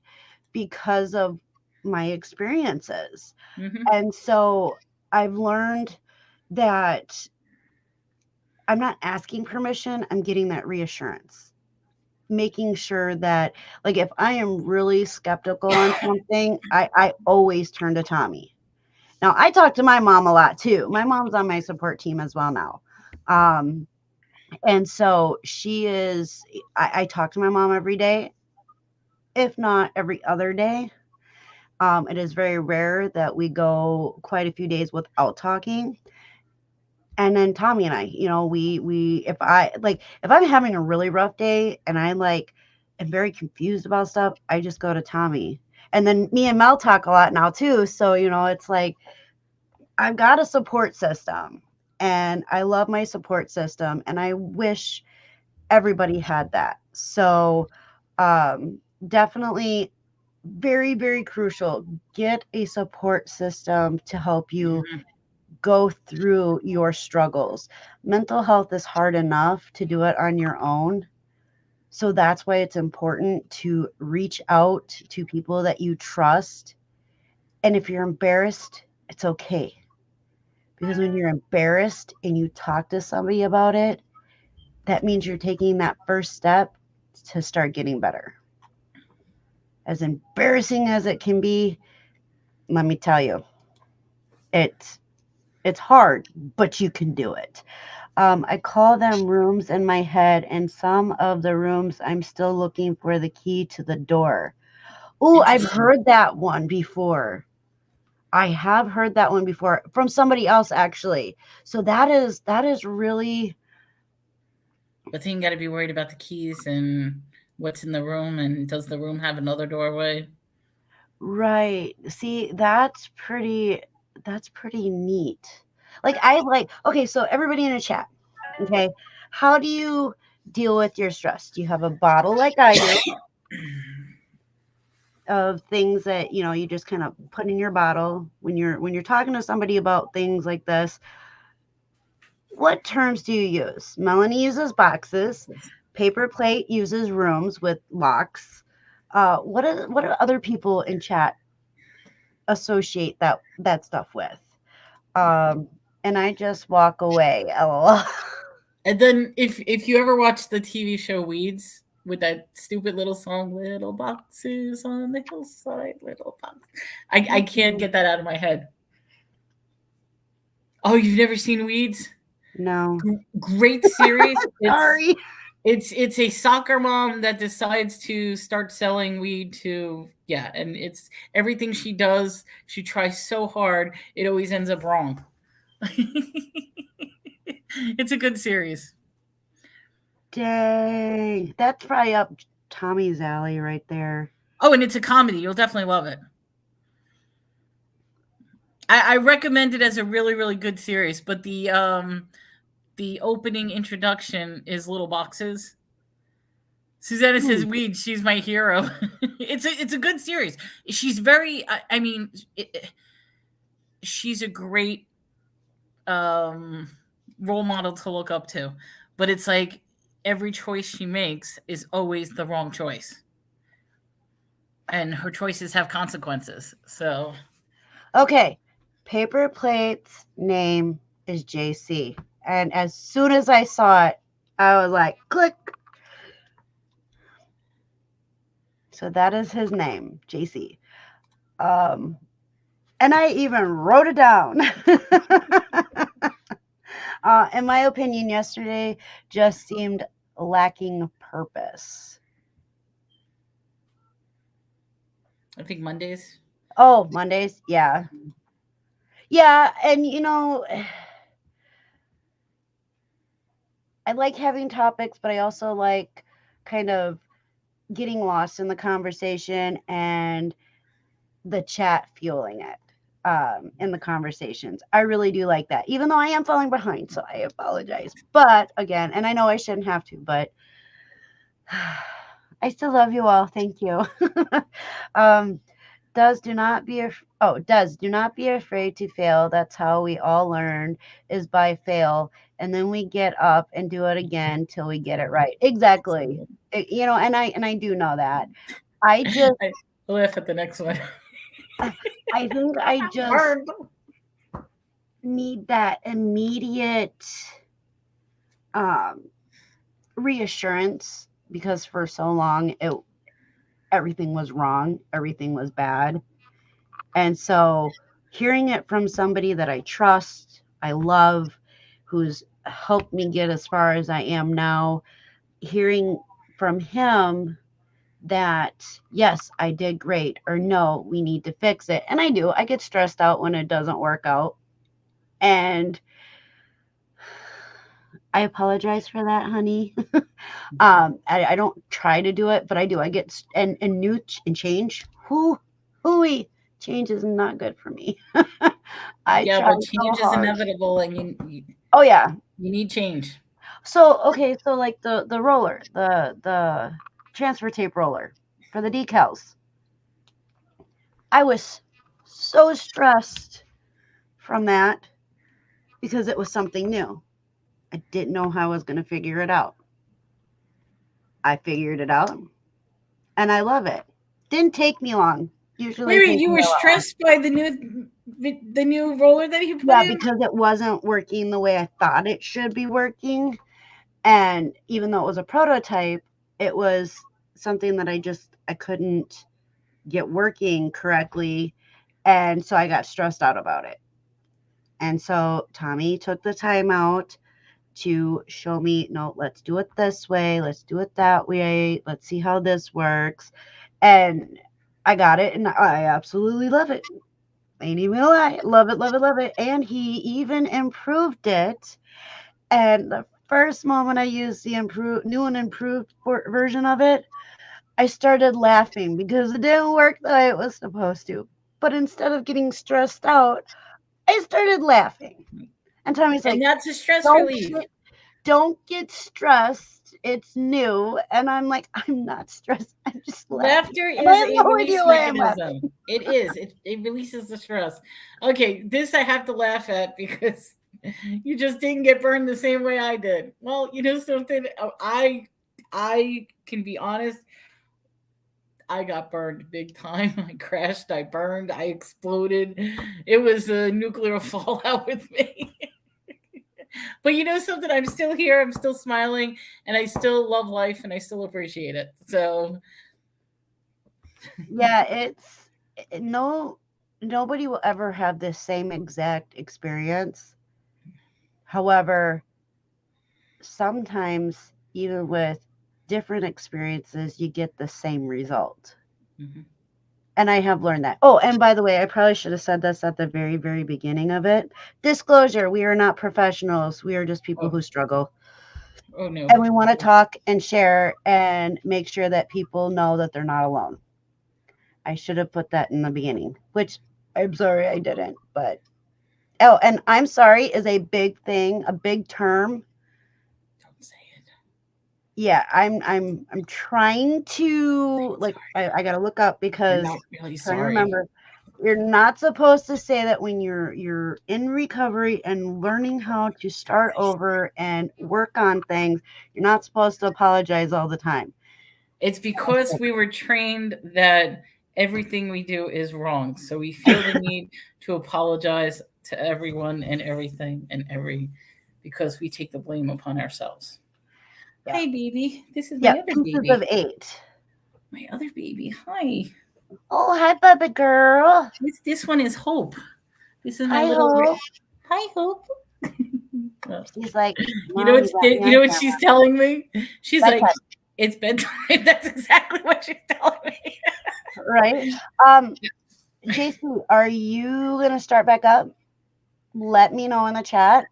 because of my experiences. Hmm. And so I've learned that I'm not asking permission, I'm getting that reassurance. Making sure that, like, if I am really skeptical on something, I always turn to Tommy. Now, I talk to my mom a lot too. My mom's on my support team as well now. Um, and so I talk to my mom every day, if not every other day. It is very rare that we go quite a few days without talking. And then Tommy and I, if I'm having a really rough day and I am very confused about stuff, I just go to Tommy. And then me and Mel talk a lot now too. So, it's like I've got a support system and I love my support system and I wish everybody had that. So, definitely very, very crucial. Get a support system to help you Hmm. go through your struggles. Mental health is hard enough to do it on your own. So that's why it's important to reach out to people that you trust. And if you're embarrassed, it's okay. Because when you're embarrassed and you talk to somebody about it, that means you're taking that first step to start getting better. As embarrassing as it can be, let me tell you, it's it's hard, but you can do it. I call them rooms in my head, and some of the rooms I'm still looking for the key to the door. Oh, I've Interesting. heard that one before. I have heard that one before from somebody else actually. So that is really But then you got to be worried about the keys and what's in the room, and does the room have another doorway? right. See, that's pretty neat. Okay, so everybody in the chat, okay, how do you deal with your stress? Do you have a bottle like I do? of things that you just kind of put in your bottle when you're talking to somebody about things like this. What terms do you use? Melanie uses boxes. Paper plate uses rooms with locks. What do other people in chat associate that stuff with? Um, and I just walk away. LOL. And then if you ever watch the TV show Weeds with that stupid little song, "Little Boxes on the Hillside," little box, I can't get that out of my head. Oh, you've never seen Weeds? No. Great series. Sorry. It's a soccer mom that decides to start selling weed to, yeah, and it's everything she does. She tries so hard, it always ends up wrong. It's a good series. Dang. That's probably up Tommy's alley right there. Oh, and it's a comedy. You'll definitely love it. I recommend it as a really, really good series, but the opening introduction is little boxes. Susanna says, "Weed, she's my hero." It's a good series. She's very. I mean, she's a great role model to look up to, but it's like every choice she makes is always the wrong choice, and her choices have consequences. So Okay. Paper plate's name is JC. And as soon as I saw it, I was like, click. So that is his name, JC. And I even wrote it down. In my opinion, yesterday just seemed lacking purpose. I think Mondays. Oh, Mondays? Yeah. Yeah. And, I like having topics, but I also like kind of getting lost in the conversation and the chat fueling it in the conversations. I really do like that, even though I am falling behind. So I apologize. But again, and I know I shouldn't have to, but I still love you all. Thank you. Do not be afraid to fail. That's how we all learn, is by fail, and then we get up and do it again till we get it right. Exactly. And I do know that. I just I laugh at the next one. I think I just need that immediate reassurance, because for so long everything was wrong, everything was bad. And so hearing it from somebody that I trust, I love, who's helped me get as far as I am now, hearing from him that, yes, I did great, or no, we need to fix it. And I do. I get stressed out when it doesn't work out. And I apologize for that, honey. I don't try to do it, but I do. I get and new and change. Hooey. Change is not good for me. I Yeah, try but so change is hard. inevitable, and Oh yeah. you need change. So okay, so like the roller, the transfer tape roller for the decals. I was so stressed from that because it was something new. I didn't know how I was going to figure it out. I figured it out, and I love it. Didn't take me long. Usually Wait, takes you me were a lot longer. stressed by the new roller that you put Yeah, in? because it wasn't working the way I thought it should be working. And even though it was a prototype, it was something that I couldn't get working correctly. And so I got stressed out about it. And so Tommy took the time out to show me, no, let's do it this way. Let's do it that way. Let's see how this works. And I got it, and I absolutely love it. Ain't even a lie. Love it, love it, love it. And he even improved it. And the first moment I used the new and improved version of it, I started laughing because it didn't work the way it was supposed to. But instead of getting stressed out, I started laughing. And Tommy's And like, that's a stress don't relief. don't get stressed it's new, and I'm like, I'm not stressed. I'm just laughing, Laughter and I is have a no release idea why I'm laughing. mechanism. It is. It releases the stress. Okay, this I have to laugh at because you just didn't get burned the same way I did. Well, you know something? I can be honest. I got burned big time. I crashed. I burned. I exploded. It was a nuclear fallout with me. But you know something? I'm still here. I'm still smiling, and I still love life, and I still appreciate it. So Yeah, it's no nobody will ever have the same exact experience. However, sometimes even with different experiences, you get the same result. mhm. And I have learned that. Oh, and by the way, I probably should have said this at the very, very beginning of it. Disclosure, we are not professionals. We are just people Oh, who struggle. oh no. And we want to talk and share and make sure that people know that they're not alone. I should have put that in the beginning, which I'm sorry I didn't. But oh, and I'm sorry is a big thing, a big term. Don't say it. Yeah, I'm trying to like I gotta look up You're because not really trying to sorry. remember. You're not supposed to say that when you're in recovery and learning how to start over and work on things. You're not supposed to apologize all the time. It's because we were trained that everything we do is wrong. So we feel the need to apologize to everyone and everything and every because we take the blame upon ourselves. Yeah. Hi, baby. This is my Yeah, other pieces of baby. 8. My other baby. Hi. Oh, hi, baby girl. This one is Hope. This is my Hi, little. Hope. Hi, Hope. She's like, You know Mom, what? you got me You on know what camera. she's telling me? She's like, Bedtime, "It's bedtime." That's exactly what she's telling me. right? Um, JC, are you gonna start back up? Let me know in the chat.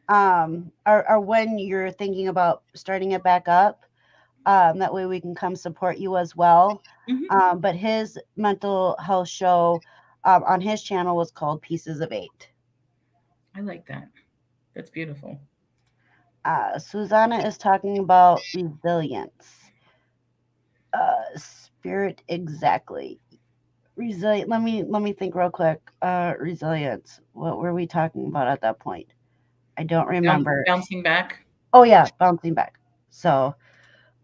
Or when you're thinking about starting it back up. That way we can come support you as well. Mhm. But his mental health show on his channel was called Pieces of 8. I like that. That's beautiful. Susanna is talking about resilience. Spirit exactly. Resilient. Let me think real quick. Resilience. What were we talking about at that point? I don't remember. Bouncing back. Oh yeah, bouncing back. So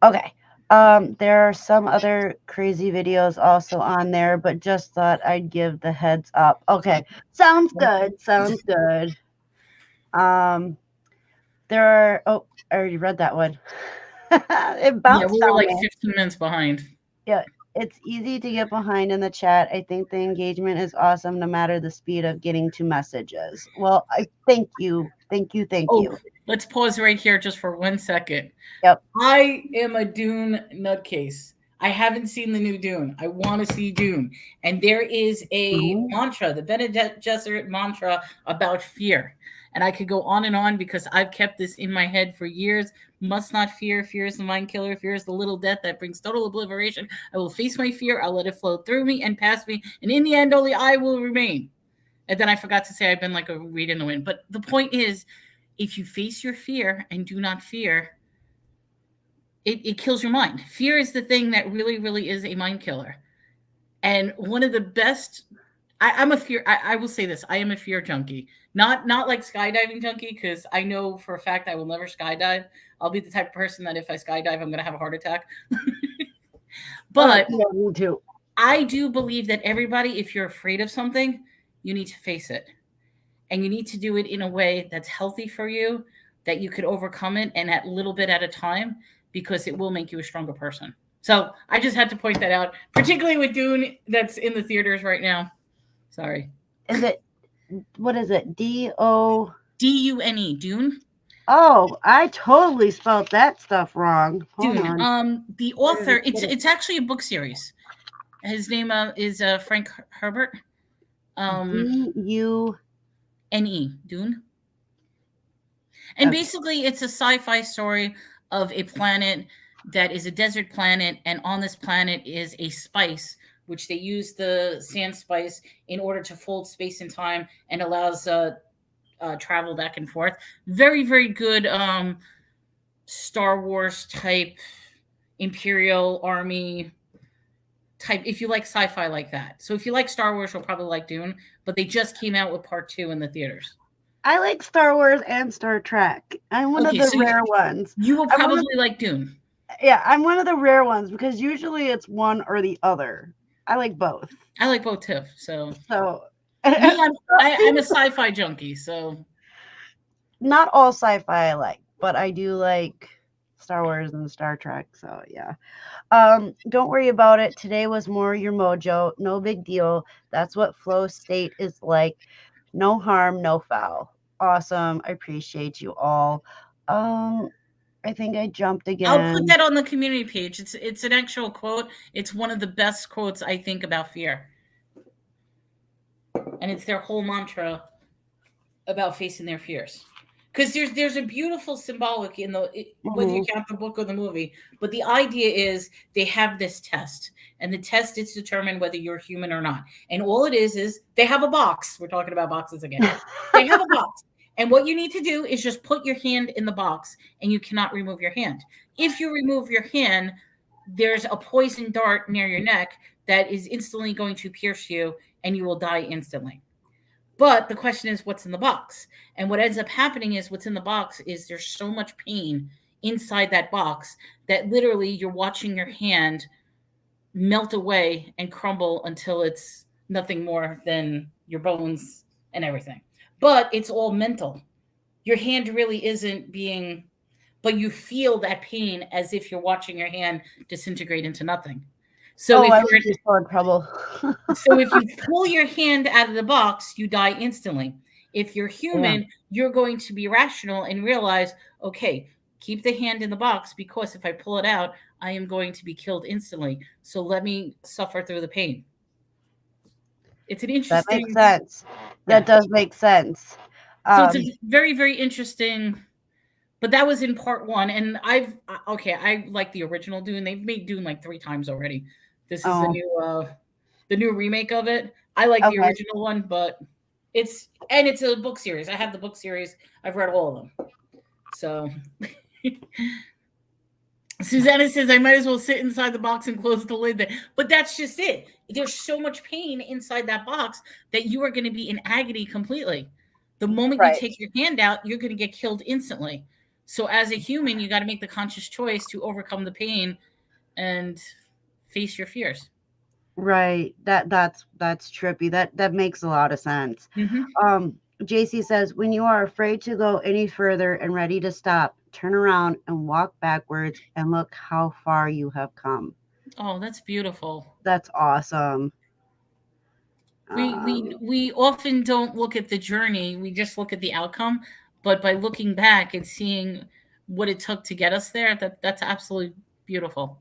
okay. There are some other crazy videos also on there, but just thought I'd give the heads up. Okay. Sounds good. Sounds good. Um, there are oh, I already read that one. It Yeah, bounced we were on like me. 15 minutes behind. Yeah, it's easy to get behind in the chat. I think the engagement is awesome no matter the speed of getting to messages. Well, I thank you. Thank you. Thank Oh, you. let's pause right here just for 1 second. Yep. I am a Dune nutcase. I haven't seen the new Dune. I want to see Dune. And there is a Mhm. mantra, the Bene Gesserit mantra about fear. And I could go on and on because I've kept this in my head for years. Must not fear. Fear is the mind killer. Fear is the little death that brings total obliteration. I will face my fear. I'll let it flow through me and past me. And in the end, only I will remain. And then I forgot to say I've been like a reed in the wind. But the point is, if you face your fear and do not fear, it kills your mind. Fear is the thing that really, really is a mind killer. And one of the best, I'm a fear. I will say this: I am a fear junkie. Not like skydiving junkie, because I know for a fact I will never skydive. I'll be the type of person that if I skydive, I'm going to have a heart attack. Oh, But yeah, me too. I do believe that everybody, if you're afraid of something, you need to face it. And you need to do it in a way that's healthy for you, that you could overcome it and at little bit at a time, because it will make you a stronger person. So I just had to point that out, particularly with Dune that's in the theaters right now. Sorry. Is it what is it? D-O Dune, Dune. Oh, I totally spelled that stuff wrong. Hold Dune. on. The Where did I author, put it? it's actually a book series. His name is Frank Herbert. D-U N-E, Dune. And okay. basically, it's a sci-fi story of a planet that is a desert planet, and on this planet is a spice, which they use the sand spice in order to fold space and time and allows travel back and forth. Very, very good Star Wars type, Imperial Army type, if you like sci-fi like that. So if you like Star Wars, you'll probably like Dune, but they just came out with part 2 in the theaters. I like Star Wars and Star Trek. I'm one of Okay, the so rare ones. you will I'm one of probably like Dune. Yeah, I'm one of the rare ones because usually it's one or the other. I like both. I like both too. So So me, I'm a sci-fi junkie. So not all sci-fi I like, but I do like Star Wars and Star Trek. So yeah. Don't worry about it. Today was more your mojo. No big deal. That's what flow state is like. No harm, no foul. Awesome. I appreciate you all. Um, I think I jumped I'll put again. that on the community page. It's an actual quote. It's one of the best quotes I think about fear, and it's their whole mantra about facing their fears. Because there's a beautiful symbolic in whether you Mhm. count the book or the movie, but the idea is they have this test, and the test is to determine whether you're human or not. And all it is they have a box. We're talking about boxes again. They have a box, and what you need to do is just put your hand in the box, and you cannot remove your hand. If you remove your hand, there's a poison dart near your neck that is instantly going to pierce you, and you will die instantly. But the question is, what's in the box? And what ends up happening is what's in the box is there's so much pain inside that box that literally you're watching your hand melt away and crumble until it's nothing more than your bones and everything. But it's all mental. Your hand really isn't being, but you feel that pain as if you're watching your hand disintegrate into nothing. So Oh, I if would you're be so in trouble. So if you pull your hand out of the box, you die instantly. If you're Yeah. human, you're going to be rational and realize, okay, keep the hand in the box because if I pull it out, I am going to be killed instantly. So let me suffer through the pain. It's an That makes interesting, sense. That yeah. does make sense. So it's a Um, very, very interesting. But that was in part 1, and okay. I like the original Dune. They've made Dune like 3 times already. This is oh, the new remake of it. I like the okay. original one, but it's a book series. I have the book series. I've read all of them. So Susanna says I might as well sit inside the box and close the lid. But that's just it. There's so much pain inside that box that you are going to be in agony completely. The moment you Right. take your hand out, you're going to get killed instantly. So as a human, you got to make the conscious choice to overcome the pain and face your fears. Right. That's trippy. That makes a lot of sense. Hmm. JC says when you are afraid to go any further and ready to stop, turn around and walk backwards and look how far you have come. Oh, that's beautiful. That's awesome. We often don't look at the journey. We just look at the outcome. But by looking back and seeing what it took to get us there, that's absolutely beautiful.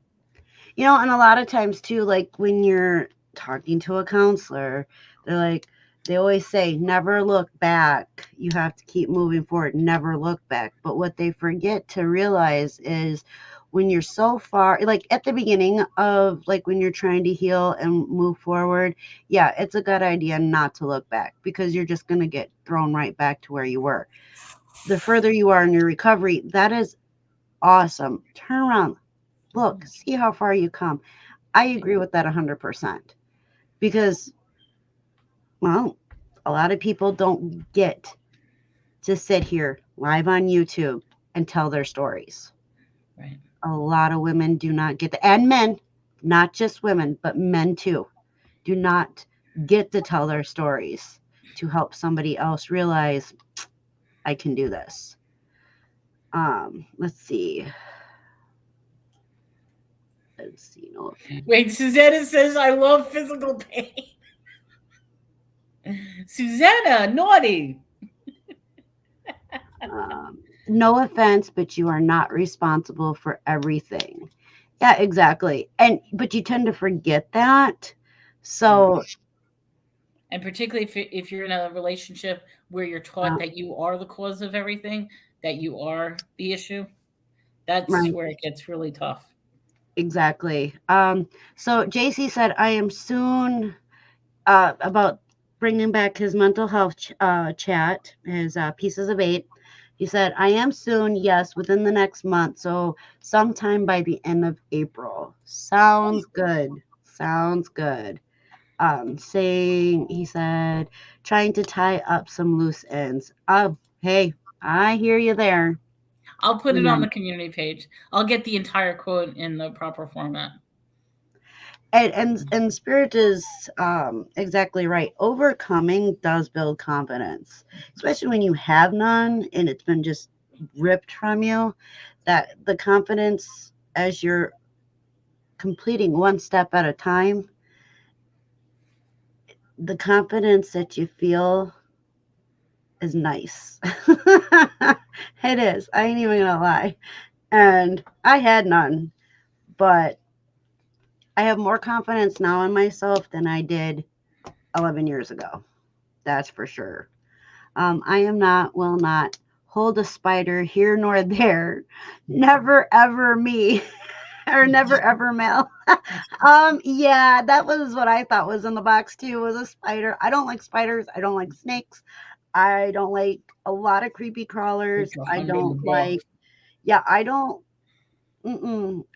And a lot of times too, like when you're talking to a counselor, they're like, they always say, never look back. You have to keep moving forward, never look back. But what they forget to realize is when you're so far, like at the beginning of like when you're trying to heal and move forward, yeah, it's a good idea not to look back because you're just going to get thrown right back to where you were. The further you are in your recovery, that is awesome. Turn around, look, see how far you come. I agree with that 100% because, well, a lot of people don't get to sit here live on YouTube and tell their stories. Right. A lot of women do not get to, and men, not just women, but men too, do not get to tell their stories to help somebody else realize I can do this. Let's see. Let's see. No, Wait, Susanna says I love physical pain. Susanna, naughty. no offense, but you are not responsible for everything. Yeah, exactly. But you tend to forget that. Yeah. So, And particularly if you're in a relationship where you're taught uh, that you are the cause of everything, that you are the issue, that's right, where it gets really tough. exactly. So JC said, I am soon about bringing back his mental health chat, his pieces of eight. He said, I am soon, yes, within the next month. So sometime by the end of April. Sounds good. Sounds good. Saying, he said, trying to tie up some loose ends. Hey, I hear you there. I'll put it on the And, community page. I'll get the entire quote in the proper format. and Spirit is exactly right. Overcoming does build confidence, especially when you have none and it's been just ripped from you. That the confidence as you're completing one step at a time, the confidence that you feel is nice. It is. I ain't even gonna lie. And I had none, but I have more confidence now in myself than I did 11 years ago. That's for sure. I am not, will not hold a spider here nor there. Never ever me. Or never ever Mel. Yeah, that was what I thought was in the box too, was a spider. I don't like spiders. I don't like snakes. I don't like a lot of creepy crawlers. It's a I hand in the don't box. like, yeah, I don't.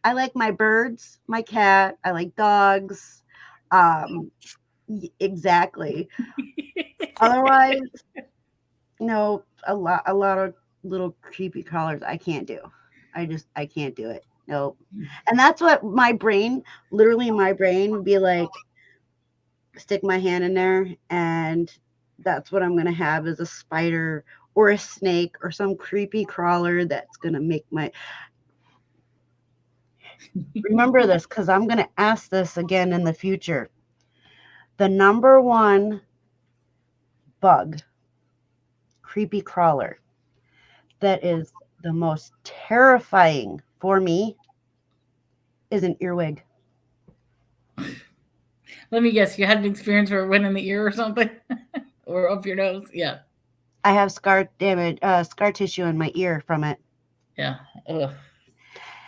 I like my birds, my cat. I like dogs. Um, exactly. Otherwise, no, a lot of little creepy crawlers I can't do. I can't do it. Nope. And that's what my brain, literally my brain would be like, stick my hand in there and that's what I'm gonna have is a spider or a snake or some creepy crawler that's gonna make my remember this because I'm gonna ask this again in the future. The number one bug, creepy crawler, that is the most terrifying for me is an earwig. Let me guess. You had an experience where it went in the ear or something, or up your nose. Yeah, I have scar damage, scar tissue in my ear from it. yeah. Ugh.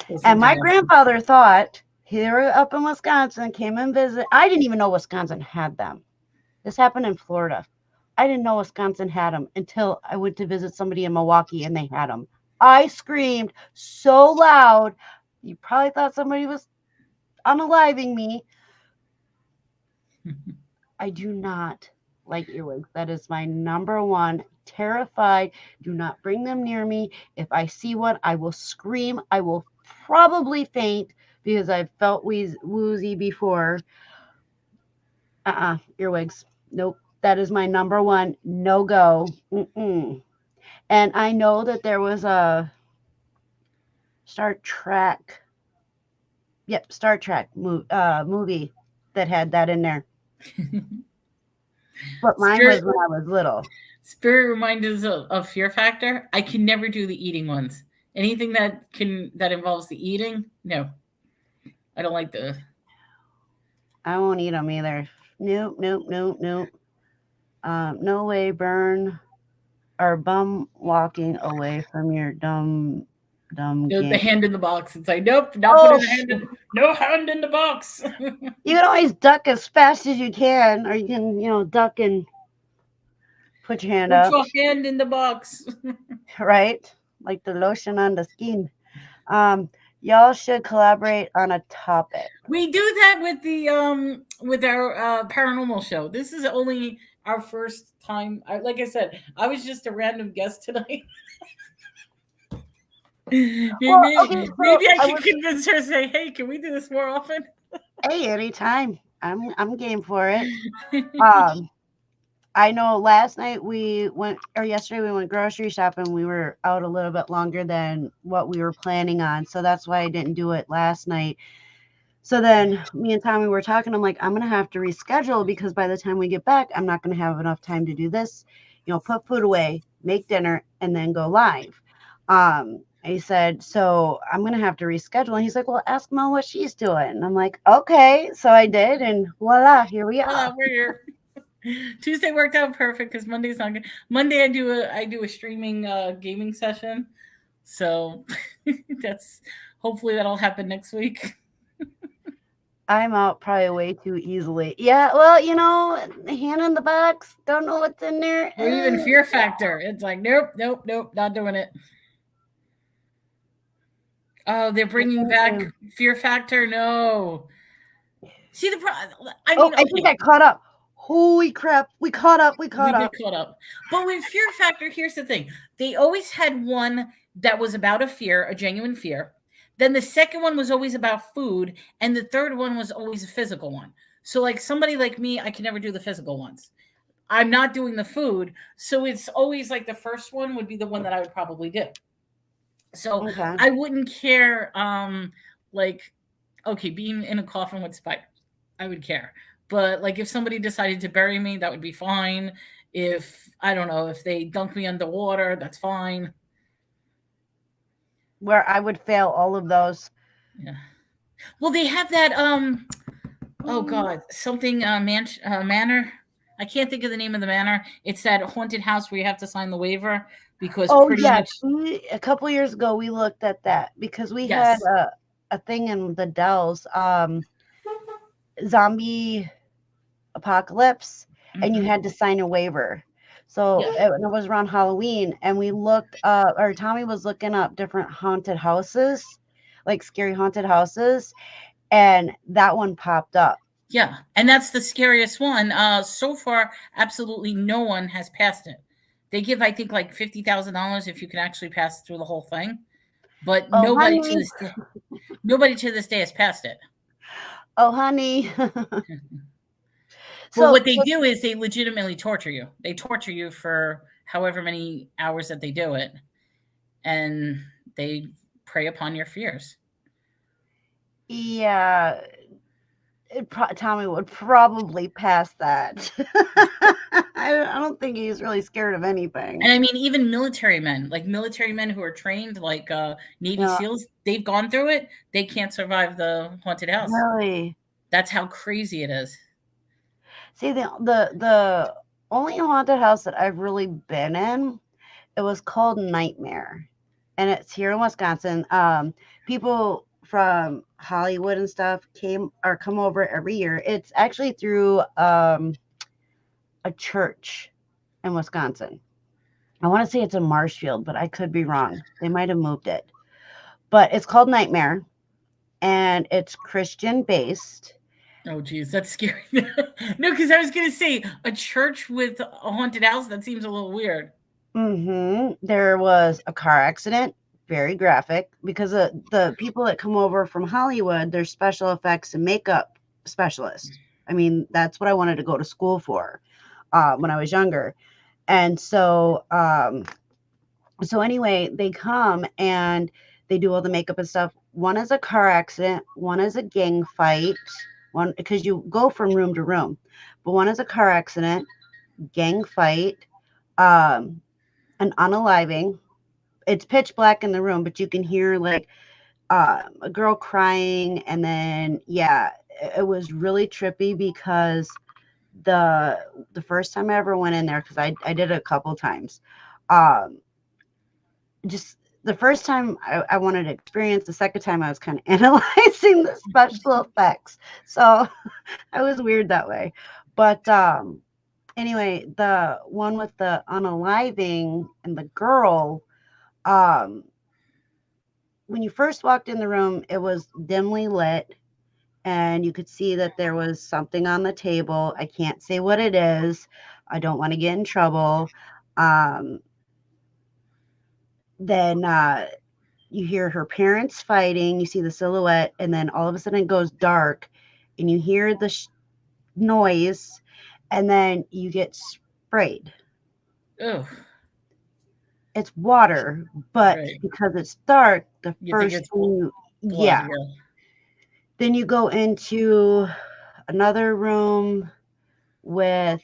Those And things are my nasty. grandfather thought here up in Wisconsin came and visit. I didn't even know Wisconsin had them. This happened in Florida. I didn't know Wisconsin had them until I went to visit somebody in Milwaukee and they had them. I screamed so loud. You probably thought somebody was unaliving me. I do not like earwigs. That is my number one. Terrified. Do not bring them near me. If I see one, I will scream. I will probably faint because I've felt woozy before. Earwigs. Nope. That is my number one no go. Mm-mm. And I know that there was a Star Trek, yep, Star Trek movie that had that in there. But mine Spirit was when I was little. Spirit reminds us of Fear Factor. I can never do the eating ones. Anything that involves the eating, no, I don't like the. I won't eat them either. Nope, nope, nope, nope. No way, burn or bum walking away from your dumb The game. hand in the box. It's like, nope, not Oh, putting the hand in. No hand in the box. you can always duck as fast as you can, or you can, duck and put your hand Put up, your hand in the box. right? Like the lotion on the skin. Um, y'all should collaborate on a topic. We do that with our paranormal show. This is only our first time. Like I said, I was just a random guest tonight. Well, okay, so Maybe I I can was, convince her to say, "Hey, can we do this more often?" hey, anytime. I'm game for it. Um, I know last night we went, or yesterday we went grocery shopping. We were out a little bit longer than what we were planning on. So that's why I didn't do it last night. So then me and Tommy were talking. I'm like, I'm going to have to reschedule because by the time we get back, I'm not going to have enough time to do this. Put food away, make dinner, and then go live. He said, so I'm going to have to reschedule. And he's like, well, ask Mel what she's doing. And I'm like, okay. So I did. And voila, here we are. Voila, we're here. Tuesday worked out perfect because Monday's not good. Monday I do a streaming gaming session, so that's hopefully that'll happen next week. I'm out probably way too easily. Yeah, well, hand in the box, don't know what's in there. Or even Fear Factor. It's like, nope, nope, nope, not doing it. Oh, they're bringing back Fear Factor. No. See the I Oh, mean, I think okay, I caught up. Holy crap, we caught up. We we caught did up. caught up. But with Fear Factor, here's the thing: they always had one that was about a fear, a genuine fear. Then the second one was always about food, and the third one was always a physical one. So, like somebody like me, I can never do the physical ones. I'm not doing the food, so it's always like the first one would be the one that I would probably do. So Okay. I wouldn't care, like, okay, being in a coffin with spiders, I would care. But like if somebody decided to bury me, that would be fine. If I don't know, if they dunk me underwater, that's fine. Where I would fail all of those. Yeah. Well, they have that oh god, something manor. I can't think of the name of the manor. It's that haunted house where you have to sign the waiver because Oh pretty yes, much a couple years ago we looked at that because we had yes. a thing in the Dells, zombie apocalypse, and you Hmm. had to sign a waiver. So Yeah. it was around Halloween, and we looked or Tommy was looking up different haunted houses, like scary haunted houses, and that one popped up. Yeah, and that's the scariest one. So far, absolutely no one has passed it. They give, I think, like $50,000 if you can actually pass through the whole thing, but Oh nobody honey, to this day, nobody to this day has passed it. oh honey. Well, so what they so do is they legitimately torture you. They torture you for however many hours that they do it, and they prey upon your fears. yeah, Tommy would probably pass that. I don't think he's really scared of anything. And I mean, even military men who are trained, like Navy Yeah, SEALs, they've gone through it. They can't survive the haunted house. really. That's how crazy it is. See, the only haunted house that I've really been in, it was called Nightmare, and it's here in Wisconsin. People from Hollywood and stuff come over every year. It's actually through a church in Wisconsin. I want to say it's in Marshfield, but I could be wrong. They might have moved it. But it's called Nightmare, and it's Christian based. Oh, geez, that's scary. No, because I was going to say a church with a haunted house. That seems a little weird. There was a car accident, very graphic, because the people that come over from Hollywood, they're special effects and makeup specialists. I mean, that's what I wanted to go to school for when I was younger. And so anyway, they come and they do all the makeup and stuff. One is a car accident, one is a gang fight, one because you go from room to room, but one is a car accident, gang fight, um, an unaliving. It's pitch black in the room, but you can hear like a girl crying, and then yeah, it was really trippy because the first time I ever went in there, because I did it a couple times, um, just the first time I wanted to experience, the second time I was kind of analyzing the special effects. So I was weird that way. But anyway, the one with the unaliving and the girl, um, when you first walked in the room, it was dimly lit and you could see that there was something on the table. I can't say what it is. I don't want to get in trouble. Um, then you hear her parents fighting, you see the silhouette, and then all of a sudden it goes dark and you hear the noise, and then you get sprayed. Oh, It's water, but right. because it's dark, the You think first it's thing blood? yeah. Yeah. Then you go into another room with,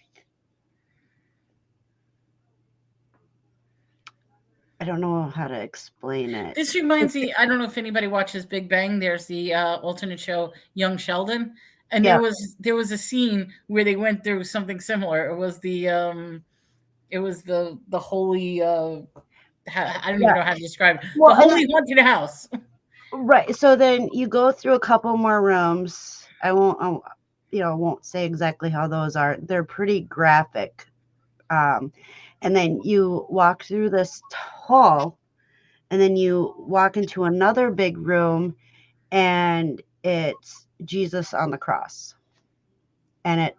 I don't know how to explain it. This reminds me. I don't know if anybody watches Big Bang. There's the alternate show Young Sheldon, and Yeah, there was a scene where they went through something similar. It was the holy. I don't even yeah. know how to describe it. The Well, and holy haunted house. right. So then you go through a couple more rooms, won't say exactly how those are. They're pretty graphic. Um, and then you walk through this hall, and then you walk into another big room, and it's Jesus on the cross. And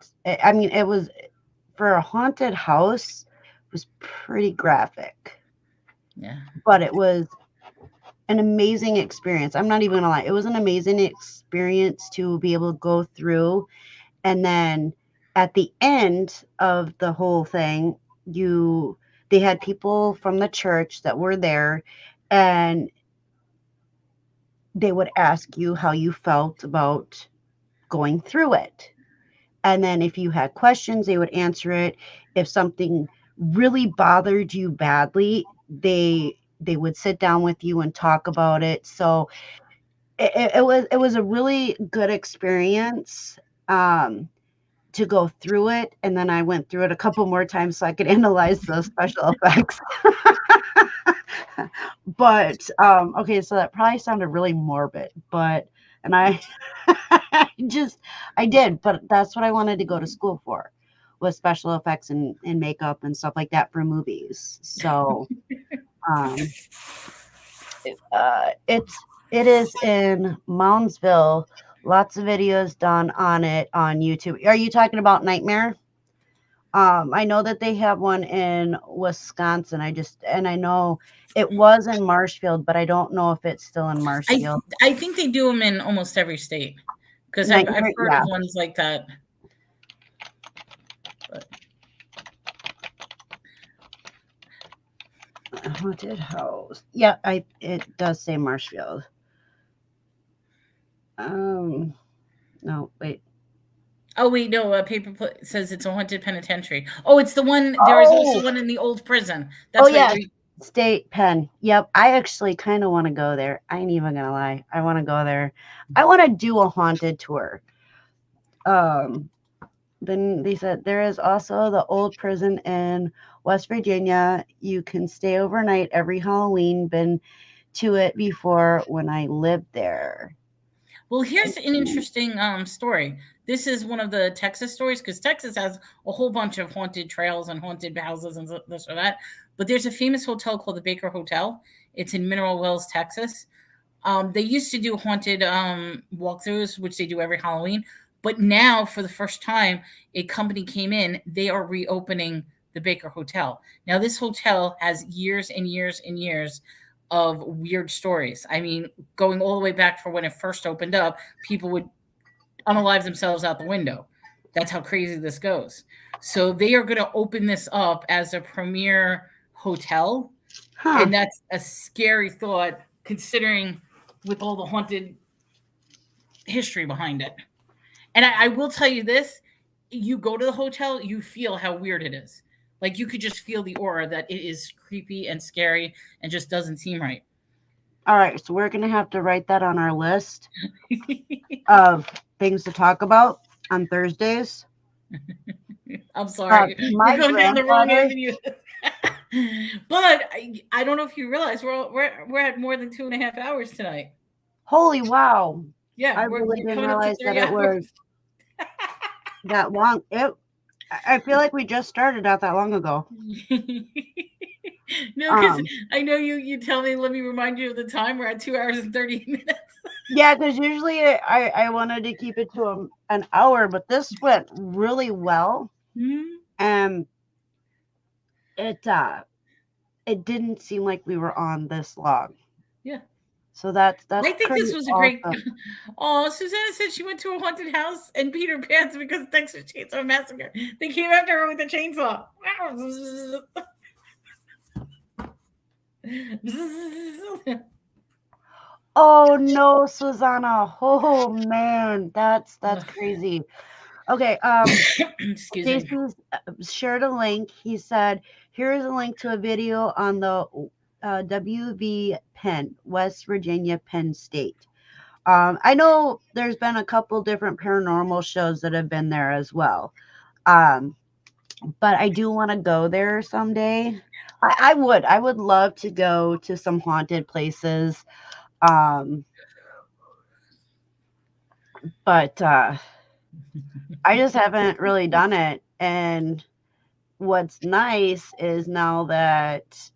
I mean, it was for a haunted house, it was pretty graphic, Yeah. but it was an amazing experience. I'm not even gonna lie. It was an amazing experience to be able to go through. And then at the end of the whole thing, they had people from the church that were there, and they would ask you how you felt about going through it. And then if you had questions, they would answer it. If something really bothered you badly, they would sit down with you and talk about it. So it was a really good experience. To go through it, and then I went through it a couple more times so I could analyze the special effects. But okay, so that probably sounded really morbid, but and I just I did, but that's what I wanted to go to school for, was special effects and makeup and stuff like that for movies. So um it is in Moundsville. Lots of videos done on it on YouTube. Are you talking about Nightmare? I know that they have one in Wisconsin. I know it was in Marshfield, but I don't know if it's still in I Marshfield. I think they do them in almost every state because I've Nightmare, heard of yeah. ones like that. But Haunted house. Yeah, it does say Marshfield. No, wait. oh wait, no, says it's a haunted penitentiary. Oh, it's the one. There is also Oh, one in the old prison. oh That's right. yeah, State Pen. Yep, I actually kind of want to go there. I ain't even gonna lie. I want to go there. I want to do a haunted tour. Um, Then they said there is also the old prison in West Virginia. You can stay overnight every Halloween. Been to it before when I lived there. Well, here's an interesting story. This is one of the Texas stories because Texas has a whole bunch of haunted trails and haunted houses and this or that. But there's a famous hotel called the Baker Hotel. It's in Mineral Wells, Texas. They used to do haunted walkthroughs, which they do every Halloween. But now, for the first time, a company came in. They are reopening the Baker Hotel. Now, this hotel has years and years and years of weird stories. I mean, going all the way back for when it first opened up, people would unalive themselves out the window. That's how crazy this goes. So they are going to open this up as a premier hotel, Huh. and that's a scary thought considering with all the haunted history behind it. And I will tell you this, you go to the hotel, you feel how weird it is. Like you could just feel the aura that it is creepy and scary and just doesn't seem right. All right, so we're gonna have to write that on our list of things to talk about on Thursdays. I'm sorry. We're My going down the wrong grandfather. avenue. But I don't know if you realize we're at more than 2.5 hours tonight. Holy wow! Yeah, I we're really didn't coming up to realize that 3 hours. it was that long. I feel like we just started not that long ago. No, because Um, I know you tell me, let me remind you of the time. We're at 2 hours and 30 minutes. Yeah, because usually I wanted to keep it to an hour, but this went really well, Mhm. and it it didn't seem like we were on this long. Yeah. So that's I think pretty this was a great. awesome. Oh, Susanna said she went to a haunted house and Peter Pan's because of Texas Chainsaw Massacre. They came after her with a chainsaw. Oh no, Susanna. Oh man, that's crazy. Okay, Excuse me. Jason's shared a link. He said, "Here is a link to a video on the WV Penn, West Virginia Penn State." I know there's been a couple different paranormal shows that have been there as well. Um, but I do want to go there someday. I would love to go to some haunted places. Um, But I just haven't really done it. And what's nice is now that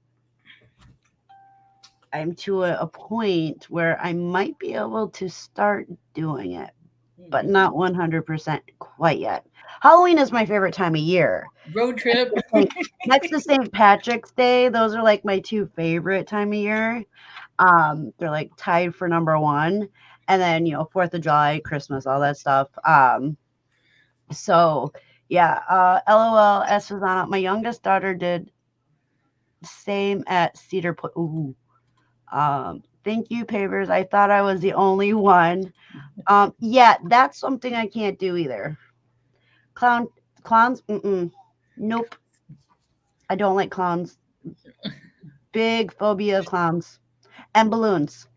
I'm to a point where I might be able to start doing it, but not 100% quite yet. Halloween is my favorite time of year. Road trip. Next to St. Patrick's Day, those are like my two favorite time of year. They're like tied for number one. And then, 4th of July, Christmas, all that stuff. So yeah, LOL, S was on it. My youngest daughter did same at Cedar Point. Ooh. Thank you, Pavers. I thought I was the only one. Yeah, that's something I can't do either. Clowns, nope. I don't like clowns. Big phobia of clowns and balloons.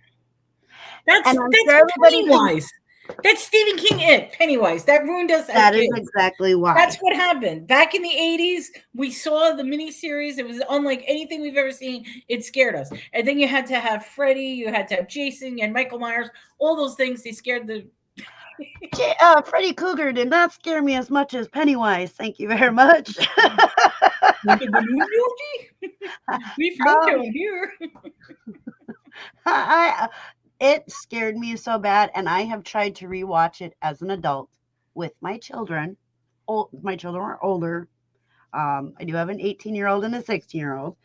That's And I'm sure everybody thinks Pennywise. That's Stephen King. Pennywise. That ruined us as that is kids. exactly why. That's what happened. Back in the 80s, we saw the miniseries. It was unlike anything we've ever seen. It scared us. And then you had to have Freddy, you had to have Jason, and Michael Myers. All those things, they scared the. Freddy Cougar did not scare me as much as Pennywise. Thank you very much. We flew down here. It scared me so bad, and I have tried to rewatch it as an adult with my children. My children are older. I do have an 18-year-old and a 16-year-old.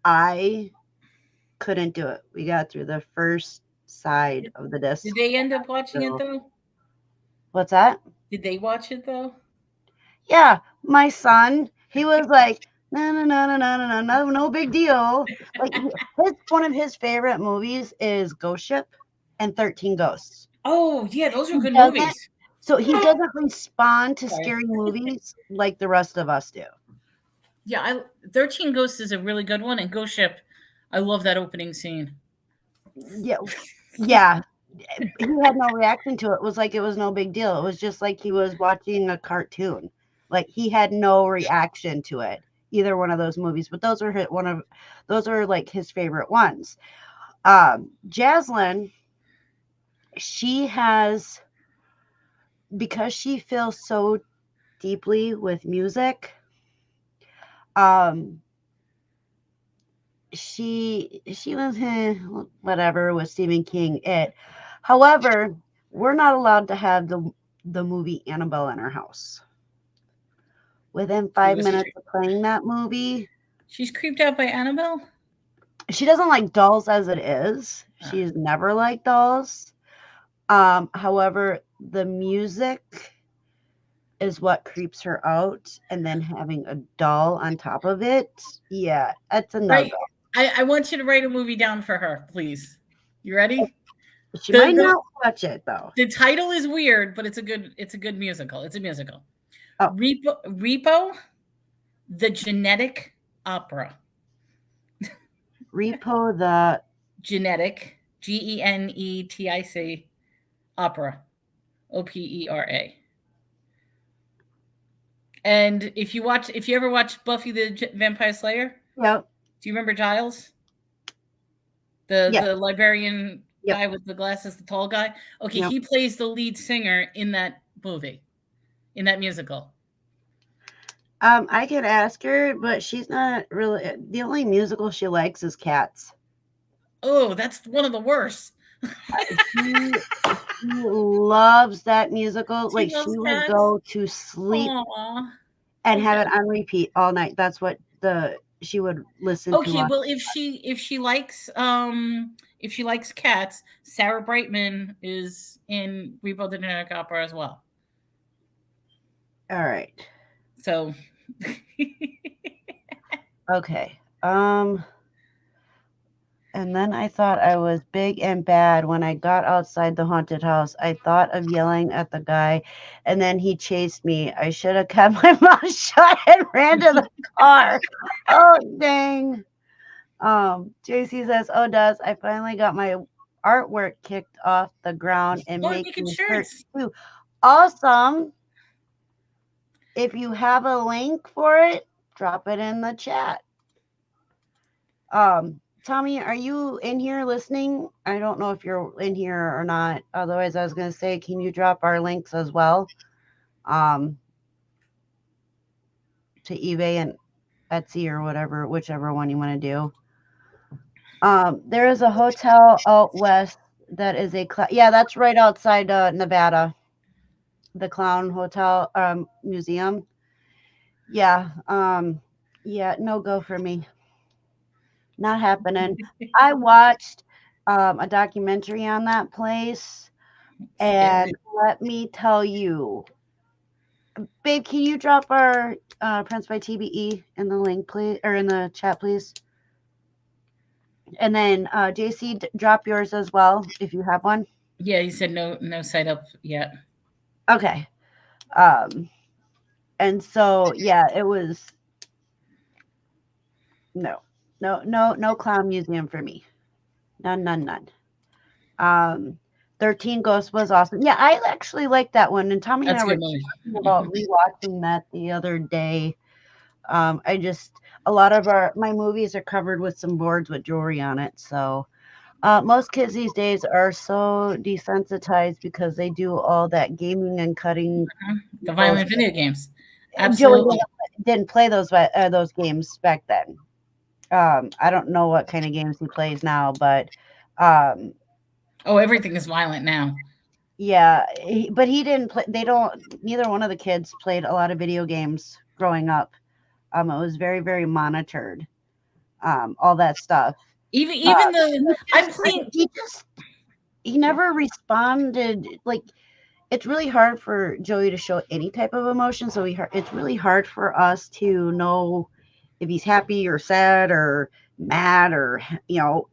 I couldn't do it. We got through the first side of the disc. Did they end up watching it though? What's that? Did they watch it though? Yeah, my son, he was like, no, big deal. Like one of his favorite movies is Ghost Ship and 13 Ghosts. Oh yeah, those are good movies. So he doesn't respond to scary movies like the rest of us do. Yeah, 13 Ghosts is a really good one, and Ghost Ship, I love that opening scene. Yeah. He had no reaction to it. It was like it was no big deal. It was just like he was watching a cartoon. Like he had no reaction to it, either one of those movies. But those are like his favorite ones. Jaslyn, she has, because she feels so deeply with music. She was whatever with Stephen King. However, we're not allowed to have the movie Annabelle in our house. Within 5 minutes of playing that movie, she's creeped out by Annabelle. She doesn't like dolls as it is. She's never liked dolls. However, the music is what creeps her out, and then having a doll on top of it, yeah, that's a no-go. I want you to write a movie down for her, please. You ready? She might not watch it though. The title is weird, but it's a good musical. It's a musical. Oh. Repo, the Genetic Opera. Repo the Genetic, Genetic Opera, Opera. And if you ever watch Buffy the Vampire Slayer, yep. Do you remember Giles? The librarian guy with the glasses, the tall guy? Okay, he plays the lead singer in that movie, in that musical. I could ask her, but she's not really. The only musical she likes is Cats. Oh, that's one of the worst. She loves that musical. She would go to sleep and have it on repeat all night. That's what she would listen to. Okay, well, if she likes Cats, Sarah Brightman is in Repo the Genetic Opera as well. All right. So okay. And then I thought I was big and bad when I got outside the haunted house. I thought of yelling at the guy, and then he chased me. I should have kept my mouth shut and ran to the car. Oh, dang. JC says, oh, Des, I finally got my artwork kicked off the ground and making shirts too. Awesome. If you have a link for it, drop it in the chat. Tommy, are you in here listening? I don't know if you're in here or not. Otherwise, I was going to say, can you drop our links as well um, to eBay and Etsy or whatever, whichever one you want to do? There is a hotel out west that is yeah, that's right outside Nevada, the Clown Hotel Museum. Yeah, yeah, no go for me. Not happening. I watched a documentary on that place, and Scary. let me tell you, babe, can you drop our Prince by TBE in the link, please, or in the chat, please? And then JC, drop yours as well if you have one. Yeah, you said no site up yet. Okay. Um, and so yeah, it was no clown museum for me. None. Um, 13 Ghosts was awesome. Yeah, I actually like that one. And Tommy and That's I a were good movie. talking about rewatching that the other day. I just a lot of my movies are covered with some boards with jewelry on it. So most kids these days are so desensitized because they do all that gaming and cutting The people's. violent video games. Joey Absolutely. didn't play those games back then. I don't know what kind of games he plays now, but um, Oh, everything is violent now. yeah, but he didn't play. They don't. Neither one of the kids played a lot of video games growing up. It was very, very monitored. All that stuff. Even the I'm playing. He never responded. Like it's really hard for Joey to show any type of emotion. So it's really hard for us to know if he's happy or sad or mad or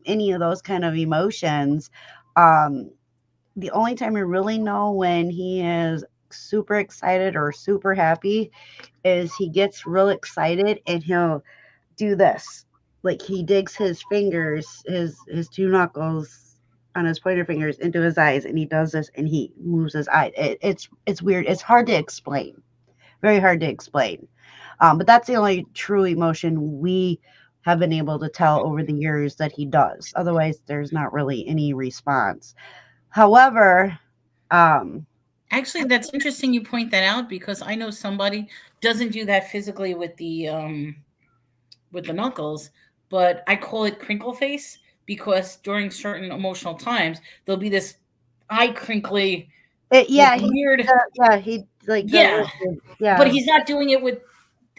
any of those kind of emotions. Um, the only time we really know when he is super excited or super happy is he gets real excited and he'll do this. Like he digs his fingers, his two knuckles on his pointer fingers into his eyes and he does this and he moves his eye. It's weird. It's hard to explain. Very hard to explain. But that's the only true emotion we have been able to tell over the years that he does. Otherwise, there's not really any response. However, um, Actually, that's interesting you point that out because I know somebody doesn't do that physically with the knuckles, but I call it crinkle face because during certain emotional times there'll be this eye crinkly like yeah, weird. he like does Yeah, it. but Yeah, he's not doing it with,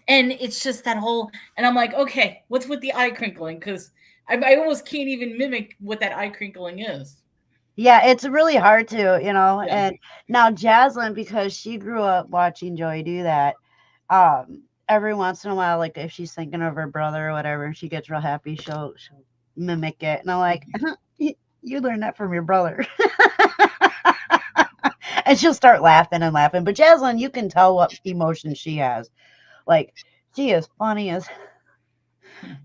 and it's just that whole, and I'm like, okay, what's with the eye crinkling? Because I almost can't even mimic what that eye crinkling is. yeah, it's really hard to, Yeah. and now Jaslyn, because she grew up watching Joey do that, every once in a while, like if she's thinking of her brother or whatever, and she gets real happy, she'll mimic it. And I'm like, you learned that from your brother. And she'll start laughing and laughing. But Jaslyn, you can tell what emotion she has. Like, she is funny as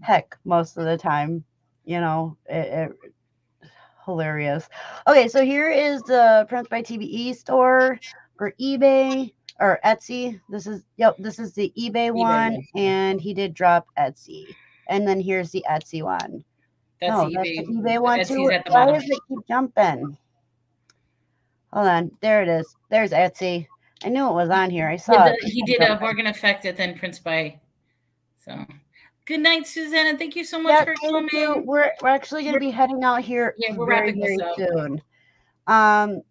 heck most of the time. Hilarious. Okay, so here is the Prince by TBE store for eBay or Etsy. This is the eBay eBay one, one. and he did drop Etsy. And then here's the Etsy one. That's No, the that's the eBay. eBay The one Etsy's too. at the Why bottom. does it keep jumping? Hold on, there it is. There's Etsy. I knew it was on here. I saw it. He did a bargain effect and then Prince by. So, good night, Susanna. Thank you so much Yeah, for thank you. coming. We're actually going to be heading out here Yeah, we're very, wrapping this very up. soon.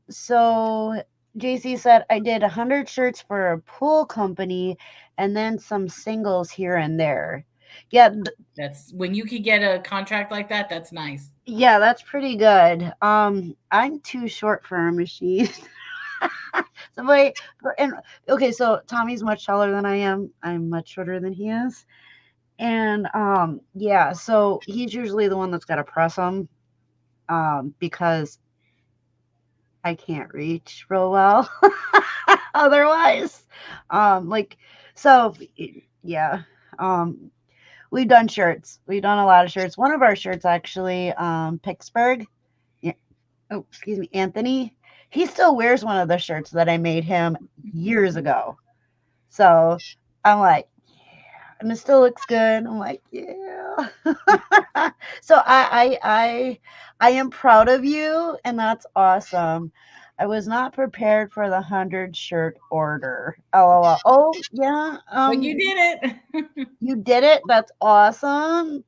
So JC said I did 100 shirts for a pool company and then some singles here and there. Yeah, That's when you could get a contract like that. That's nice. yeah, that's pretty good. I'm too short for a machine. Somebody and okay, so Tommy's much taller than I am. I'm much shorter than he is. And yeah, so he's usually the one that's got to press them because I can't reach real well otherwise. Like so yeah. Um we've done shirts. We've done a lot of shirts. One of our shirts actually, Pittsburgh. Yeah. Oh, excuse me, Anthony. He still wears one of the shirts that I made him years ago. So I'm like, yeah. And it still looks good. I'm like, yeah. So I am proud of you, and that's awesome. I was not prepared for the 100 shirt order. LOL. Oh yeah, But you did it. you did it. That's awesome.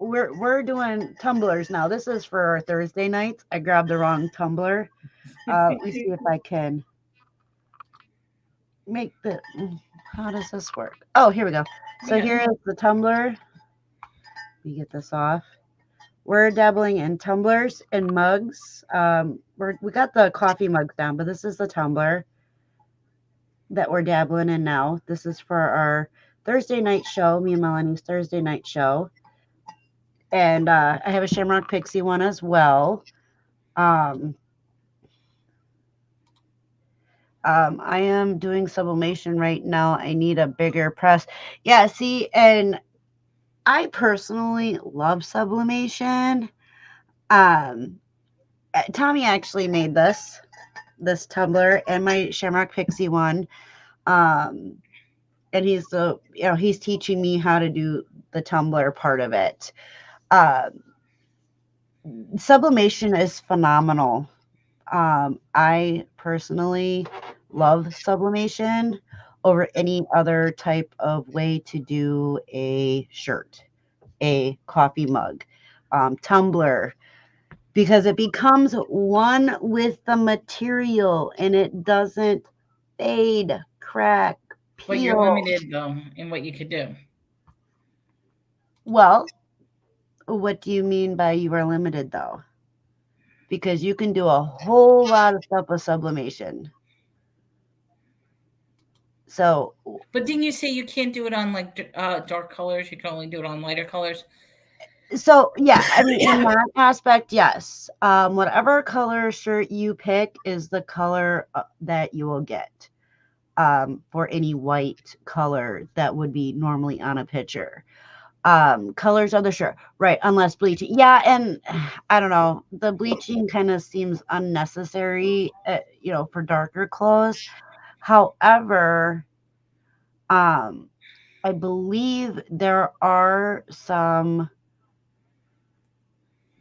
We're doing tumblers now. This is for our Thursday nights. I grabbed the wrong tumbler. Let me see if I can make the. How does this work? Oh, here we go. So Yeah. here is the tumbler. Let me get this off. We're dabbling in tumblers and mugs. We got the coffee mugs down, but this is the tumbler that we're dabbling in now. This is for our Thursday night show, me and Melanie's Thursday night show. And I have a Shamrock Pixie one as well. I am doing sublimation right now. I need a bigger press. Yeah, see, and I personally love sublimation. Tommy actually made this tumbler and my Shamrock Pixie one. And he's teaching me how to do the tumbler part of it. Uh, Sublimation is phenomenal. I personally love sublimation over any other type of way to do a shirt, a coffee mug, tumbler, because it becomes one with the material and it doesn't fade, crack, But you're peel. limited though in what you could do. Well, what do you mean by you are limited though? Because you can do a whole lot of stuff with sublimation. So But didn't you say you can't do it on like dark colors? You can only do it on lighter colors. yeah, I mean, in that aspect, yes. Whatever color shirt you pick is the color that you will get for any white color that would be normally on a picture. Colors of the shirt, right? Unless bleaching, yeah, and I don't know, the bleaching kind of seems unnecessary, for darker clothes. However, um, I believe there are some.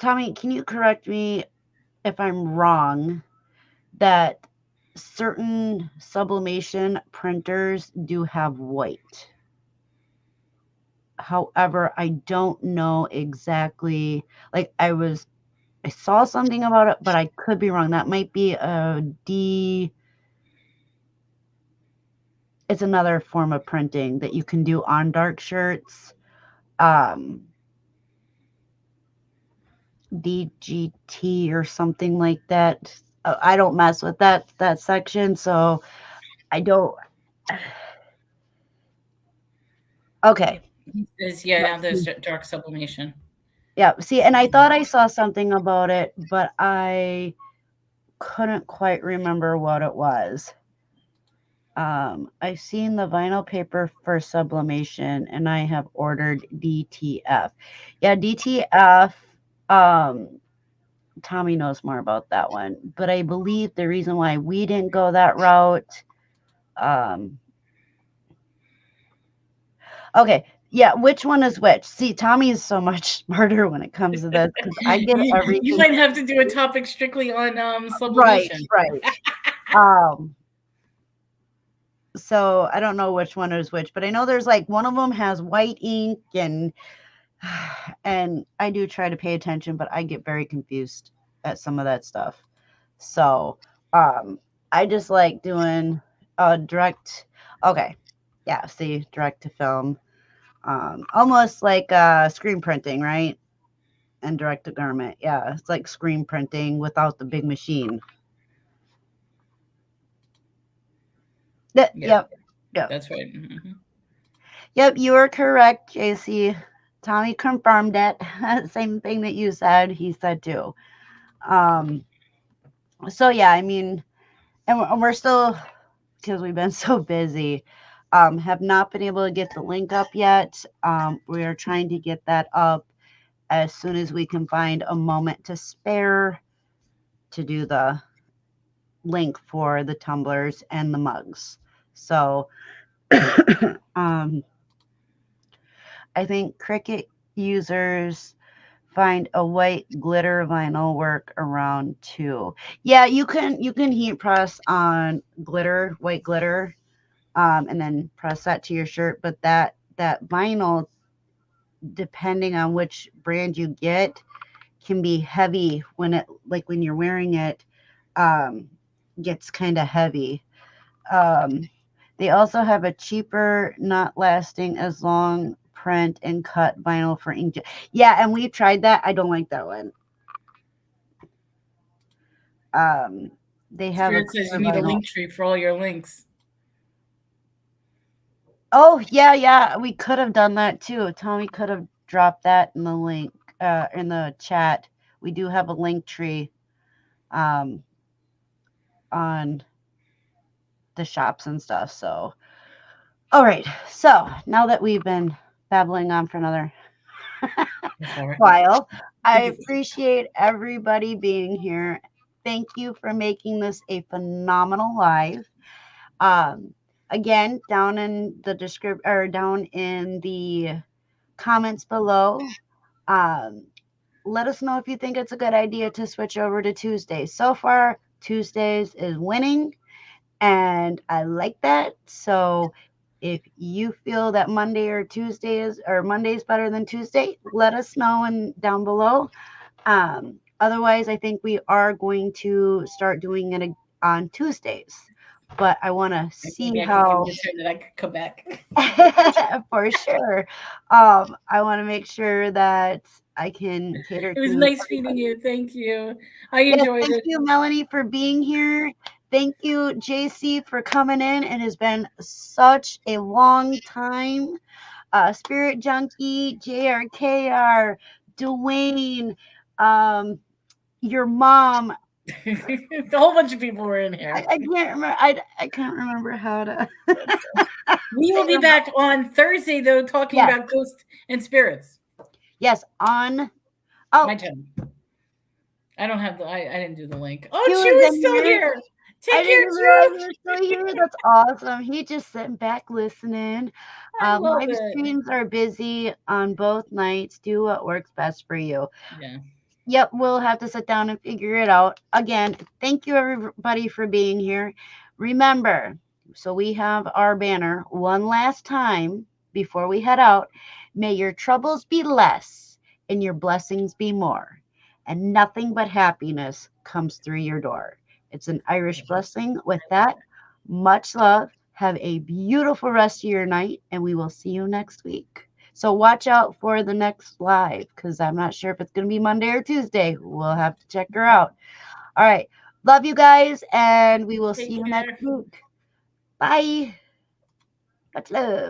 Tommy, can you correct me if I'm wrong, that certain sublimation printers do have white. However, I don't know exactly. Like I saw something about it, but I could be wrong. That might be a D. It's another form of printing that you can do on dark shirts. Um, DGT or something like that. I don't mess with that section, so I don't. Okay. He says, yeah, now there's dark sublimation. Yeah. See, and I thought I saw something about it, but I couldn't quite remember what it was. I've seen the vinyl paper for sublimation and I have ordered DTF. Yeah, DTF. Um, Tommy knows more about that one, but I believe the reason why we didn't go that route. Okay, yeah, which one is which? See, Tommy is so much smarter when it comes to this because I get You everything might have to do a topic strictly on right, sublimation. right. Um, so I don't know which one is which, but I know there's like one of them has white ink and I do try to pay attention, but I get very confused at some of that stuff. So I just like doing direct. Okay, yeah, see, direct to film, almost like screen printing, right? And direct to garment. Yeah, it's like screen printing without the big machine. Yeah, Yep, yep. that's right. Hmm. Yep, you are correct, JC. Tommy confirmed it. Same thing that you said, he said too. Um, so yeah, I mean, and we're still, because we've been so busy, have not been able to get the link up yet. We are trying to get that up as soon as we can find a moment to spare to do the link for the tumblers and the mugs. So, I I think Cricut users find a white glitter vinyl work around too. Yeah, you can heat press on glitter, white glitter, and then press that to your shirt. But that vinyl, depending on which brand you get, can be heavy when it like when you're wearing it, um, gets kind of heavy. Um, they also have a cheaper, not lasting as long print and cut vinyl for ink. Yeah, and we tried that. I don't like that one. Um, they have a Spirit says you clear need a vinyl. link tree for all your links. Oh yeah, yeah. We could have done that too. Tommy could have dropped that in the link in the chat. We do have a link tree um, on the shops and stuff. So, all right. So now that we've been babbling on for another That's all right. while, I Take it. appreciate everybody being here. Thank you for making this a phenomenal live. Um, Again, down in the description or down in the comments below, um, let us know if you think it's a good idea to switch over to Tuesdays. So far, Tuesdays is winning, and I like that. So if you feel that Monday or Tuesday is or Monday is better than Tuesday, let us know and down below. Otherwise, I think we are going to start doing it on Tuesdays. But I want to see Maybe I can how, convince her that I could come back. for sure. I want to make sure that I can cater It was to nice meeting everybody. you. Thank you. I Yes, enjoyed thank it. you, Melanie, for being here. Thank you, JC, for coming in. It has been such a long time. Spirit Junkie, JRKR, Dwayne, um, your mom. A whole bunch of people were in I, here. I can't remember. I can't remember how to We will say be your mom. back on Thursday, though, talking Yes, about ghosts and spirits. yes. On. Oh, My turn. I don't have the. I didn't do the link. Oh, Q is Chew is in still here. here. I Take didn't care, even realize you were still Chew. here. That's awesome. He just sitting back listening. I love Live it. streams are busy on both nights. Do what works best for you. Yeah. Yep, we'll have to sit down and figure it out. Again, thank you everybody for being here. Remember, so we have our banner one last time before we head out. May your troubles be less and your blessings be more, and nothing but happiness comes through your door. It's an Irish blessing. With that, much love. Have a beautiful rest of your night, and we will see you next week. So watch out for the next live because I'm not sure if it's going to be Monday or Tuesday. We'll have to check her out. All right. Love you guys, and we will see Take you next care. week. Bye. Much love.